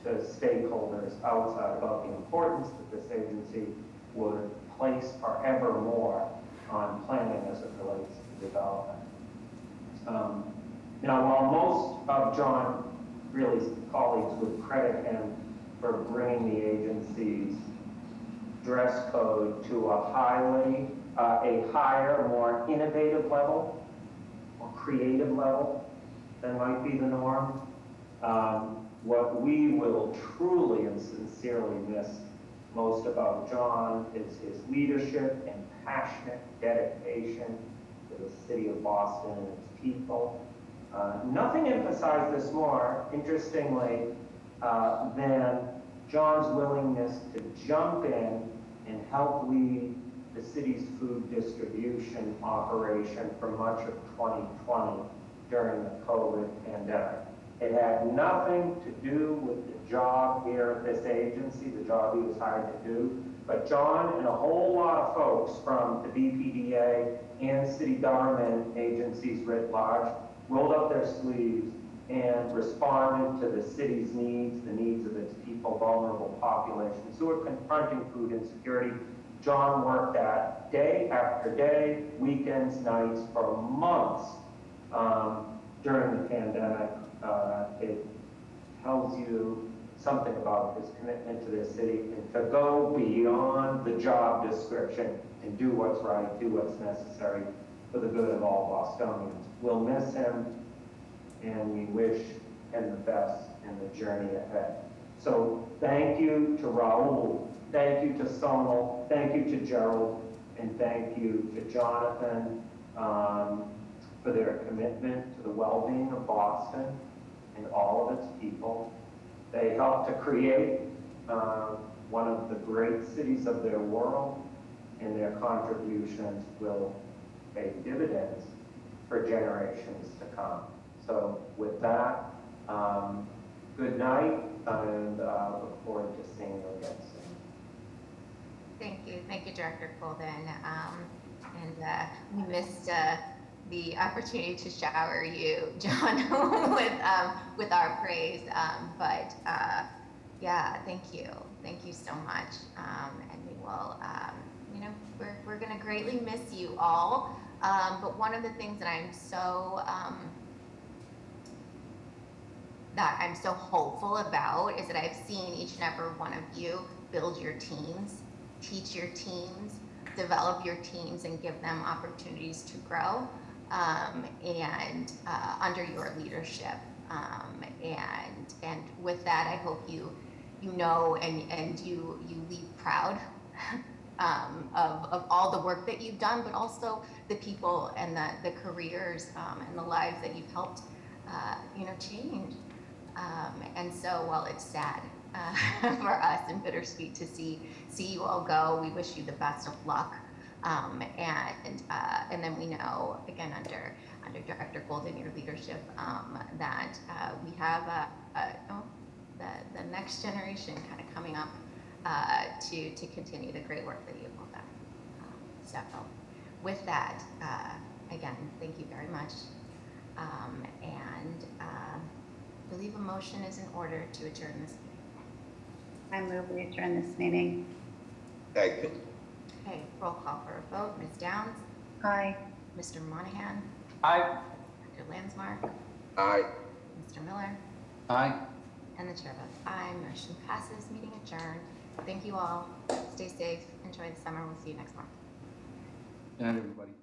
to stakeholders outside about the importance that this agency would place forevermore on planning as it relates to development. Now, while most of John Greeley's colleagues would credit him for bringing the agency's dress code to a higher, more innovative level, more creative level than might be the norm, what we will truly and sincerely miss most about John is his leadership and passionate dedication to the city of Boston and its people. Nothing emphasized this more, interestingly, than John's willingness to jump in and help lead the city's food distribution operation for much of 2020 during the COVID pandemic. It had nothing to do with the job here at this agency, the job he was hired to do, but John and a whole lot of folks from the BPDA and city government agencies writ large rolled up their sleeves and responded to the city's needs, the needs of its people, vulnerable populations who were confronting food insecurity. John worked that day after day, weekends, nights, for months during the pandemic. It tells you something about his commitment to this city and to go beyond the job description and do what's right, do what's necessary for the good of all Bostonians. We'll miss him, and we wish him the best in the journey ahead. So thank you to Raul, thank you to Sonal, thank you to Gerald, and thank you to Jonathan for their commitment to the well-being of Boston and all of its people. They helped to create one of the great cities of their world, and their contributions will pay dividends for generations to come. So with that, good night, and look forward to seeing you again soon. Thank you, Director Golden. And we missed the opportunity to shower you, John, with our praise. But yeah, thank you so much. And we will, we're going to greatly miss you all. But one of the things that I'm so hopeful about is that I've seen each and every one of you build your teams, teach your teams, develop your teams, and give them opportunities to grow, and under your leadership. And with that, I hope you know and you leave proud of all the work that you've done, but also the people and the careers and the lives that you've helped change. And so while it's sad for us and bittersweet to see you all go, we wish you the best of luck. And then we know, again, under Director Golden, your leadership, that we have the next generation kind of coming up to continue the great work that you've all done. So with that, again, thank you very much. And I believe a motion is in order to adjourn this meeting. I move we adjourn this meeting. Second. Okay, roll call for a vote. Ms. Downs? Aye. Mr. Monahan? Aye. Dr. Landsmark? Aye. Mr. Miller? Aye. And the chair votes aye. Motion passes. Meeting adjourned. Thank you all. Stay safe. Enjoy the summer. We'll see you next month. Good night, everybody.